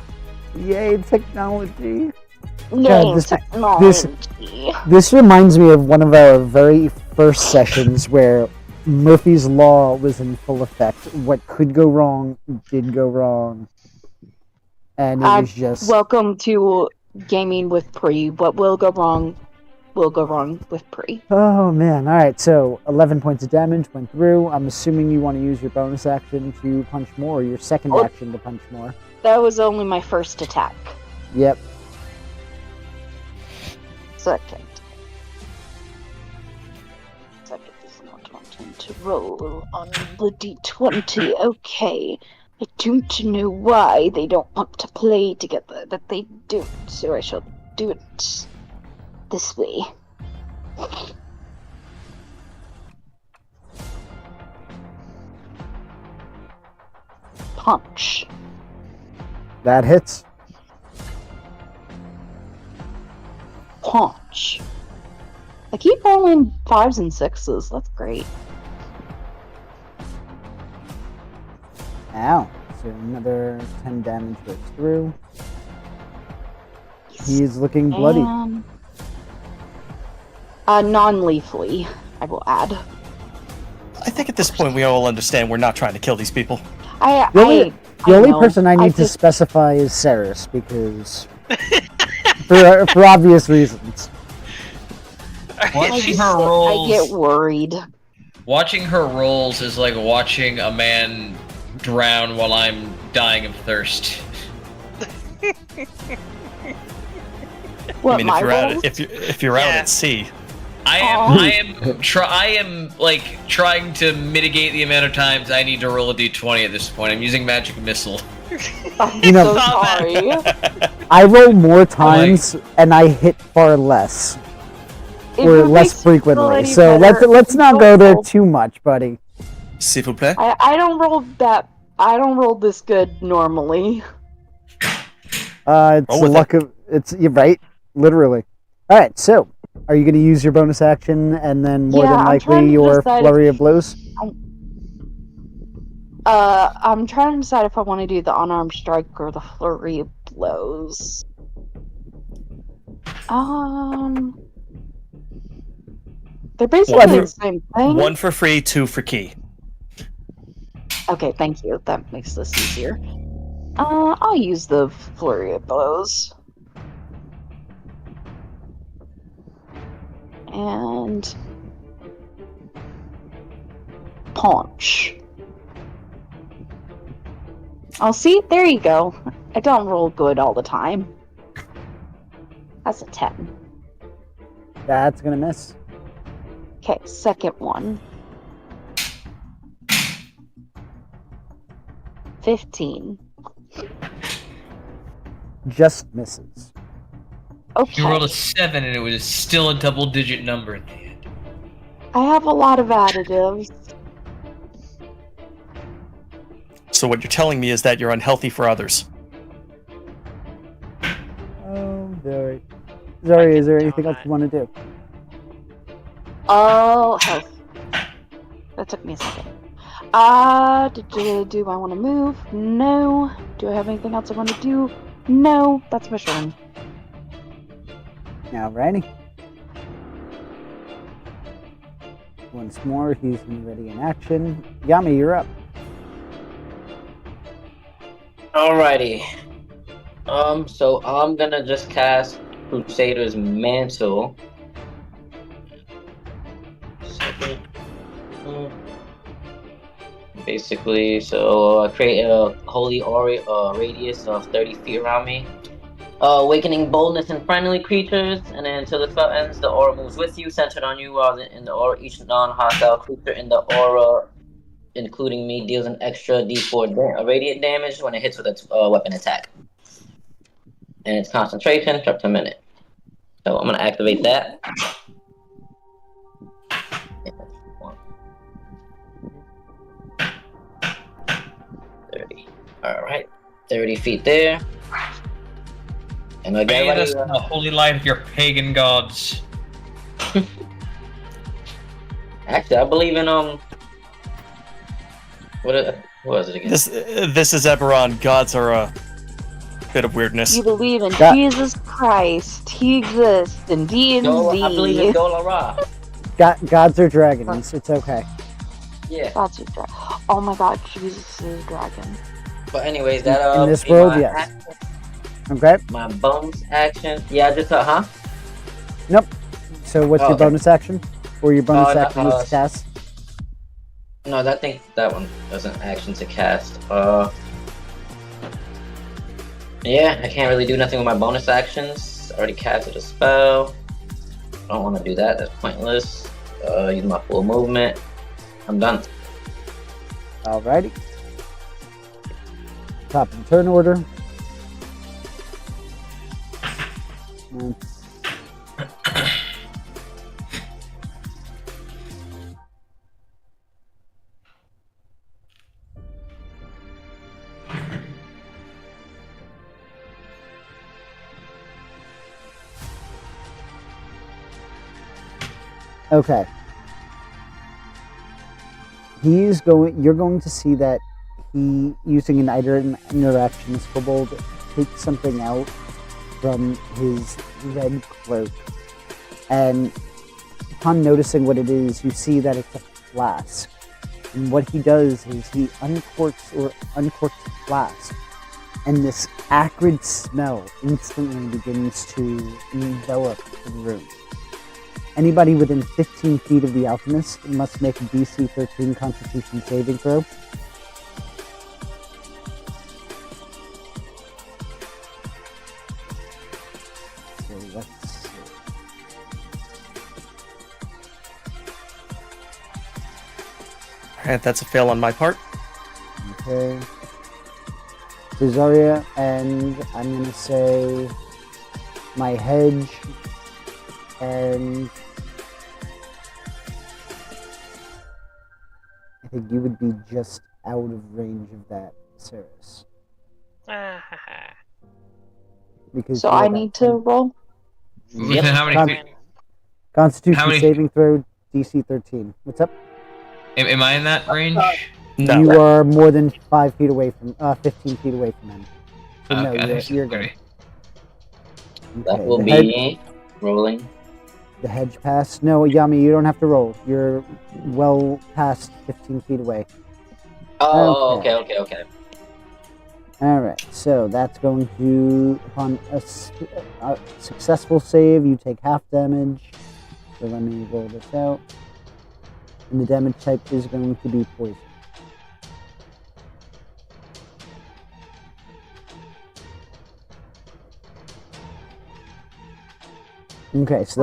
[SPEAKER 1] Yay, technology.
[SPEAKER 5] No
[SPEAKER 1] this-
[SPEAKER 5] technology.
[SPEAKER 1] This reminds me of one of our very first sessions where Murphy's Law was in full effect. What could go wrong did go wrong. And it was just...
[SPEAKER 5] Welcome to Gaming with Pre. What will go wrong with Pre.
[SPEAKER 1] Oh man, alright, so 11 points of damage went through. I'm assuming you want to use your bonus action to punch more, or your second
[SPEAKER 5] Oh.
[SPEAKER 1] action to punch more.
[SPEAKER 5] That was only my first attack.
[SPEAKER 1] Yep.
[SPEAKER 5] Second is not wanting to roll on the d20. Okay. I don't know why they don't want to play together, but they don't, so I shall do it this way. Punch.
[SPEAKER 1] That hits.
[SPEAKER 5] Punch. I keep rolling 5s and 6s. That's great.
[SPEAKER 1] Ow. So another 10 damage goes through. He's looking bloody.
[SPEAKER 5] And... non-lethally, I will add.
[SPEAKER 6] I think at this point we all understand we're not trying to kill these people.
[SPEAKER 1] The only
[SPEAKER 5] know.
[SPEAKER 1] person I need to
[SPEAKER 5] just-
[SPEAKER 1] specify is Ceres, because... for obvious reasons.
[SPEAKER 2] Watching her
[SPEAKER 5] I
[SPEAKER 2] rolls.
[SPEAKER 5] get worried.
[SPEAKER 2] Watching her rolls is like watching a man drown while I'm dying of thirst.
[SPEAKER 5] What,
[SPEAKER 6] I mean,
[SPEAKER 5] my
[SPEAKER 6] if you're out,
[SPEAKER 5] rolls?
[SPEAKER 6] if you're out
[SPEAKER 4] Yeah.
[SPEAKER 6] at sea,
[SPEAKER 2] I am like trying to mitigate the amount of times I need to roll a d20 at this point. I'm using magic missile.
[SPEAKER 5] I'm
[SPEAKER 1] You know-
[SPEAKER 5] so sorry.
[SPEAKER 1] I roll more times, and I hit far less.
[SPEAKER 5] If
[SPEAKER 1] Or
[SPEAKER 5] it
[SPEAKER 1] less
[SPEAKER 5] makes you feel
[SPEAKER 1] frequently.
[SPEAKER 5] any
[SPEAKER 1] So
[SPEAKER 5] better,
[SPEAKER 1] let's not go there
[SPEAKER 5] roll.
[SPEAKER 1] too much, buddy.
[SPEAKER 6] s'il vous plaît.
[SPEAKER 5] I don't roll this good normally.
[SPEAKER 1] It's
[SPEAKER 6] Roll
[SPEAKER 1] the
[SPEAKER 6] with
[SPEAKER 1] luck of... You're right. Literally. Alright, so... Are you going to use your bonus action, and then more
[SPEAKER 5] Yeah,
[SPEAKER 1] than
[SPEAKER 5] I'm
[SPEAKER 1] likely
[SPEAKER 5] trying to
[SPEAKER 1] your
[SPEAKER 5] decide if-
[SPEAKER 1] flurry of blows?
[SPEAKER 5] I'm trying to decide if I want to do the unarmed strike or the flurry of blows. They're basically
[SPEAKER 6] Well,
[SPEAKER 5] the same thing.
[SPEAKER 6] One for free, two for key.
[SPEAKER 5] Okay, thank you. That makes this easier. I'll use the flurry of blows. And punch. Oh, see? There you go. I don't roll good all the time. That's a 10.
[SPEAKER 1] That's going to miss.
[SPEAKER 5] Okay, second one. 15.
[SPEAKER 1] Just misses.
[SPEAKER 5] Okay.
[SPEAKER 2] You rolled a 7 and it was still a double-digit number at the end.
[SPEAKER 5] I have a lot of additives.
[SPEAKER 6] So what you're telling me is that you're unhealthy for others.
[SPEAKER 1] Oh, Zoe. Zoe, is there anything else you want to do?
[SPEAKER 5] Oh, health. That took me a second. Do I want to move? No. Do I have anything else I want to do? No. That's my turn.
[SPEAKER 1] Alrighty. Once more, he's ready in action. Yami, you're up.
[SPEAKER 3] Alrighty. So I'm gonna just cast Crusader's Mantle. Second. Basically, so create a holy aura radius of 30 feet around me. Awakening boldness in friendly creatures, and then until the spell ends, the aura moves with you, centered on you, while in the aura, each non-hostile creature in the aura, including me, deals an extra d4 radiant damage when it hits with its weapon attack. And its concentration for up to a minute. So I'm gonna activate that. 30. Alright. 30 feet there. And I
[SPEAKER 2] Bathe
[SPEAKER 3] got
[SPEAKER 2] us in the holy light of your pagan gods.
[SPEAKER 3] Actually, I believe in what was it again?
[SPEAKER 6] This is Eberron. Gods are a bit of weirdness.
[SPEAKER 5] You believe in
[SPEAKER 1] That-
[SPEAKER 5] Jesus Christ. He exists in D&D.
[SPEAKER 3] I believe in Dolara.
[SPEAKER 1] Gods are dragons. It's okay.
[SPEAKER 3] Yeah.
[SPEAKER 5] That's a dragon. Oh my god, Jesus is a dragon.
[SPEAKER 3] But anyways, that
[SPEAKER 1] In this
[SPEAKER 3] be
[SPEAKER 1] world,
[SPEAKER 3] my
[SPEAKER 1] yes.
[SPEAKER 3] action,
[SPEAKER 1] Okay.
[SPEAKER 3] my bonus action. Yeah, I just
[SPEAKER 1] So what's
[SPEAKER 3] Oh,
[SPEAKER 1] your
[SPEAKER 3] okay.
[SPEAKER 1] bonus action? Or your bonus
[SPEAKER 3] no,
[SPEAKER 1] action is to cast?
[SPEAKER 3] No, I think that one doesn't action to cast. Yeah, I can't really do nothing with my bonus actions. I already casted a spell. I don't want to do that. That's pointless. Use my full movement. I'm done.
[SPEAKER 1] Alrighty. Top of the turn order. Mm. Okay. You're going to see that he, using an item interaction, Kobold takes something out from his red cloak. And upon noticing what it is, you see that it's a flask. And what he does is he uncorks the flask. And this acrid smell instantly begins to envelop the room. Anybody within 15 feet of the alchemist must make a DC 13 Constitution saving throw. So let's see.
[SPEAKER 6] Alright, that's a fail on my part.
[SPEAKER 1] Okay. Cesaria, and I'm going to say my hedge and I think you would be just out of range of that, Ceres. Because
[SPEAKER 5] So
[SPEAKER 1] you're
[SPEAKER 5] I
[SPEAKER 1] about
[SPEAKER 5] need to
[SPEAKER 1] 10
[SPEAKER 5] roll?
[SPEAKER 2] Within how many
[SPEAKER 1] Con-
[SPEAKER 2] feet?
[SPEAKER 1] Constitution
[SPEAKER 2] How many-
[SPEAKER 1] saving throw, DC 13. What's up?
[SPEAKER 2] Am I in that range?
[SPEAKER 6] No.
[SPEAKER 1] You are more than 5 feet away from, 15 feet away from him. So no,
[SPEAKER 2] Okay,
[SPEAKER 1] you're good.
[SPEAKER 2] okay.
[SPEAKER 3] That
[SPEAKER 1] Okay,
[SPEAKER 3] will
[SPEAKER 1] the
[SPEAKER 3] be rolling.
[SPEAKER 1] The hedge pass. No, Yami, you don't have to roll. You're well past 15 feet away.
[SPEAKER 3] Oh,
[SPEAKER 1] Okay.
[SPEAKER 3] okay.
[SPEAKER 1] Alright, so that's going to, upon a successful save, you take half damage. So let me roll this out. And the damage type is going to be poison. Okay, so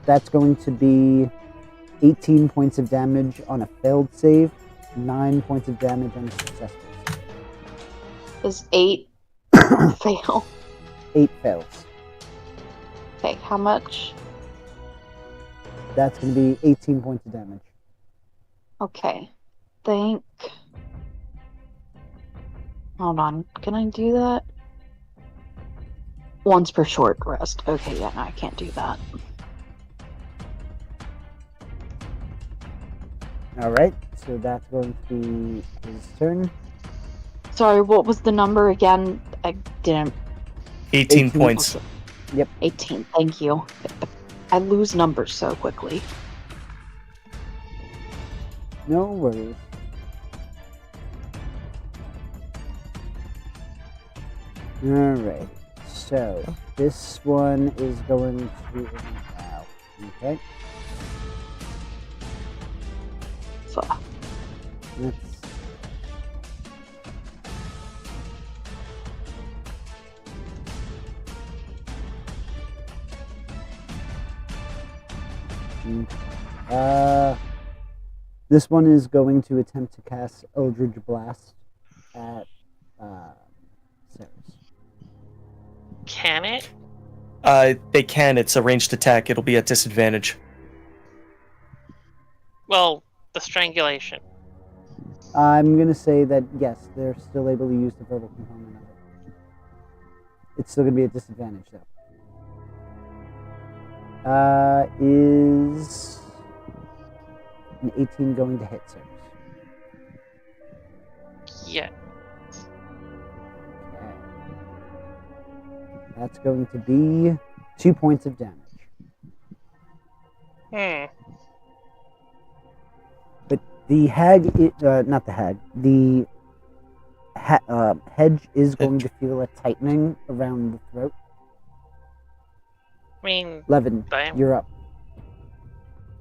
[SPEAKER 1] that's going to be 18 points of damage on a failed save, 9 points of damage on a successful save.
[SPEAKER 5] Is 8 fail?
[SPEAKER 1] 8 fails.
[SPEAKER 5] Okay, how much?
[SPEAKER 1] That's going to be 18 points of damage.
[SPEAKER 5] Okay. Think. Hold on. Can I do that? Once per short rest. Okay, yeah, no, I can't do that.
[SPEAKER 1] Alright, so that's going to be his turn.
[SPEAKER 5] Sorry, what was the number again? I didn't.
[SPEAKER 6] 18
[SPEAKER 1] 18
[SPEAKER 6] points.
[SPEAKER 5] 18. Thank you. I lose numbers so quickly.
[SPEAKER 1] No worries. Alright, so this one is going to. Okay.
[SPEAKER 5] Fuck.
[SPEAKER 1] Let's this one is going to attempt to cast Eldritch Blast at Ceres.
[SPEAKER 4] Can it?
[SPEAKER 6] They can. It's a ranged attack. It'll be at disadvantage.
[SPEAKER 4] Well, the strangulation.
[SPEAKER 1] I'm going to say that, yes, they're still able to use the verbal component of it. It's still going to be at disadvantage, though. An 18 going to hit, Cyrus.
[SPEAKER 4] Yeah.
[SPEAKER 1] Okay. That's going to be 2 points of damage. But the hag, not the hag, the hedge is going to feel a tightening around the throat.
[SPEAKER 4] I mean,
[SPEAKER 1] Levin,
[SPEAKER 4] I'm
[SPEAKER 1] you're up.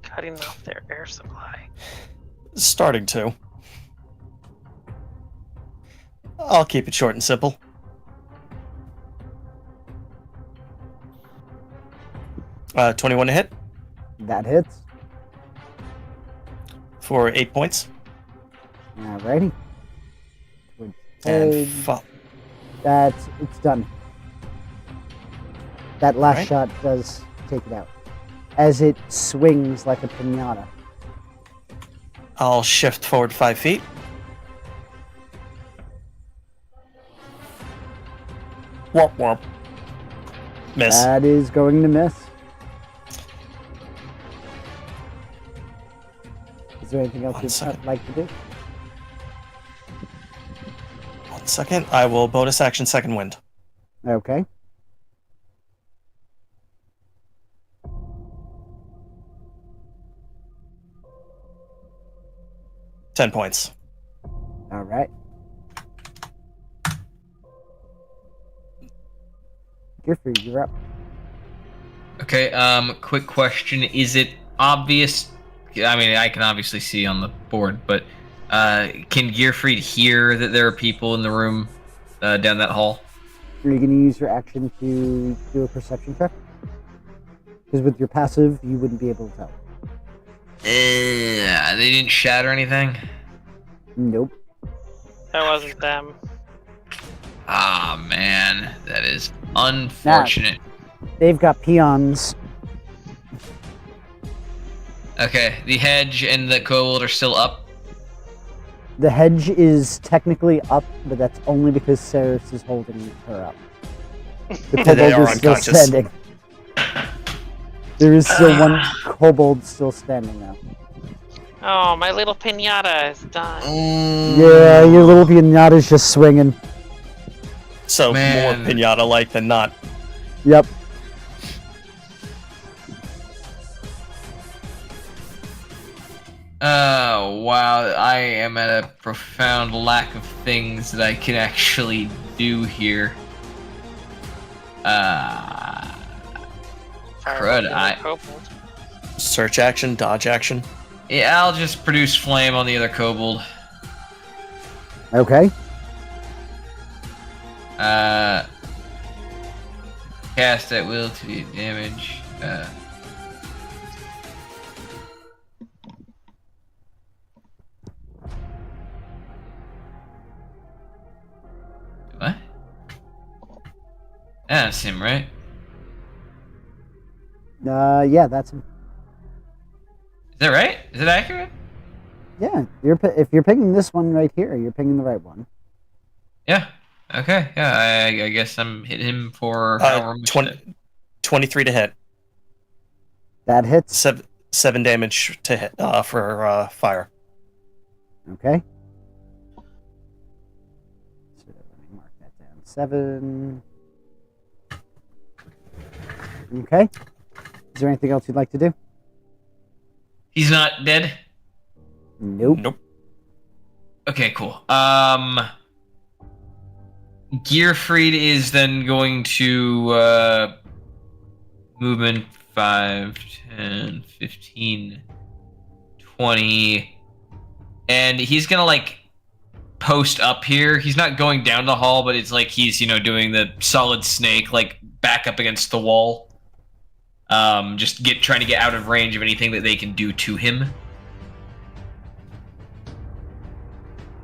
[SPEAKER 4] cutting off their air supply.
[SPEAKER 6] Starting to. I'll keep it short and simple. Uh, 21 to hit
[SPEAKER 1] That hits.
[SPEAKER 6] for 8 points.
[SPEAKER 1] Alrighty. Towards
[SPEAKER 6] And
[SPEAKER 1] Hedge. It's done. That last
[SPEAKER 6] Alright.
[SPEAKER 1] shot does take it out. As it swings like a pinata.
[SPEAKER 6] I'll shift forward 5 feet. Womp womp. Miss.
[SPEAKER 1] That is going to miss. Is there anything else
[SPEAKER 6] One
[SPEAKER 1] you'd
[SPEAKER 6] second.
[SPEAKER 1] like to do?
[SPEAKER 6] 1 second. I will bonus action second wind.
[SPEAKER 1] Okay.
[SPEAKER 6] $10 points.
[SPEAKER 1] Alright. Gifford, you're up.
[SPEAKER 2] Okay, quick question. Is it obvious? I mean, I can obviously see on the board, but can Gearfried hear that there are people in the room down that hall?
[SPEAKER 1] Are you going to use your action to do a perception check? Because with your passive, you wouldn't be able to tell.
[SPEAKER 2] They didn't shatter anything?
[SPEAKER 1] Nope.
[SPEAKER 4] That wasn't them.
[SPEAKER 2] Ah, man. That is unfortunate.
[SPEAKER 1] They've got peons.
[SPEAKER 2] Okay, the hedge and the kobold are still up.
[SPEAKER 1] The hedge is technically up, but that's only because Ceres is holding her up. The
[SPEAKER 6] They
[SPEAKER 1] kobold
[SPEAKER 6] are
[SPEAKER 1] is still
[SPEAKER 6] unconscious.
[SPEAKER 1] standing. There is still one kobold still standing now.
[SPEAKER 4] Oh, my little pinata is done.
[SPEAKER 1] Yeah, your little pinata's just swinging.
[SPEAKER 6] So
[SPEAKER 2] Man.
[SPEAKER 6] more pinata-like than not.
[SPEAKER 1] Yep.
[SPEAKER 2] Oh, wow. I am at a profound lack of things that I can actually do here. Crud,
[SPEAKER 4] Kobold.
[SPEAKER 6] Search action, dodge action.
[SPEAKER 2] Yeah, I'll just produce flame on the other kobold.
[SPEAKER 1] Okay.
[SPEAKER 2] Cast at will to do damage. What? That's him, right?
[SPEAKER 1] Yeah, that's him.
[SPEAKER 2] Is that right? Is it accurate?
[SPEAKER 1] Yeah, if you're picking this one right here, you're picking the right one.
[SPEAKER 2] Yeah. Okay. Yeah. I guess I'm hitting him for however much.
[SPEAKER 6] 23 to hit.
[SPEAKER 1] That hits.
[SPEAKER 6] 7 damage to hit for fire.
[SPEAKER 1] Okay. So let me mark that down. 7. Okay. Is there anything else you'd like to do?
[SPEAKER 2] He's not dead.
[SPEAKER 1] Nope.
[SPEAKER 6] Nope.
[SPEAKER 2] Okay. Cool. Gearfried is then going to movement 5, 10, 15, 20, and he's gonna like post up here. He's not going down the hall, but it's like he's doing the solid snake, like back up against the wall. Just trying to get out of range of anything that they can do to him.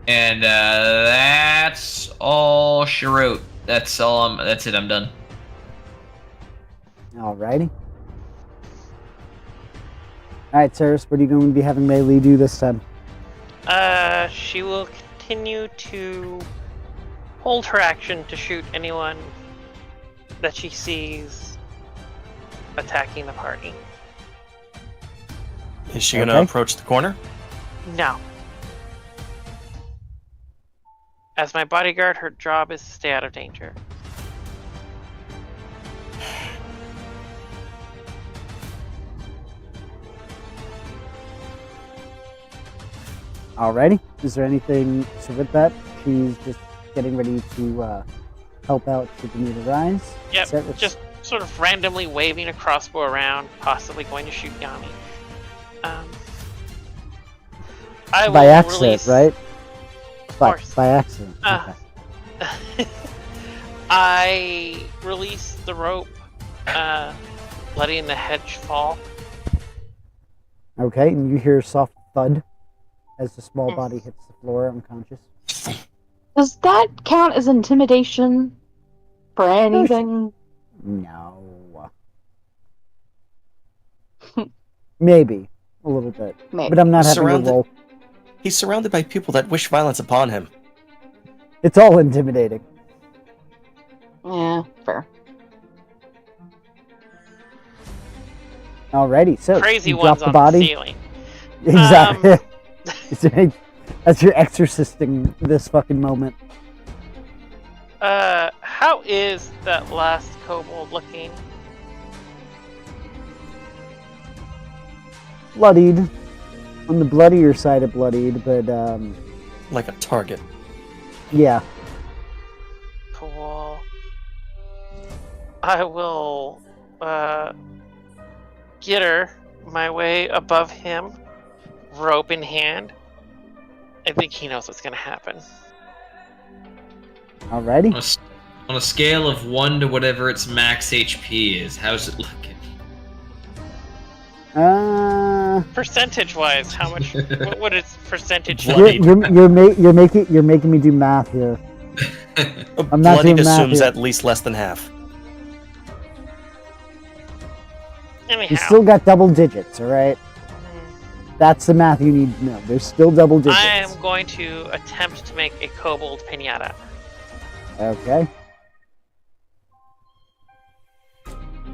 [SPEAKER 2] And that's all she wrote. That's all. That's it. I'm done.
[SPEAKER 1] Alrighty. Alright, Ceres, what are you going to be having Melee do this time?
[SPEAKER 4] She will continue to hold her action to shoot anyone that she sees attacking the party.
[SPEAKER 6] Is she gonna
[SPEAKER 1] Okay.
[SPEAKER 6] approach the corner?
[SPEAKER 4] No. As my bodyguard, her job is to stay out of danger.
[SPEAKER 1] Alrighty. Is there anything? So with that, she's just getting ready to help out should the need arise.
[SPEAKER 4] Yep,
[SPEAKER 1] Set with-
[SPEAKER 4] just sort of randomly waving a crossbow around, possibly going to shoot Yami. I will
[SPEAKER 1] by accident,
[SPEAKER 4] release...
[SPEAKER 1] right?
[SPEAKER 4] course.
[SPEAKER 1] By accident.
[SPEAKER 4] Uh,
[SPEAKER 1] Okay.
[SPEAKER 4] I release the rope, letting the hedge fall.
[SPEAKER 1] Okay, and you hear a soft thud as the small
[SPEAKER 4] Mm.
[SPEAKER 1] body hits the floor unconscious.
[SPEAKER 5] Does that count as intimidation for anything?
[SPEAKER 1] No. Maybe a little bit,
[SPEAKER 5] Maybe.
[SPEAKER 1] but I'm not having a
[SPEAKER 6] Surrounded-
[SPEAKER 1] roll.
[SPEAKER 6] He's surrounded by people that wish violence upon him.
[SPEAKER 1] It's all intimidating.
[SPEAKER 5] Yeah, fair.
[SPEAKER 1] Alrighty, so
[SPEAKER 4] Crazy
[SPEAKER 1] you
[SPEAKER 4] ones
[SPEAKER 1] drop the
[SPEAKER 4] on
[SPEAKER 1] body.
[SPEAKER 4] the ceiling.
[SPEAKER 1] Exactly. Is there any, as you're exorcisting this fucking moment.
[SPEAKER 4] How is that last kobold looking?
[SPEAKER 1] Bloodied. On the bloodier side of bloodied, but
[SPEAKER 6] Like a target.
[SPEAKER 1] yeah.
[SPEAKER 4] Cool. I will, get her my way above him, rope in hand. I think he knows what's gonna happen.
[SPEAKER 1] Alrighty.
[SPEAKER 2] On a scale of 1 to whatever its max HP is, how's it looking?
[SPEAKER 4] Percentage-wise, how much? what is percentage?
[SPEAKER 6] Bloodied.
[SPEAKER 1] you're making me do math here. I'm not
[SPEAKER 6] Bloodied
[SPEAKER 1] doing math
[SPEAKER 6] assumes
[SPEAKER 1] here.
[SPEAKER 6] at least less than half.
[SPEAKER 1] You
[SPEAKER 4] Anyhow,
[SPEAKER 1] still got double digits, alright? That's the math you need to know. There's still double digits.
[SPEAKER 4] I am going to attempt to make a kobold pinata.
[SPEAKER 1] Okay.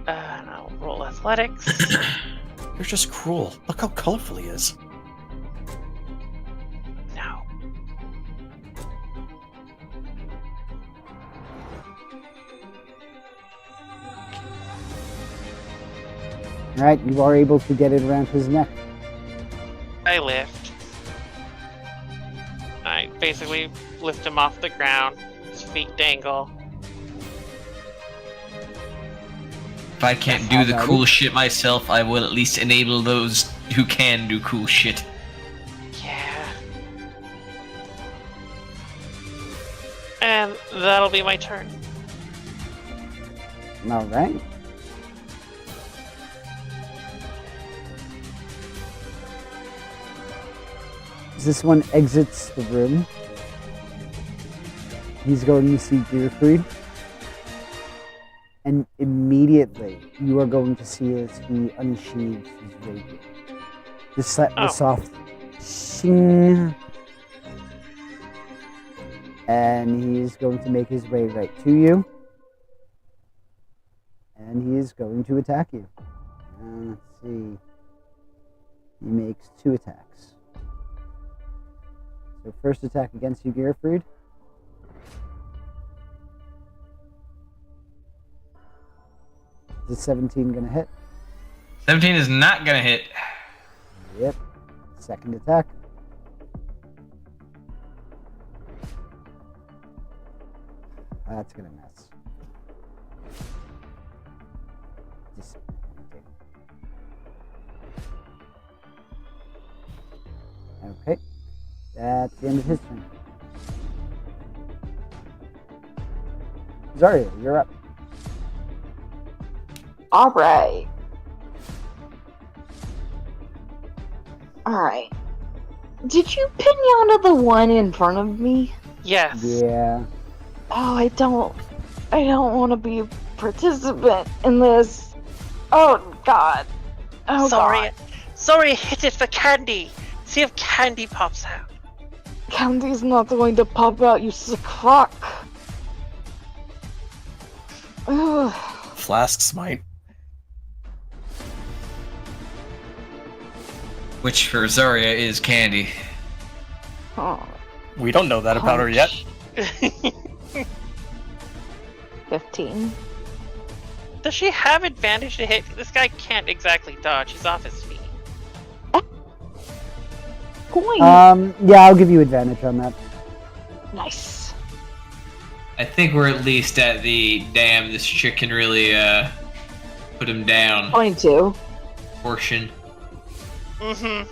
[SPEAKER 4] And I'll roll athletics.
[SPEAKER 6] You're just cruel. Look how colorful he is.
[SPEAKER 4] No.
[SPEAKER 1] Alright, you are able to get it around his neck.
[SPEAKER 4] I lift. I basically lift him off the ground. His feet dangle.
[SPEAKER 2] If I can't do the
[SPEAKER 1] Alrighty.
[SPEAKER 2] cool shit myself, I will at least enable those who can do cool shit.
[SPEAKER 4] Yeah. And that'll be my turn.
[SPEAKER 1] Alright. As this one exits the room, he's going to see Gearfried. And immediately, you are going to see as he unsheathes his rapier. The
[SPEAKER 4] Oh.
[SPEAKER 1] soft shing. And he's going to make his way right to you. And he is going to attack you. Let's see. He makes 2 attacks. So first attack against you, Gearfried. Is the 17 gonna hit?
[SPEAKER 2] 17 is not gonna hit.
[SPEAKER 1] Yep. Second attack. That's gonna miss. Disappointing. Okay. That's the end of his turn. Zarya, you're up.
[SPEAKER 5] Alright. Alright. Did you pinata the one in front of me?
[SPEAKER 4] Yes.
[SPEAKER 1] Yeah.
[SPEAKER 5] Oh, I don't want to be a participant in this. Oh, God. Oh,
[SPEAKER 4] Sorry.
[SPEAKER 5] God.
[SPEAKER 4] Sorry, I hit it for candy. See if candy pops out.
[SPEAKER 5] Candy's not going to pop out, you sick fuck. Ugh.
[SPEAKER 6] Flask smite.
[SPEAKER 2] Which for Zarya is candy.
[SPEAKER 5] Oh,
[SPEAKER 6] We don't know that about her yet.
[SPEAKER 5] 15.
[SPEAKER 4] Does she have advantage to hit? This guy can't exactly dodge. He's off his feet.
[SPEAKER 5] Coin.
[SPEAKER 1] Yeah, I'll give you advantage on that.
[SPEAKER 5] Nice.
[SPEAKER 2] I think we're at least at the damn. This chick can really put him down
[SPEAKER 5] 22.
[SPEAKER 2] portion.
[SPEAKER 4] Mm-hmm.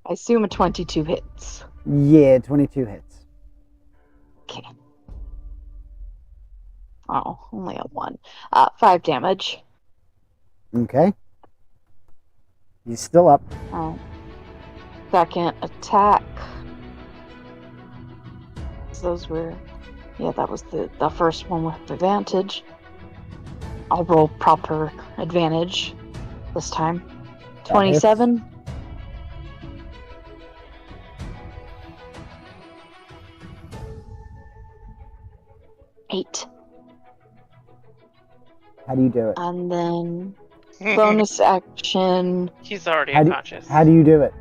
[SPEAKER 5] I assume a 22 hits.
[SPEAKER 1] Yeah, 22 hits.
[SPEAKER 5] Okay. Oh, only a 1. 5 damage.
[SPEAKER 1] Okay. He's still up.
[SPEAKER 5] Oh. Second attack. So those were... Yeah, that was the first one with advantage. I'll roll proper advantage this time.
[SPEAKER 1] That hits.
[SPEAKER 5] 27. Eight.
[SPEAKER 1] How do you do it?
[SPEAKER 5] And then bonus action.
[SPEAKER 4] He's already
[SPEAKER 1] How do-
[SPEAKER 4] unconscious.
[SPEAKER 1] How do you do it?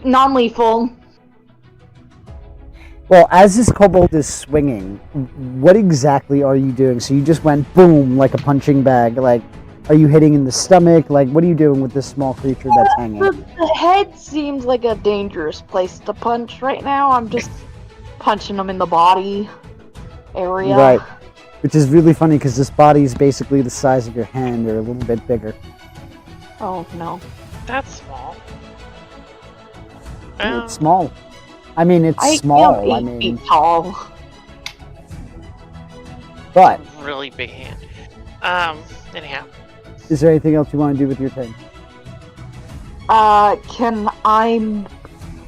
[SPEAKER 5] Non-lethal.
[SPEAKER 1] Well, as this kobold is swinging, what exactly are you doing? So you just went boom like a punching bag. Like, are you hitting in the stomach? Like, what are you doing with this small creature that's hanging?
[SPEAKER 5] The head seems like a dangerous place to punch right now. I'm just punching him in the body area.
[SPEAKER 1] Right. Which is really funny because this body is basically the size of your hand or a little bit bigger.
[SPEAKER 5] Oh no.
[SPEAKER 4] That's small.
[SPEAKER 1] It's small. I mean, it's
[SPEAKER 5] I
[SPEAKER 1] small. I
[SPEAKER 5] am 8
[SPEAKER 1] mean,
[SPEAKER 5] feet tall.
[SPEAKER 1] but
[SPEAKER 4] Really big hand. Anyhow.
[SPEAKER 1] is there anything else you want to do with your turn?
[SPEAKER 5] Can I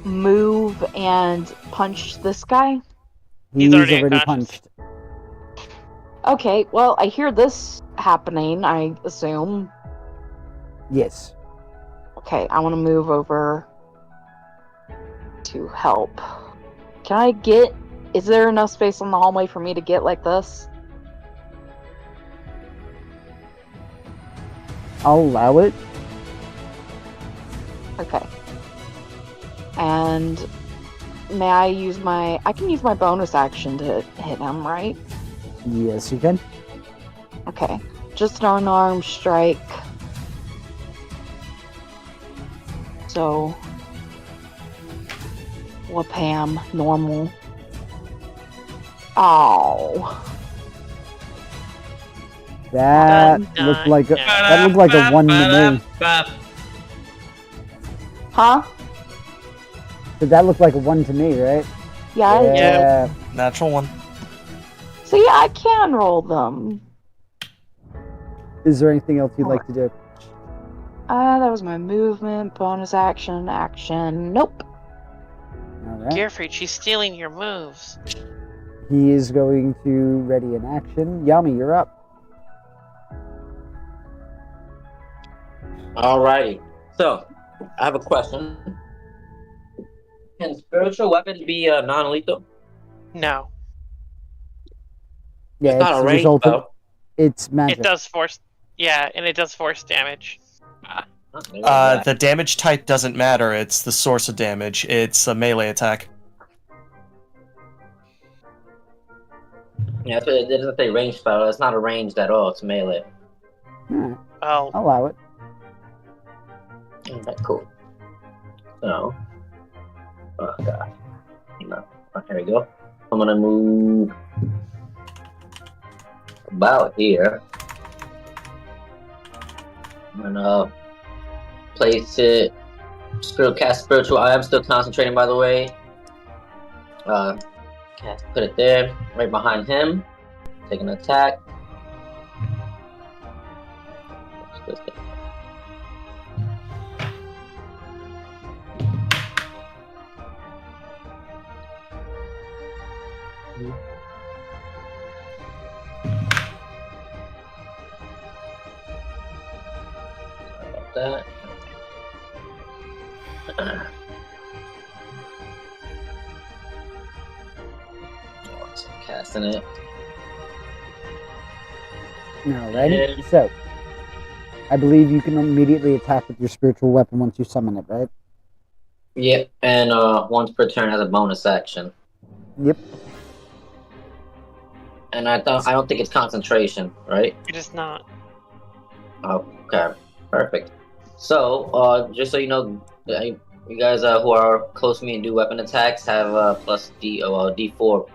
[SPEAKER 5] move and punch this guy?
[SPEAKER 4] He's already unconscious.
[SPEAKER 1] punched.
[SPEAKER 5] Okay, well, I hear this happening, I assume.
[SPEAKER 1] Yes.
[SPEAKER 5] Okay, I want to move over to help. Can I get... Is there enough space on the hallway for me to get like this?
[SPEAKER 1] I'll allow it.
[SPEAKER 5] Okay. And may I use my... I can use my bonus action to hit him, right?
[SPEAKER 1] Yes, you can.
[SPEAKER 5] Okay. Just an unarmed strike. So... whoop ham. Normal. Oh.
[SPEAKER 1] That
[SPEAKER 4] Dun,
[SPEAKER 1] looked
[SPEAKER 4] dun,
[SPEAKER 1] like a,
[SPEAKER 4] dun.
[SPEAKER 1] that looked like a 1 to me.
[SPEAKER 5] Huh?
[SPEAKER 1] Did that look like a 1 to me, right?
[SPEAKER 5] Yeah, I did.
[SPEAKER 6] Natural one.
[SPEAKER 5] So yeah, I can roll them.
[SPEAKER 1] Is there anything else you'd like to do?
[SPEAKER 5] That was my movement, bonus action, action. Nope.
[SPEAKER 1] All right.
[SPEAKER 4] Gearfried, she's stealing your moves.
[SPEAKER 1] He is going to ready an action. Yami, you're up.
[SPEAKER 3] Alrighty. So, I have a question. Can spiritual weapons be non-lethal?
[SPEAKER 4] No.
[SPEAKER 1] Yeah,
[SPEAKER 3] It's not a
[SPEAKER 1] the
[SPEAKER 3] range
[SPEAKER 1] result of-
[SPEAKER 3] spell.
[SPEAKER 1] It's magic.
[SPEAKER 4] It does force... Yeah, and it does force damage.
[SPEAKER 6] The damage type doesn't matter. It's the source of damage. It's a melee attack.
[SPEAKER 3] Yeah, it doesn't say range spell. It's not a ranged at all. It's melee.
[SPEAKER 1] Alright,
[SPEAKER 4] Oh,
[SPEAKER 1] I'll allow it.
[SPEAKER 3] Okay, cool. So, oh god, no. Oh, here we go. I'm gonna move about here. I'm gonna place it. Cast spiritual. I am still concentrating, by the way. Put it there, right behind him. Take an attack. That. Casting it.
[SPEAKER 1] Alrighty.
[SPEAKER 3] Yeah.
[SPEAKER 1] So, I believe you can immediately attack with your spiritual weapon once you summon it, right?
[SPEAKER 3] Yep, and once per turn as a bonus action.
[SPEAKER 1] Yep.
[SPEAKER 3] And I don't think it's concentration, right?
[SPEAKER 4] It is not.
[SPEAKER 3] Okay, perfect. So, just so you know, you guys who are close to me and do weapon attacks have plus D4,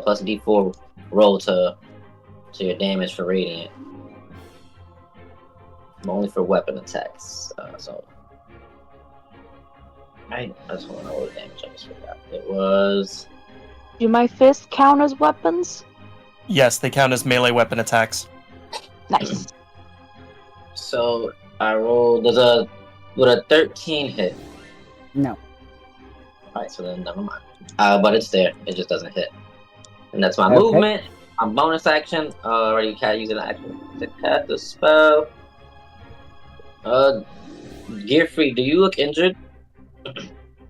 [SPEAKER 3] plus D4 roll to your damage for radiant. Only for weapon attacks. So, I just want to know what the damage I just forgot. It was.
[SPEAKER 5] Do my fists count as weapons?
[SPEAKER 6] Yes, they count as melee weapon attacks.
[SPEAKER 5] Nice.
[SPEAKER 3] So I rolled. Would a 13 hit?
[SPEAKER 1] No.
[SPEAKER 3] Alright, so then never mind. But it's there. It just doesn't hit. And that's my
[SPEAKER 1] Okay.
[SPEAKER 3] movement. My bonus action. Already can't use an action to cast the spell. Gearfree, do you look injured?
[SPEAKER 2] No,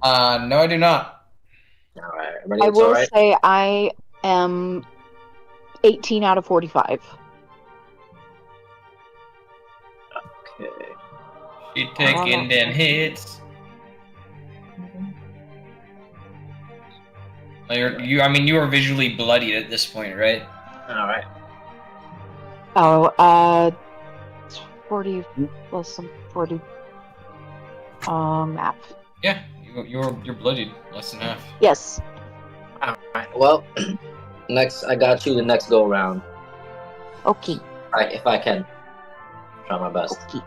[SPEAKER 2] I do not.
[SPEAKER 3] Alright, everybody
[SPEAKER 5] I
[SPEAKER 3] looks
[SPEAKER 5] will
[SPEAKER 3] alright?
[SPEAKER 5] say I am 18 out of 45.
[SPEAKER 3] Okay.
[SPEAKER 2] She taking them hits. You are visually bloodied at this point, right?
[SPEAKER 3] Alright.
[SPEAKER 5] Oh, 40 plus some 40. Math.
[SPEAKER 2] Yeah, you're bloodied, less than half.
[SPEAKER 5] Yes.
[SPEAKER 3] Alright, well, next, I got you the next go around.
[SPEAKER 5] Okay.
[SPEAKER 3] If I can. Try my best.
[SPEAKER 5] Okay.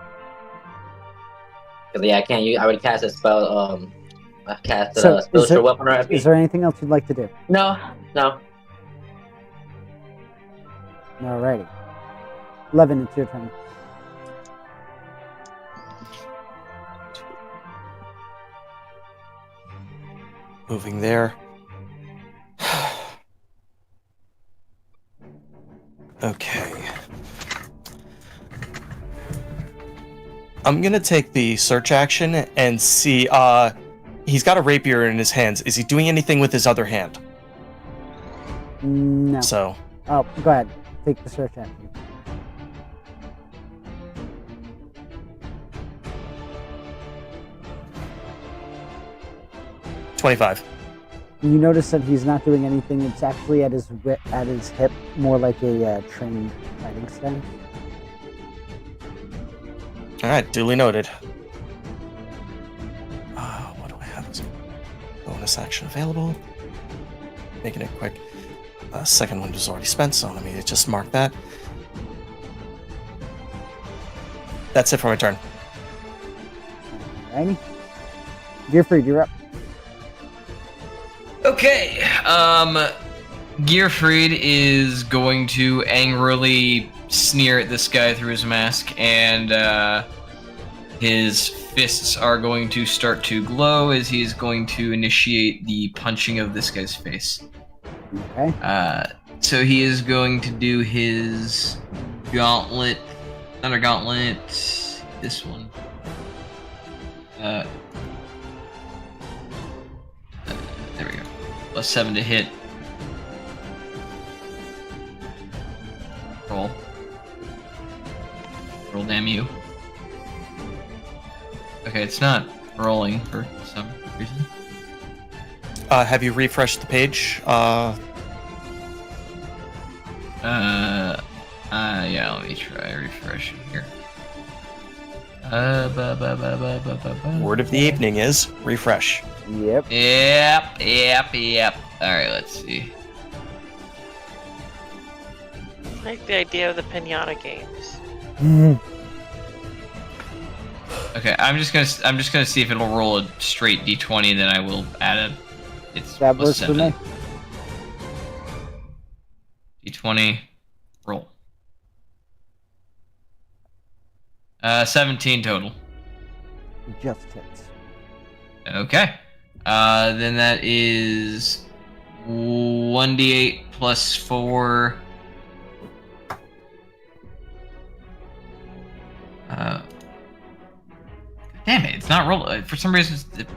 [SPEAKER 3] Because, I can't use. I already cast a spell. I cast
[SPEAKER 1] So,
[SPEAKER 3] a spiritual weapon already.
[SPEAKER 1] Is there anything else you'd like to do?
[SPEAKER 3] No.
[SPEAKER 1] Alrighty. 11, it's your turn.
[SPEAKER 6] Moving there. Okay. I'm gonna take the search action and see, he's got a rapier in his hands. Is he doing anything with his other hand?
[SPEAKER 1] No.
[SPEAKER 6] So,
[SPEAKER 1] Oh, go ahead. Take the search action.
[SPEAKER 6] $25.
[SPEAKER 1] You notice that he's not doing anything. It's actually at his hip, more like a trained fighting stance.
[SPEAKER 6] Alright, duly noted. What do I have as a bonus action available? Making it quick. Second one was already spent, so let me just mark that. That's it for my turn.
[SPEAKER 1] Alrighty. Gearfried, you're up.
[SPEAKER 2] Okay, Gearfried is going to angrily sneer at this guy through his mask, and his fists are going to start to glow as he's going to initiate the punching of this guy's face.
[SPEAKER 1] Okay.
[SPEAKER 2] So he is going to do his gauntlet, thunder gauntlet, this one. There we go. +7 to hit. Roll. Roll, damn you. Okay, it's not rolling for some reason.
[SPEAKER 6] Have you refreshed the page?
[SPEAKER 2] Yeah, let me try refreshing here.
[SPEAKER 6] Word of the evening is refresh.
[SPEAKER 1] Yep.
[SPEAKER 2] Yep. Alright, let's see.
[SPEAKER 4] I like the idea of the pinata games.
[SPEAKER 2] Okay, I'm just gonna see if it'll roll a straight d20, then I will add it's
[SPEAKER 1] That works for me.
[SPEAKER 2] d20, roll. 17 total.
[SPEAKER 1] Just hits.
[SPEAKER 2] Okay. Then that is 1d8 plus 4. Damn it, it's not roll. For some reason, it's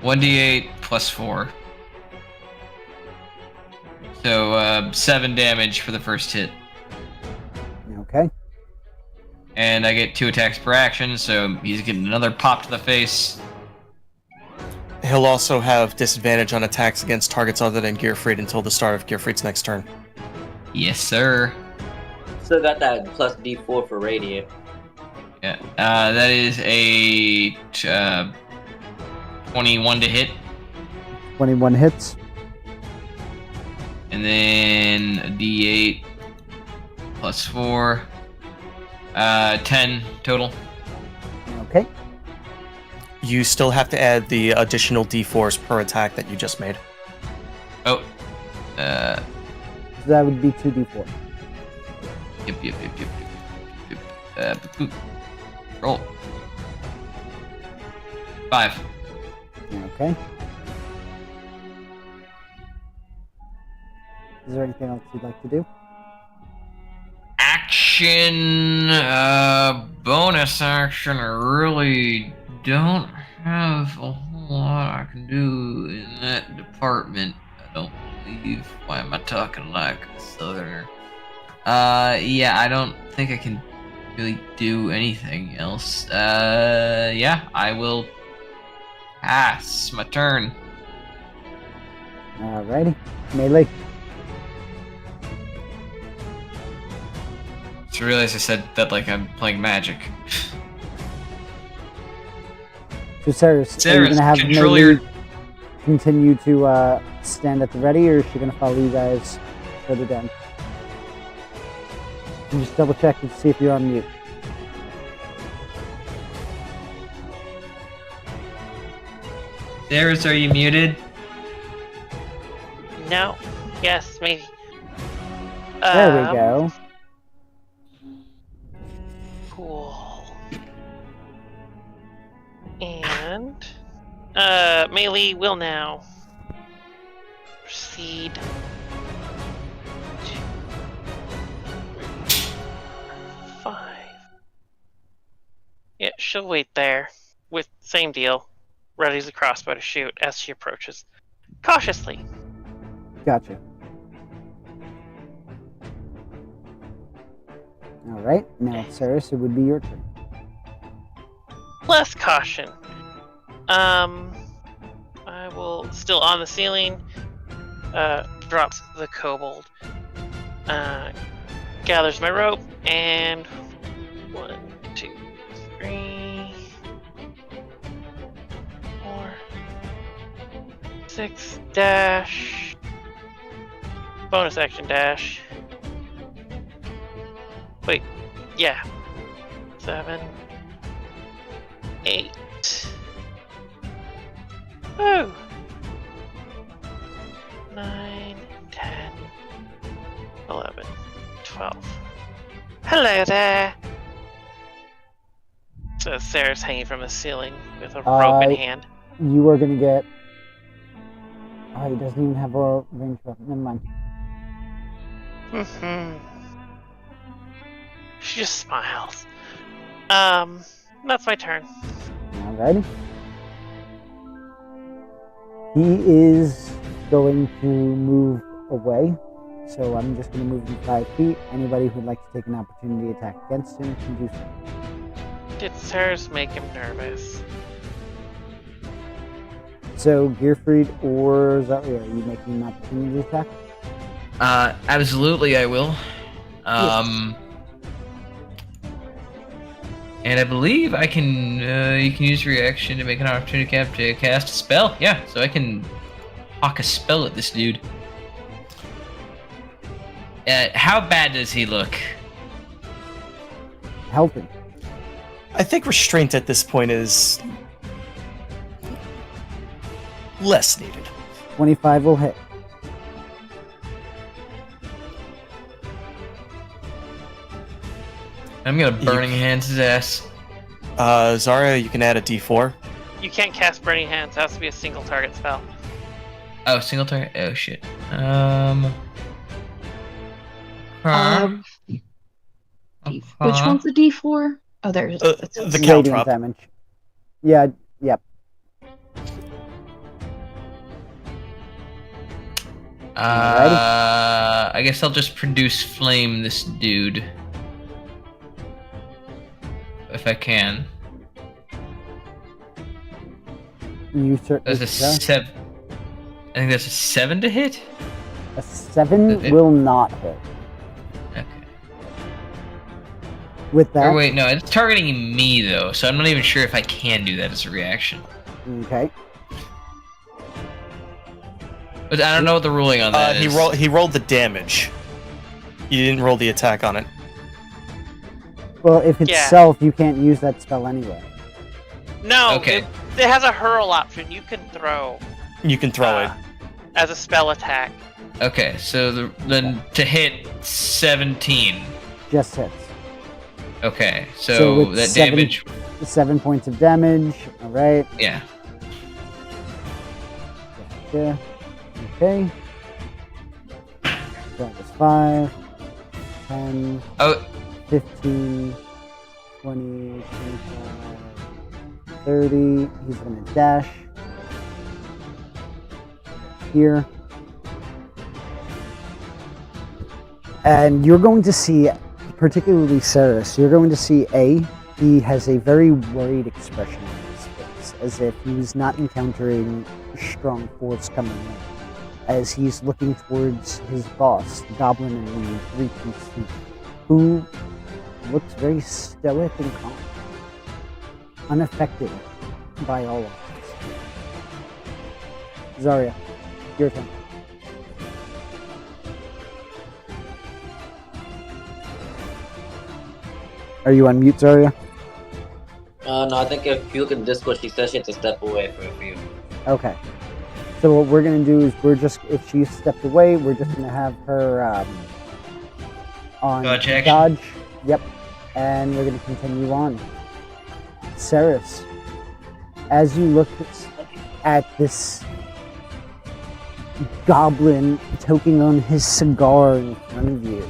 [SPEAKER 2] 1d8 plus 4. So 7 damage for the first hit. And I get 2 attacks per action, so he's getting another pop to the face.
[SPEAKER 6] He'll also have disadvantage on attacks against targets other than Gearfried until the start of Gearfried's next turn.
[SPEAKER 2] Yes, sir.
[SPEAKER 3] Still got that plus D4 for radiant.
[SPEAKER 2] Yeah, that is a 21 to hit,
[SPEAKER 1] 21 hits.
[SPEAKER 2] and then a D8 plus 4, 10 total.
[SPEAKER 1] Okay.
[SPEAKER 6] You still have to add the additional d4s per attack that you just made.
[SPEAKER 2] Oh,
[SPEAKER 1] So that would be 2d4.
[SPEAKER 2] yep. Boop. Roll. 5.
[SPEAKER 1] Okay. Is there anything else you'd like to do?
[SPEAKER 2] Action, bonus action. I really don't have a whole lot I can do in that department. I don't believe. Why am I talking like a southerner? Yeah, I don't think I can really do anything else. Yeah, I will pass my turn.
[SPEAKER 1] Alrighty. Melee.
[SPEAKER 2] Just realized I said that like I'm playing Magic.
[SPEAKER 1] So Ceres, are you
[SPEAKER 2] Ceres,
[SPEAKER 1] going to have
[SPEAKER 2] control
[SPEAKER 1] Melee
[SPEAKER 2] your-
[SPEAKER 1] continue to stand at the ready, or is she going to follow you guys further down? And just double check and see if you're on mute.
[SPEAKER 2] Darius, are you muted?
[SPEAKER 4] No. Yes, maybe.
[SPEAKER 1] There we go.
[SPEAKER 4] Cool. And Melee will now proceed to 5. Yeah, she'll wait there with same deal. Readies a crossbow to shoot as she approaches. Cautiously.
[SPEAKER 1] Gotcha. Alright, now Ceres, it would be your turn.
[SPEAKER 4] Less caution. I will still on the ceiling. Drops the kobold. Gathers my rope and 1, 2, 3, 4, 6 dash. Bonus action dash. Wait, yeah. 7, 8. Woo! 9, 10, 11, 12. Hello there! So Sarah's hanging from the ceiling with a rope in hand.
[SPEAKER 1] You are going to get... Oh, he doesn't even have a range weapon. Never mind.
[SPEAKER 4] She just smiles. That's my turn.
[SPEAKER 1] Alrighty. He is going to move away, so I'm just going to move him 5 feet. Anybody who'd like to take an opportunity attack against him can do so.
[SPEAKER 4] Did Sarah's make him nervous?
[SPEAKER 1] So, Gearfried or Zarya, are you making an opportunity attack?
[SPEAKER 2] Absolutely, I will. And I believe I can. You can use reaction to make an opportunity to cast a spell. Yeah, so I can hawk a spell at this dude. How bad does he look?
[SPEAKER 1] Healthy.
[SPEAKER 6] I think restraint at this point is less needed.
[SPEAKER 1] 25 will hit.
[SPEAKER 2] I'm gonna burning hands his ass.
[SPEAKER 6] Zarya, you can add a d4.
[SPEAKER 4] You can't cast Burning Hands. It has to be a single target spell.
[SPEAKER 2] Oh, single target. Oh shit.
[SPEAKER 5] Which one's the D4? Oh, there's it's
[SPEAKER 6] The count
[SPEAKER 1] Radiant
[SPEAKER 6] drop.
[SPEAKER 1] damage. Yeah, yep.
[SPEAKER 2] I guess I'll just produce flame this dude. if I can.
[SPEAKER 1] You certainly
[SPEAKER 2] That's a
[SPEAKER 1] can.
[SPEAKER 2] 7. I think that's a 7 to hit.
[SPEAKER 1] A 7
[SPEAKER 2] It-
[SPEAKER 1] will not hit.
[SPEAKER 2] Okay.
[SPEAKER 1] With that,
[SPEAKER 2] Or wait, no, it's targeting me though, so I'm not even sure if I can do that as a reaction.
[SPEAKER 1] okay.
[SPEAKER 2] But I don't know what the ruling on that
[SPEAKER 6] He
[SPEAKER 2] is.
[SPEAKER 6] rolled the damage. You didn't roll the attack on it.
[SPEAKER 1] Well, if it's
[SPEAKER 4] Yeah.
[SPEAKER 1] self, you can't use that spell anyway.
[SPEAKER 4] No,
[SPEAKER 2] Okay.
[SPEAKER 4] it has a hurl option. You can throw
[SPEAKER 6] You can throw it.
[SPEAKER 4] as a spell attack.
[SPEAKER 2] Okay, so then to hit 17.
[SPEAKER 1] Just hits.
[SPEAKER 2] Okay,
[SPEAKER 1] So
[SPEAKER 2] so
[SPEAKER 1] it's
[SPEAKER 2] that
[SPEAKER 1] 7
[SPEAKER 2] damage.
[SPEAKER 1] 7 points of damage. All right.
[SPEAKER 2] Yeah.
[SPEAKER 1] Gotcha. Okay. That was 5, 10,
[SPEAKER 2] Oh,
[SPEAKER 1] 15, 20, 25, 30. He's going to dash here. And you're going to see, particularly Ceres, you're going to see he has a very worried expression on his face, as if he's not encountering strong force coming in, as he's looking towards his boss, the Goblin in the three-piece suit, who looks very stoic and calm, unaffected by all of this. Zarya, your turn. Are you on mute, Zarya?
[SPEAKER 3] No, I think if you look at Discord, she says she has to step away for a few.
[SPEAKER 1] Okay. So what we're gonna do is if she stepped away, we're just gonna have her on
[SPEAKER 2] Dodge action.
[SPEAKER 1] dodge. Yep. And we're gonna continue on. Ceres, as you look at this goblin toking on his cigar in front of you,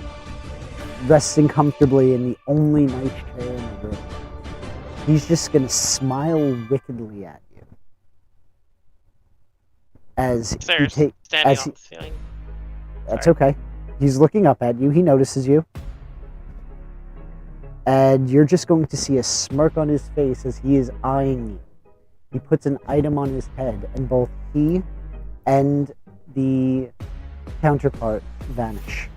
[SPEAKER 1] resting comfortably in the only nice chair in the room, he's just gonna smile wickedly at you. As
[SPEAKER 4] Stairs,
[SPEAKER 1] he
[SPEAKER 4] standing
[SPEAKER 1] as
[SPEAKER 4] on
[SPEAKER 1] he-
[SPEAKER 4] the ceiling.
[SPEAKER 1] That's okay. He's looking up at you. He notices you. And you're just going to see a smirk on his face as he is eyeing you. He puts an item on his head, and both he and the counterpart vanish.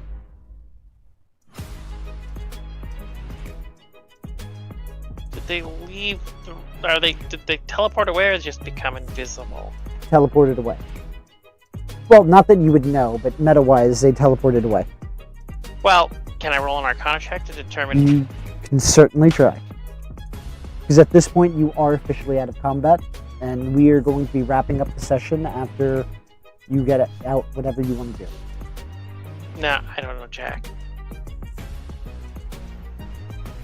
[SPEAKER 4] Did they leave? Did they teleport away or just become invisible?
[SPEAKER 1] Teleported away. Well, not that you would know, but meta-wise, they teleported away.
[SPEAKER 4] Well, can I roll an Arcana check to determine?
[SPEAKER 1] You can certainly try. Because at this point, you are officially out of combat, and we are going to be wrapping up the session after you get out whatever you want to do.
[SPEAKER 4] No, I don't know, Jack.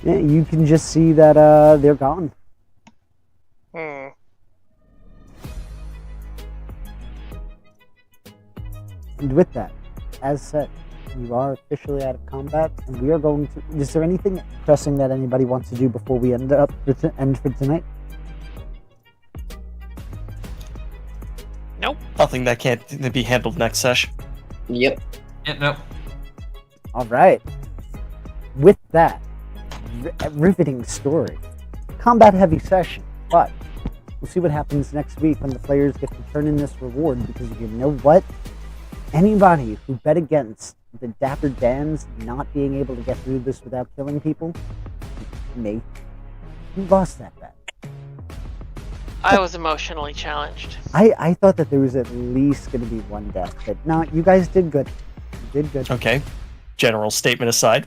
[SPEAKER 1] Yeah, you can just see that they're gone.
[SPEAKER 4] Hmm.
[SPEAKER 1] And with that, as said, you are officially out of combat, and we are going to. Is there anything pressing that anybody wants to do before we end for tonight?
[SPEAKER 4] Nope.
[SPEAKER 6] Nothing that can't be handled next sesh.
[SPEAKER 3] Yep.
[SPEAKER 2] yeah, no.
[SPEAKER 1] All right. With that, riveting story, combat-heavy session, but we'll see what happens next week when the players get to turn in this reward. Because you know what? Anybody who bet against the Dapper Dans not being able to get through this without killing people, me, you lost that bet.
[SPEAKER 4] I was emotionally challenged.
[SPEAKER 1] I thought that there was at least going to be one death, but no, you guys did good. You did good.
[SPEAKER 6] Okay. General statement aside.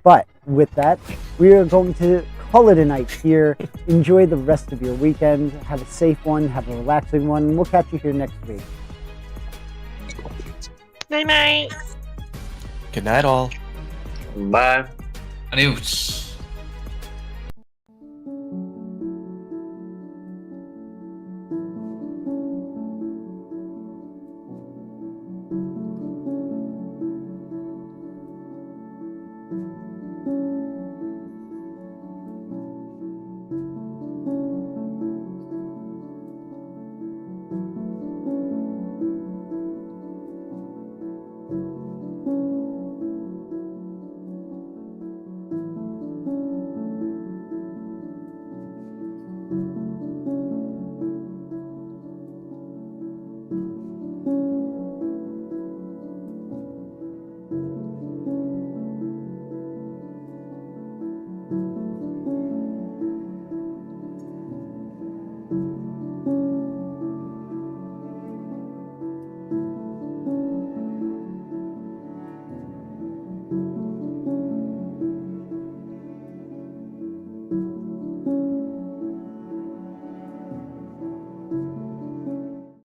[SPEAKER 1] But with that, we are going to call it a night here. Enjoy the rest of your weekend. Have a safe one. Have a relaxing one. We'll catch you here next week.
[SPEAKER 4] Night night.
[SPEAKER 6] Good night, all.
[SPEAKER 3] Bye.
[SPEAKER 2] Adios.